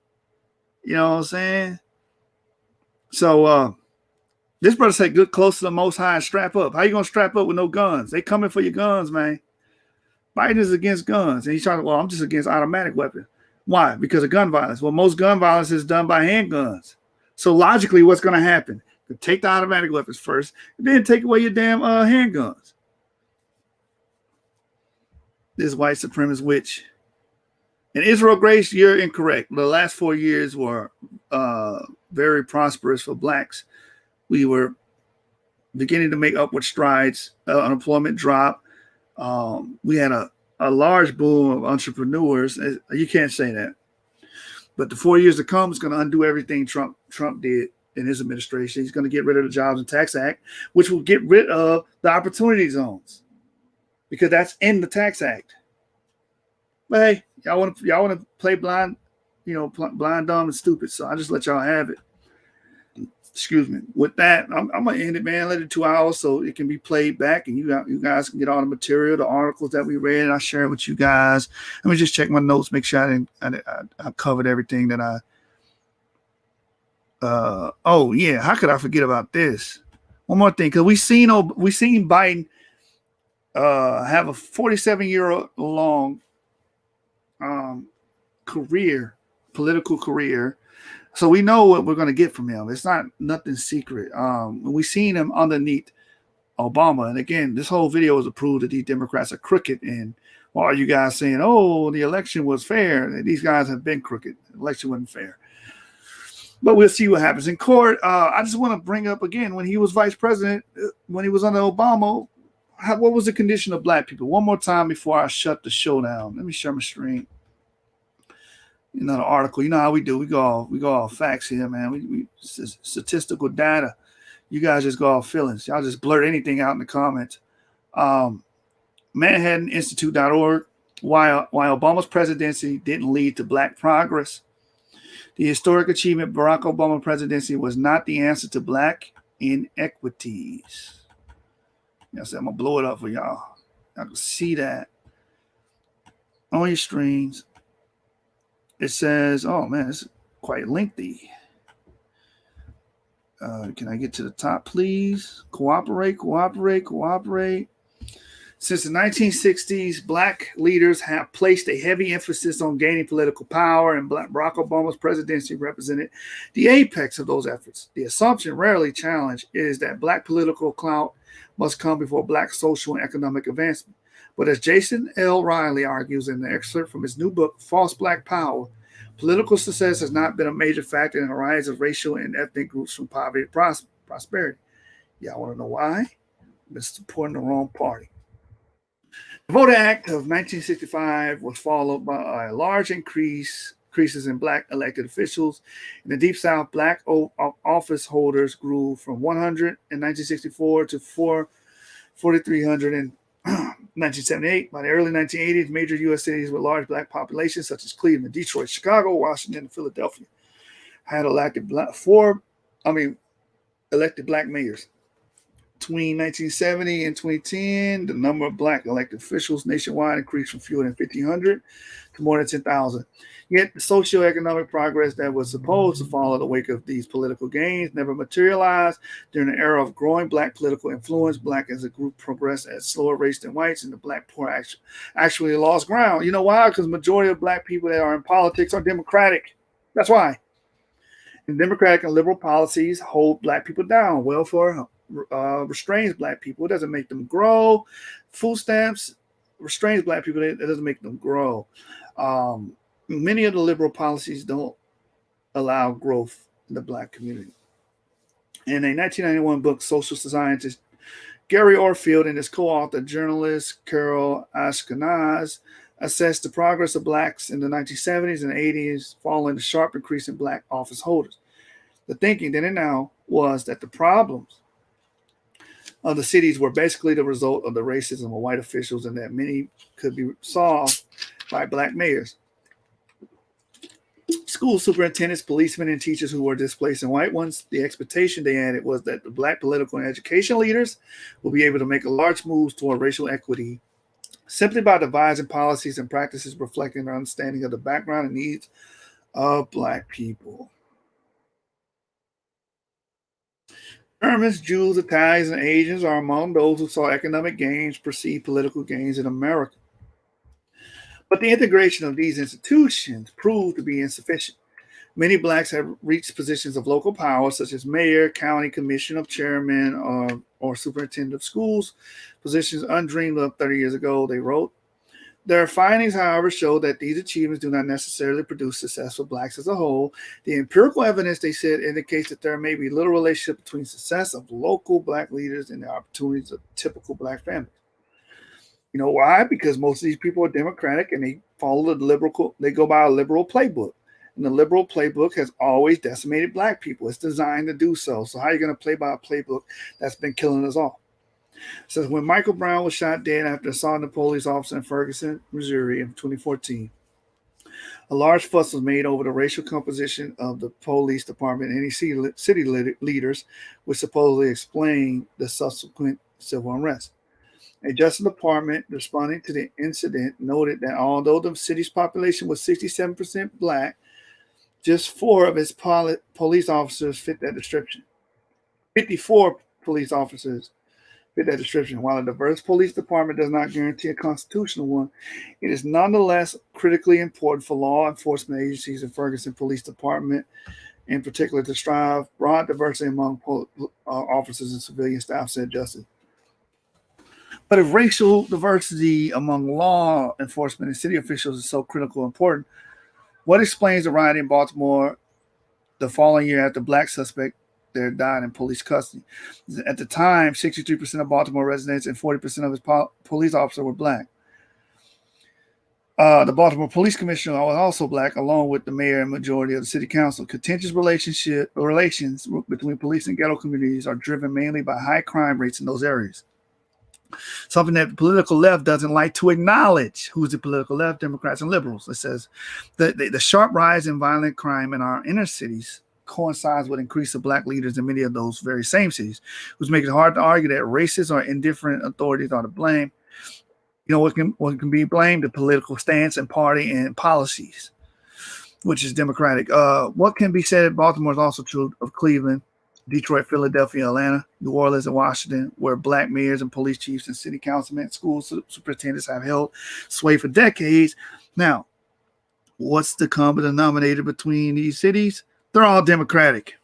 You know what I'm saying? So, this brother said, get close to the Most High and strap up. How you going to strap up with no guns? They coming for your guns, man. Biden is against guns. And he's trying to, I'm just against automatic weapons. Why? Because of gun violence. Well, most gun violence is done by handguns. So logically, what's going to happen? You take the automatic weapons first, and then take away your damn handguns. This white supremacist witch. And Israel Grace, you're incorrect. The last 4 years were very prosperous for Blacks. We were beginning to make upward strides. Unemployment dropped. We had a large boom of entrepreneurs. You can't say that. But the 4 years to come is going to undo everything Trump did in his administration. He's going to get rid of the Jobs and Tax Act, which will get rid of the opportunity zones because that's in the Tax Act. But hey, y'all want to play blind, blind, dumb, and stupid. So I just let y'all have it. Excuse me. With that, I'm gonna end it, man. Let it 2 hours so it can be played back, and you guys can get all the material, the articles that we read, and I share it with you guys. Let me just check my notes, make sure I covered everything that I. Oh yeah, how could I forget about this? One more thing, because we seen Biden have a 47-year-long political career. So we know what we're going to get from him. It's not nothing secret. We've seen him underneath Obama. And again, this whole video is a proof that these Democrats are crooked. And why are you guys saying, oh, the election was fair? These guys have been crooked. The election wasn't fair. But we'll see what happens in court. I just want to bring up again, when he was vice president, when he was under Obama, what was the condition of Black people? One more time before I shut the show down. Let me share my screen. The article. You know how we do. We go all facts here, man. We statistical data. You guys just go all feelings. Y'all just blurt anything out in the comments. ManhattanInstitute.org. Why Obama's presidency didn't lead to Black progress. The historic achievement Barack Obama presidency was not the answer to Black inequities. I'm gonna blow it up for y'all. Y'all can see that on your screens. It says, oh man, it's quite lengthy. Can I get to the top, please? Cooperate. It Since the 1960s, black leaders have placed a heavy emphasis on gaining political power, and Barack Obama's presidency represented the apex of those efforts. The assumption, rarely challenged, is that black political clout must come before black social and economic advancement. But as Jason L. Riley argues in the excerpt from his new book, False Black Power, political success has not been a major factor in the rise of racial and ethnic groups from poverty to prosperity. Y'all want to know why? Been supporting the wrong party. The Vote Act of 1965 was followed by a large increases in black elected officials. In the Deep South, black office holders grew from 100 in 1964 to 4,300 in 1978. By the early 1980s, major U.S. cities with large black populations, such as Cleveland, Detroit, Chicago, Washington, and Philadelphia, had elected black mayors. Between 1970 and 2010, the number of black elected officials nationwide increased from fewer than 1,500 to more than 10,000. Yet the socioeconomic progress that was supposed to follow the wake of these political gains never materialized. During the era of growing black political influence, black as a group progressed at slower rates than whites, and the black poor actually lost ground. You know why? Because the majority of black people that are in politics are Democratic. That's why. And Democratic and liberal policies hold black people down. Welfare restrains black people. It doesn't make them grow. Food stamps restrains black people. It doesn't make them grow. Many of the liberal policies don't allow growth in the black community. In a 1991 book, social scientist Gary Orfield and his co-author, journalist Carol Ashkenaz, assessed the progress of blacks in the 1970s and 80s following the sharp increase in black office holders. The thinking then and now was that the problems of the cities were basically the result of the racism of white officials, and that many could be solved by black mayors. School superintendents, policemen, and teachers who were displacing white ones, the expectation they added was that the black political and education leaders will be able to make a large moves toward racial equity simply by devising policies and practices reflecting their understanding of the background and needs of black people. Germans, Jews, Italians, and Asians are among those who saw economic gains precede political gains in America. But the integration of these institutions proved to be insufficient. Many blacks have reached positions of local power, such as mayor, county commissioner, chairman, or superintendent of schools, positions undreamed of 30 years ago, they wrote. Their findings, however, show that these achievements do not necessarily produce success for blacks as a whole. The empirical evidence, they said, indicates that there may be little relationship between success of local black leaders and the opportunities of typical black families. You know why? Because most of these people are Democratic and they follow they go by a liberal playbook. And the liberal playbook has always decimated black people. It's designed to do so. So how are you going to play by a playbook that's been killing us all? So when Michael Brown was shot dead after assaulting a police officer in Ferguson, Missouri in 2014, a large fuss was made over the racial composition of the police department and any city leaders, which supposedly explained the subsequent civil unrest. A Justice Department responding to the incident noted that although the city's population was 67% black, just 4 of its police officers fit that description. 54 police officers fit that description. While a diverse police department does not guarantee a constitutional one, it is nonetheless critically important for law enforcement agencies and Ferguson Police Department, in particular, to strive broad diversity among officers and civilian staff, said Justice. But if racial diversity among law enforcement and city officials is so critical and important, what explains the riot in Baltimore the following year after black suspect there died in police custody? At the time, 63% of Baltimore residents and 40% of its police officers were black. The Baltimore Police Commissioner was also black, along with the mayor and majority of the city council. Contentious relations between police and ghetto communities are driven mainly by high crime rates in those areas. Something that the political left doesn't like to acknowledge. Who's the political left? Democrats and liberals. It says the sharp rise in violent crime in our inner cities coincides with increase of black leaders in many of those very same cities, which makes it hard to argue that racist or indifferent authorities are to blame. You know what can be blamed? The political stance and party and policies, which is Democratic. What can be said at Baltimore is also true of Cleveland, Detroit, Philadelphia, Atlanta, New Orleans, and Washington, where black mayors and police chiefs and city councilmen, school superintendents have held sway for decades. Now, what's the common denominator between these cities? They're all Democratic.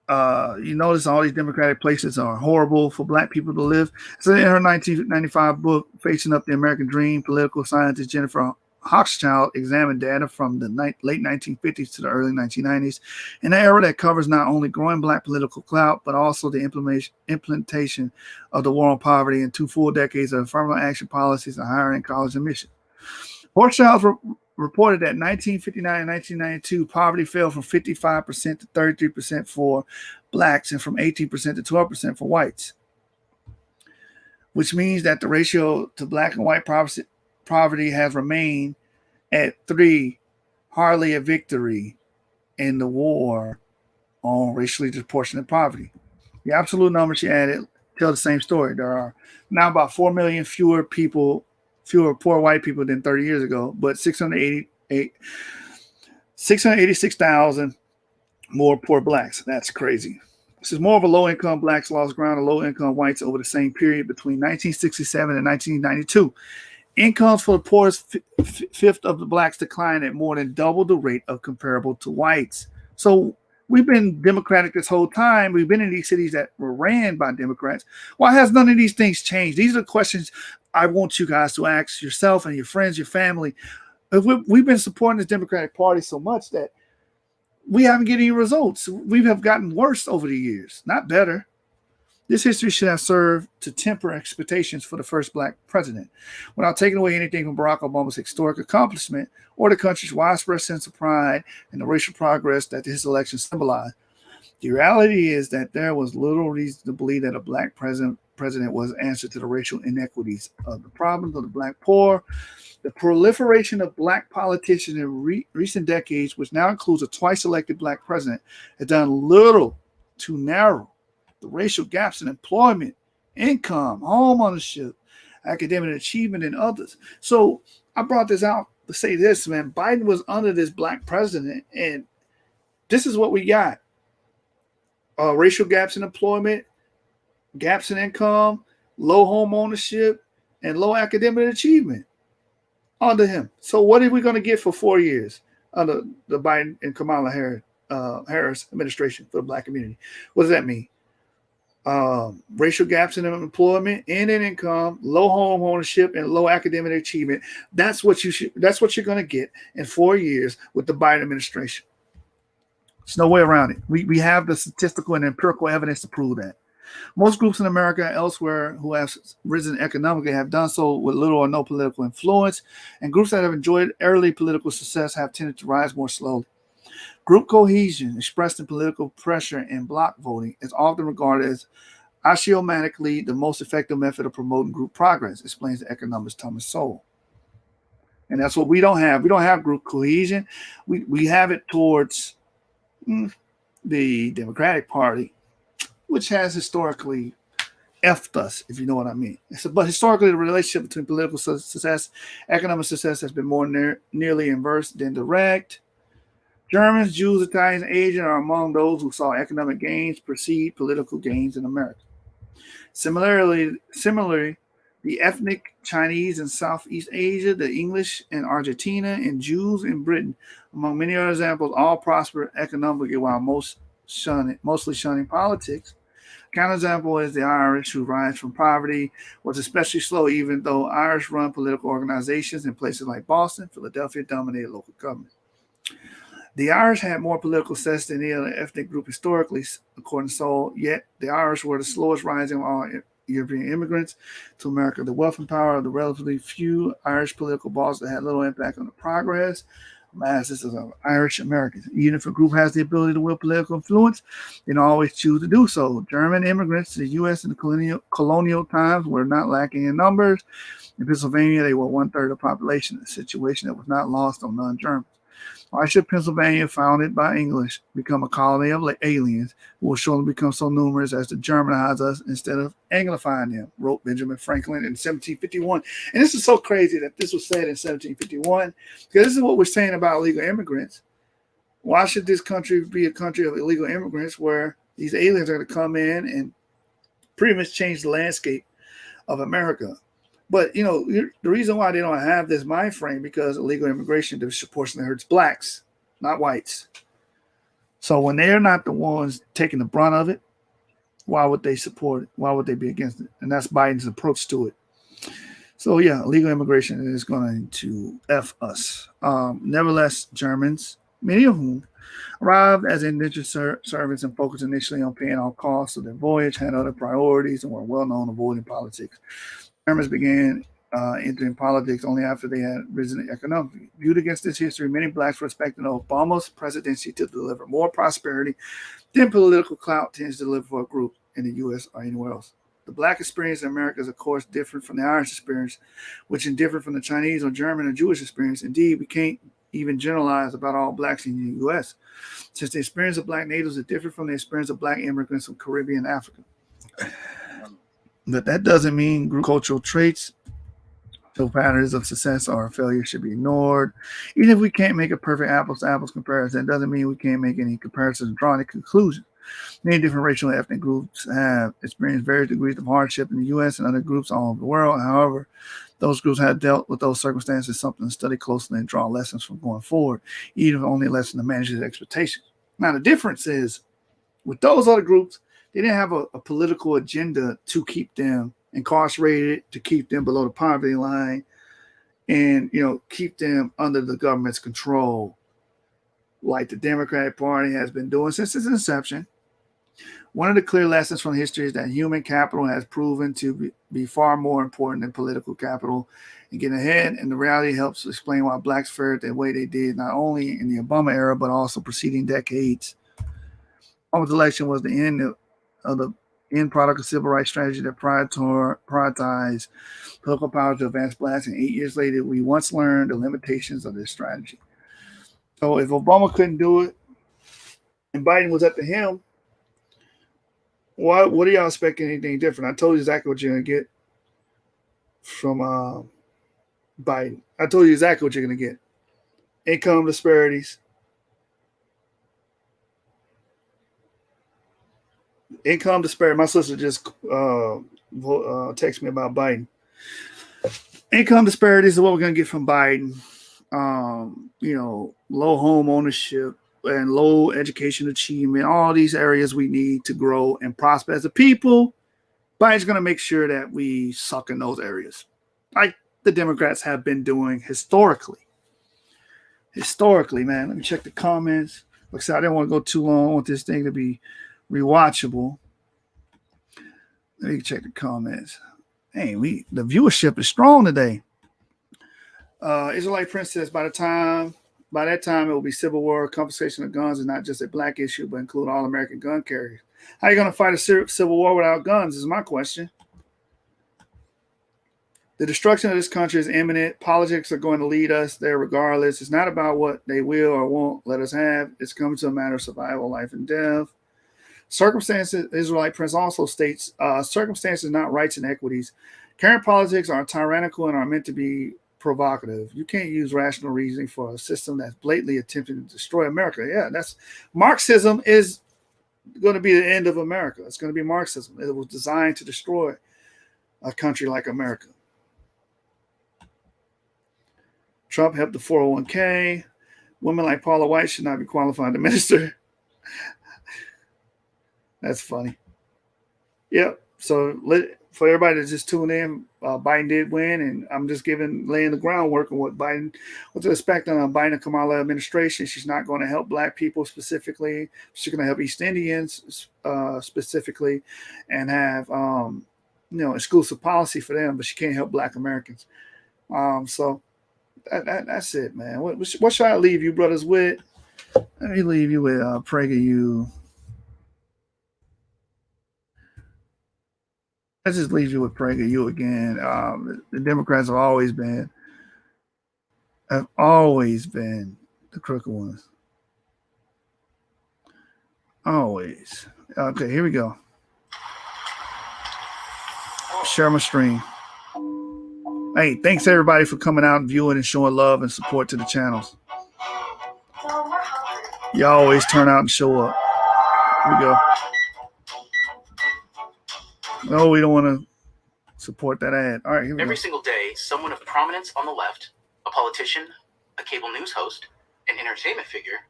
You notice all these Democratic places are horrible for black people to live. So in her 1995 book, Facing Up the American Dream, political scientist Jennifer Hochschild examined data from the late 1950s to the early 1990s, in an era that covers not only growing black political clout, but also the implementation of the war on poverty and 2 full decades of affirmative action policies and higher end college admissions. Hochschild reported that 1959 and 1992, poverty fell from 55% to 33% for blacks and from 18% to 12% for whites, which means that the ratio to black and white poverty has remained at 3, hardly a victory in the war on racially disproportionate poverty. The absolute numbers she added tell the same story. There are now about 4 million fewer poor white people than 30 years ago, but 686,000 more poor blacks. That's crazy. This is more of a low-income blacks lost ground to low-income whites over the same period between 1967 and 1992. Incomes for the poorest fifth of the blacks declined at more than double the rate of comparable to whites. So we've been Democratic this whole time. We've been in these cities that were ran by Democrats. Why has none of these things changed? These are the questions I want you guys to ask yourself and your friends, your family. We've been supporting this Democratic Party so much that we haven't getting any results. We have gotten worse over the years, not better. This history should have served to temper expectations for the first black president, without taking away anything from Barack Obama's historic accomplishment or the country's widespread sense of pride and the racial progress that his election symbolized. The reality is that there was little reason to believe that a black president was answer to the racial inequities of the problems of the black poor. The proliferation of black politicians in recent decades, which now includes a twice-elected black president, has done little to narrow the racial gaps in employment, income, home ownership, academic achievement, and others. So I brought this out to say this, man. Biden was under this black president, and this is what we got. Racial gaps in employment, gaps in income, low home ownership, and low academic achievement under him. So what are we going to get for 4 years under the Biden and Kamala Harris administration for the black community? What does that mean? Racial gaps in employment and in income, low home ownership, and low academic achievement. That's what you're going to get in 4 years with the Biden administration. There's no way around it. We have the statistical and empirical evidence to prove that. Most groups in America and elsewhere who have risen economically have done so with little or no political influence, and groups that have enjoyed early political success have tended to rise more slowly. Group cohesion, expressed in political pressure and bloc voting, is often regarded as axiomatically the most effective method of promoting group progress, explains the economist Thomas Sowell. And that's what we don't have. We don't have group cohesion. We have it towards the Democratic Party, which has historically effed us, if you know what I mean. But historically, the relationship between political success, economic success has been more nearly inverse than direct. Germans, Jews, Italians, and Asians are among those who saw economic gains precede political gains in America. Similarly, the ethnic Chinese in Southeast Asia, the English in Argentina, and Jews in Britain, among many other examples, all prospered economically while mostly shunning politics. A counterexample is the Irish, whose rise from poverty was especially slow, even though Irish-run political organizations in places like Boston, Philadelphia dominated local government. The Irish had more political success than any other ethnic group historically, according to Sowell, yet the Irish were the slowest rising of all European immigrants to America. The wealth and power of the relatively few Irish political bosses had little impact on the progress of masses of Irish Americans. Even if a group has the ability to wield political influence, they don't always choose to do so. German immigrants to the U.S. in the colonial times were not lacking in numbers. In Pennsylvania, they were 1/3 of the population, a situation that was not lost on non-Germans. Why should Pennsylvania, founded by English, become a colony of aliens who will surely become so numerous as to Germanize us instead of Anglifying them, wrote Benjamin Franklin in 1751. And this is so crazy that this was said in 1751, because this is what we're saying about illegal immigrants. Why should this country be a country of illegal immigrants where these aliens are going to come in and pretty much change the landscape of America? But, you know, the reason why they don't have this mind frame because illegal immigration disproportionately hurts blacks, not whites. So when they're not the ones taking the brunt of it, why would they support it? Why would they be against it? And that's Biden's approach to it. So, yeah, illegal immigration is going to F us. Nevertheless, Germans, many of whom arrived as indentured servants and focused initially on paying all costs of their voyage, had other priorities, and were well known avoiding politics. Germans began entering politics only after they had risen economically. Viewed against this history, many blacks were expecting Obama's presidency to deliver more prosperity than political clout tends to deliver for a group in the U.S. or anywhere else. The black experience in America is, of course, different from the Irish experience, which is different from the Chinese or German or Jewish experience. Indeed, we can't even generalize about all blacks in the U.S., since the experience of black natives is different from the experience of black immigrants from Caribbean and Africa. But that doesn't mean group cultural traits, so patterns of success or failure should be ignored. Even if we can't make a perfect apples-to-apples comparison, it doesn't mean we can't make any comparisons and draw any conclusions. Many different racial and ethnic groups have experienced various degrees of hardship in the U.S. and other groups all over the world. However, those groups have dealt with those circumstances, something to study closely and draw lessons from going forward, even if only a lesson to manage their expectations. Now, the difference is with those other groups, they didn't have a political agenda to keep them incarcerated, to keep them below the poverty line, and, you know, keep them under the government's control, like the Democratic Party has been doing since its inception. One of the clear lessons from history is that human capital has proven to be far more important than political capital and getting ahead. And the reality helps explain why blacks fared the way they did, not only in the Obama era, but also preceding decades. Obama's election was the end of the end product of civil rights strategy that prioritized political power to advance blacks. And 8 years later, we once learned the limitations of this strategy. So if Obama couldn't do it and Biden was up to him, what are y'all expecting anything different? I told you exactly what you're going to get from Biden. I told you exactly what you're going to get. Income disparities. Income disparity. My sister just texted me about Biden. Income disparities is what we're going to get from Biden. You know, low home ownership and low education achievement, all these areas we need to grow and prosper as a people. Biden's going to make sure that we suck in those areas, like the Democrats have been doing historically. Historically, man. Let me check the comments. Like I said, I didn't want to go too long. I want this thing to be rewatchable. Let me check the comments. Hey, the viewership is strong today. Israelite Princess, by that time, it will be civil war. Confiscation of guns is not just a black issue, but include all American gun carriers. How are you going to fight a civil war without guns is my question. The destruction of this country is imminent. Politics are going to lead us there regardless. It's not about what they will or won't let us have. It's coming to a matter of survival, life, and death. Circumstances, Israelite Prince also states, circumstances, not rights and equities. Current politics are tyrannical and are meant to be provocative. You can't use rational reasoning for a system that's blatantly attempting to destroy America. Yeah, that's Marxism is going to be the end of America. It's going to be Marxism. It was designed to destroy a country like America. Trump helped the 401k. Women like Paula White should not be qualified to minister. That's funny. Yep. So for everybody to just tune in, Biden did win, and I'm just laying the groundwork on what to expect on a Biden-Kamala administration. She's not going to help black people specifically. She's going to help East Indians specifically, and have exclusive policy for them. But she can't help black Americans. So that's it, man. What should I leave you brothers with? Let me leave you with PragerU. Let's just leave you with PragerU again. The Democrats have always been the crooked ones. Always. Okay, here we go. Share my stream. Hey, thanks everybody for coming out and viewing and showing love and support to the channels. No, we're hungry. You always turn out and show up. Here we go. No, we don't want to support that ad. All right, here we Every go. single day, someone of prominence on the left, a politician, a cable news host, an entertainment figure,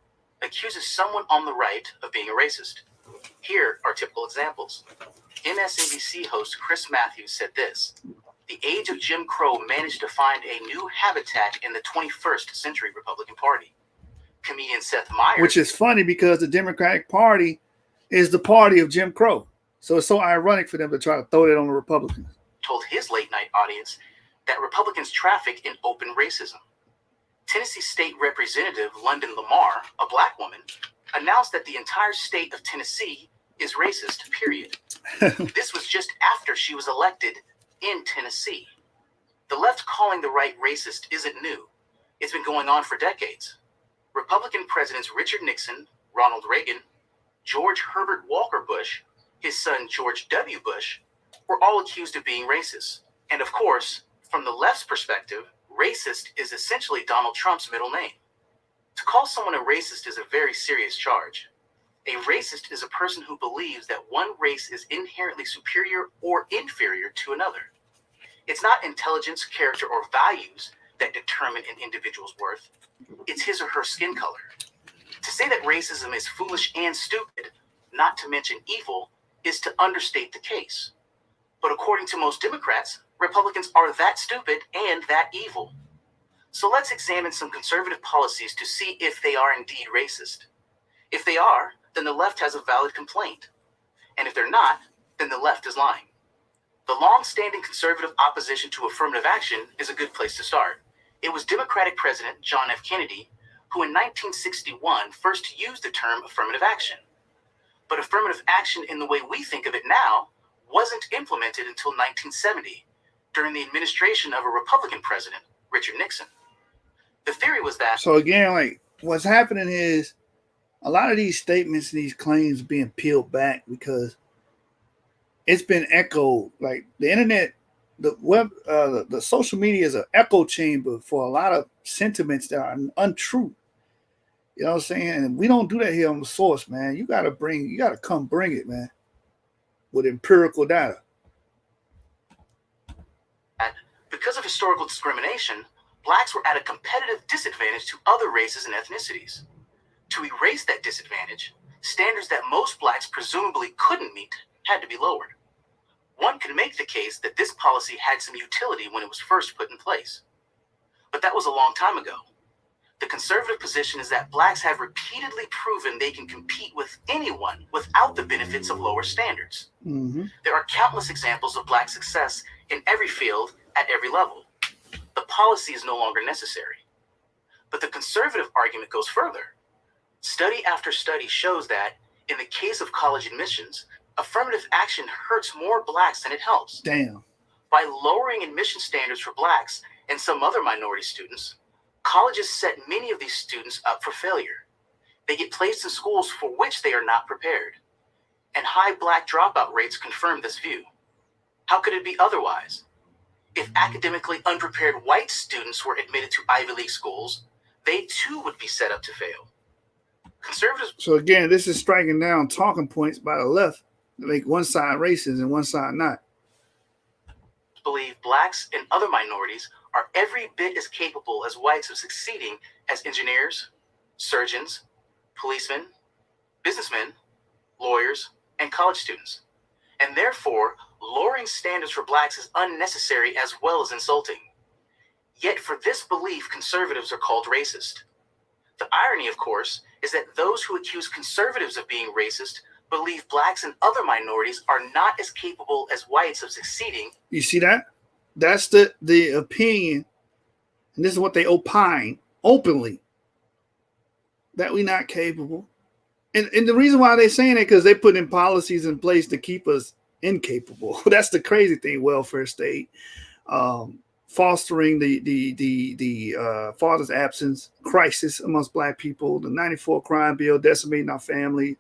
accuses someone on the right of being a racist. Here are typical examples. MSNBC host Chris Matthews said this: "The age of Jim Crow managed to find a new habitat in the 21st century Republican Party." Comedian Seth Meyers, Which is funny because the Democratic Party is the party of Jim Crow. So it's so ironic for them to try to throw that on the Republicans. told his late-night audience that Republicans traffic in open racism. Tennessee State Representative London Lamar, a black woman, announced that the entire state of Tennessee is racist, period. This was just after she was elected in Tennessee. The left calling the right racist isn't new. It's been going on for decades. Republican presidents Richard Nixon, Ronald Reagan, George Herbert Walker Bush, his son George W. Bush, were all accused of being racist. And of course, from the left's perspective, racist is essentially Donald Trump's middle name. To call someone a racist is a very serious charge. A racist is a person who believes that one race is inherently superior or inferior to another. It's not intelligence, character, or values that determine an individual's worth. It's his or her skin color. To say that racism is foolish and stupid, not to mention evil, is to understate the case. But according to most Democrats, Republicans are that stupid and that evil. So let's examine some conservative policies to see if they are indeed racist. If they are, then the left has a valid complaint. And if they're not, then the left is lying. The long-standing conservative opposition to affirmative action is a good place to start. It was Democratic President John F. Kennedy who in 1961 first used the term affirmative action. But affirmative action in the way we think of it now wasn't implemented until 1970, during the administration of a Republican president, Richard Nixon. The theory was that... So again, like what's happening is a lot of these statements and these claims being peeled back because it's been echoed. Like the internet, the web, the social media is an echo chamber for a lot of sentiments that are untrue. You know what I'm saying? And we don't do that here on The Source, man. You gotta come bring it, man, with empirical data. Because of historical discrimination, blacks were at a competitive disadvantage to other races and ethnicities. To erase that disadvantage, standards that most blacks presumably couldn't meet had to be lowered. One can make the case that this policy had some utility when it was first put in place. But that was a long time ago. The conservative position is that blacks have repeatedly proven they can compete with anyone without the benefits of lower standards. Mm-hmm. There are countless examples of black success in every field at every level. The policy is no longer necessary. But the conservative argument goes further. Study after study shows that, in the case of college admissions, affirmative action hurts more blacks than it helps. Damn. By lowering admission standards for blacks and some other minority students, colleges set many of these students up for failure. They get placed in schools for which they are not prepared. And high black dropout rates confirm this view. How could it be otherwise? If academically unprepared white students were admitted to Ivy League schools, they too would be set up to fail. Conservatives... So again, this is striking down talking points by the left to make one side racist and one side not. Believe blacks and other minorities are every bit as capable as whites of succeeding as engineers, surgeons, policemen, businessmen, lawyers, and college students. And therefore, lowering standards for blacks is unnecessary as well as insulting. Yet for this belief, conservatives are called racist. The irony, of course, is that those who accuse conservatives of being racist believe blacks and other minorities are not as capable as whites of succeeding. You see that? That's the opinion, and this is what they opine openly, that we're not capable. And the reason why they're saying it because they put in policies in place to keep us incapable. That's the crazy thing. Welfare state, fostering the father's absence crisis amongst black people, the 94 crime bill decimating our family.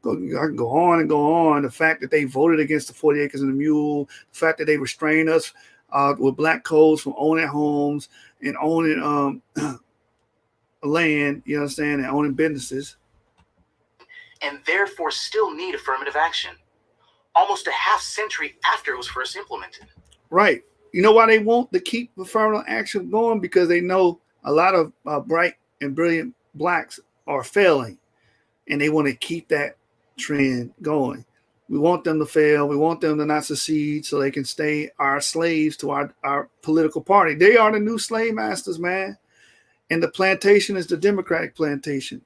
I can go on and go on. The fact that they voted against the 40 acres and a mule, the fact that they restrained us with black codes from owning homes and owning land, you know what I'm saying, and owning businesses. and therefore still need affirmative action, almost a half century after it was first implemented. Right. You know why they want to keep affirmative action going? Because they know a lot of bright and brilliant blacks are failing, and they want to keep that trend going. We want them to fail. We want them to not succeed so they can stay our slaves to our political party. They are the new slave masters, man. And the plantation is the Democratic plantation.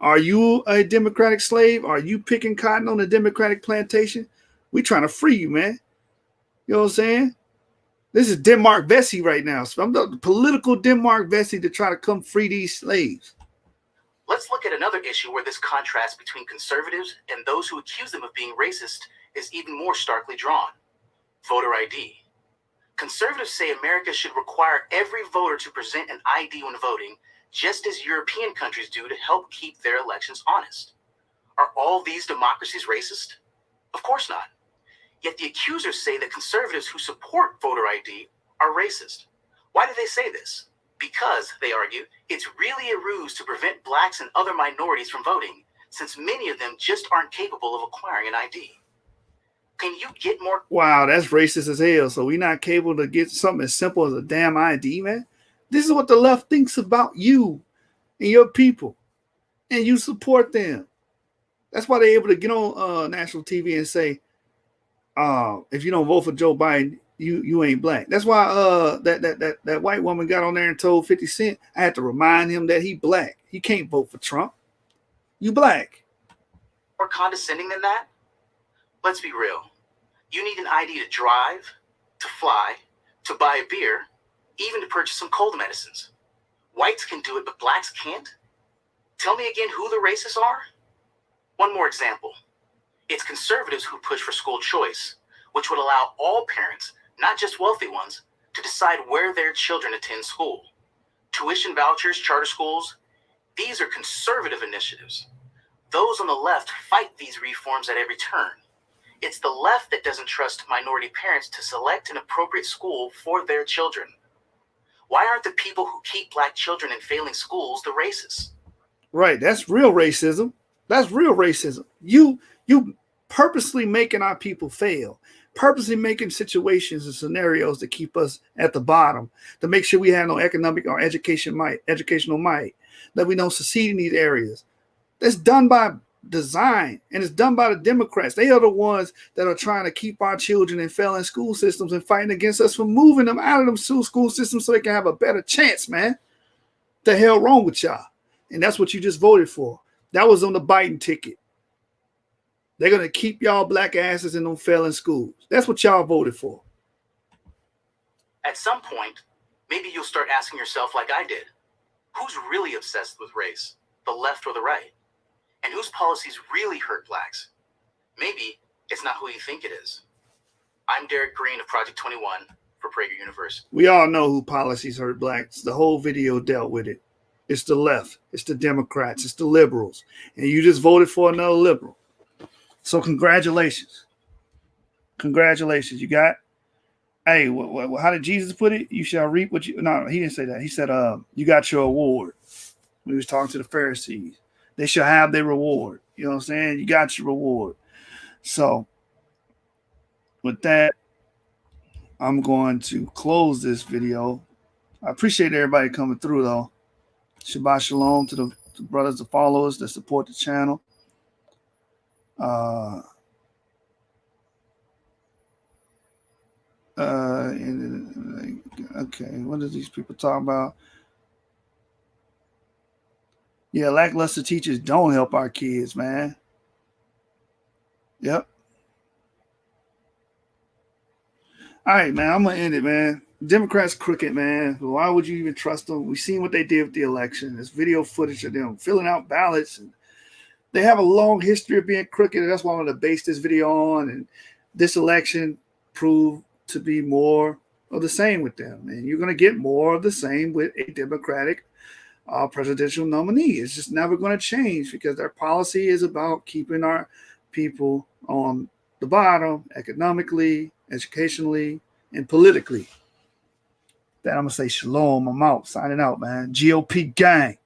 Are you a Democratic slave? Are you picking cotton on the Democratic plantation? We trying to free you, man. You know what I'm saying? This is Denmark Vesey right now. So I'm the political Denmark Vesey to try to come free these slaves. Let's look at another issue where this contrast between conservatives and those who accuse them of being racist is even more starkly drawn. Voter ID. Conservatives say America should require every voter to present an ID when voting, just as European countries do to help keep their elections honest. Are all these democracies racist? Of course not. Yet the accusers say that conservatives who support voter ID are racist. Why do they say this? Because, they argue, it's really a ruse to prevent blacks and other minorities from voting, since many of them just aren't capable of acquiring an ID. Can you get more? Wow, that's racist as hell. So we're not capable to get something as simple as a damn ID, man. This is what the left thinks about you and your people, and you support them. That's why they're able to get on national TV and say, if you don't vote for Joe Biden, you ain't black. That's why that white woman got on there and told 50 Cent, I had to remind him that he black. He can't vote for Trump. You black. More condescending than that? Let's be real. You need an ID to drive, to fly, to buy a beer, even to purchase some cold medicines. Whites can do it, but blacks can't? Tell me again who the racists are? One more example. It's conservatives who push for school choice, which would allow all parents, not just wealthy ones, to decide where their children attend school. Tuition vouchers, charter schools, these are conservative initiatives. Those on the left fight these reforms at every turn. It's the left that doesn't trust minority parents to select an appropriate school for their children. Why aren't the people who keep black children in failing schools the racists? Right, that's real racism. That's real racism. You purposely making our people fail, purposely making situations and scenarios to keep us at the bottom, to make sure we have no economic or educational might, that we don't succeed in these areas. That's done by design, and it's done by the Democrats. They are the ones that are trying to keep our children in failing school systems and fighting against us for moving them out of them school systems so they can have a better chance, man. The hell wrong with y'all? And that's what you just voted for. That was on the Biden ticket. They're going to keep y'all black asses in them failing schools. That's what y'all voted for. At some point, maybe you'll start asking yourself like I did. Who's really obsessed with race, the left or the right? And whose policies really hurt blacks? Maybe it's not who you think it is. I'm Derek Green of Project 21 for Prager University. We all know who policies hurt blacks. The whole video dealt with it. It's the left. It's the Democrats. It's the liberals. And you just voted for another liberal. So congratulations. Congratulations. You got, hey, how did Jesus put it? You shall reap what you, no, he didn't say that. He said, you got your award. We was talking to the Pharisees. They shall have their reward. You know what I'm saying? You got your reward. So with that, I'm going to close this video. I appreciate everybody coming through, though. Shabbat shalom to the brothers, the followers that support the channel. Okay, what do these people talk about? Yeah, lackluster teachers don't help our kids, man. Yep. All right, man, I'm going to end it, man. Democrats crooked, man. Why would you even trust them? We've seen what they did with the election. There's video footage of them filling out ballots. And they have a long history of being crooked. And that's why I want to base this video on. And this election proved to be more of the same with them. And you're going to get more of the same with a Democratic presidential nominee. It's just never going to change because their policy is about keeping our people on the bottom economically, educationally, and politically. That I'm going to say shalom. I'm out. Signing out, man. GOP gang.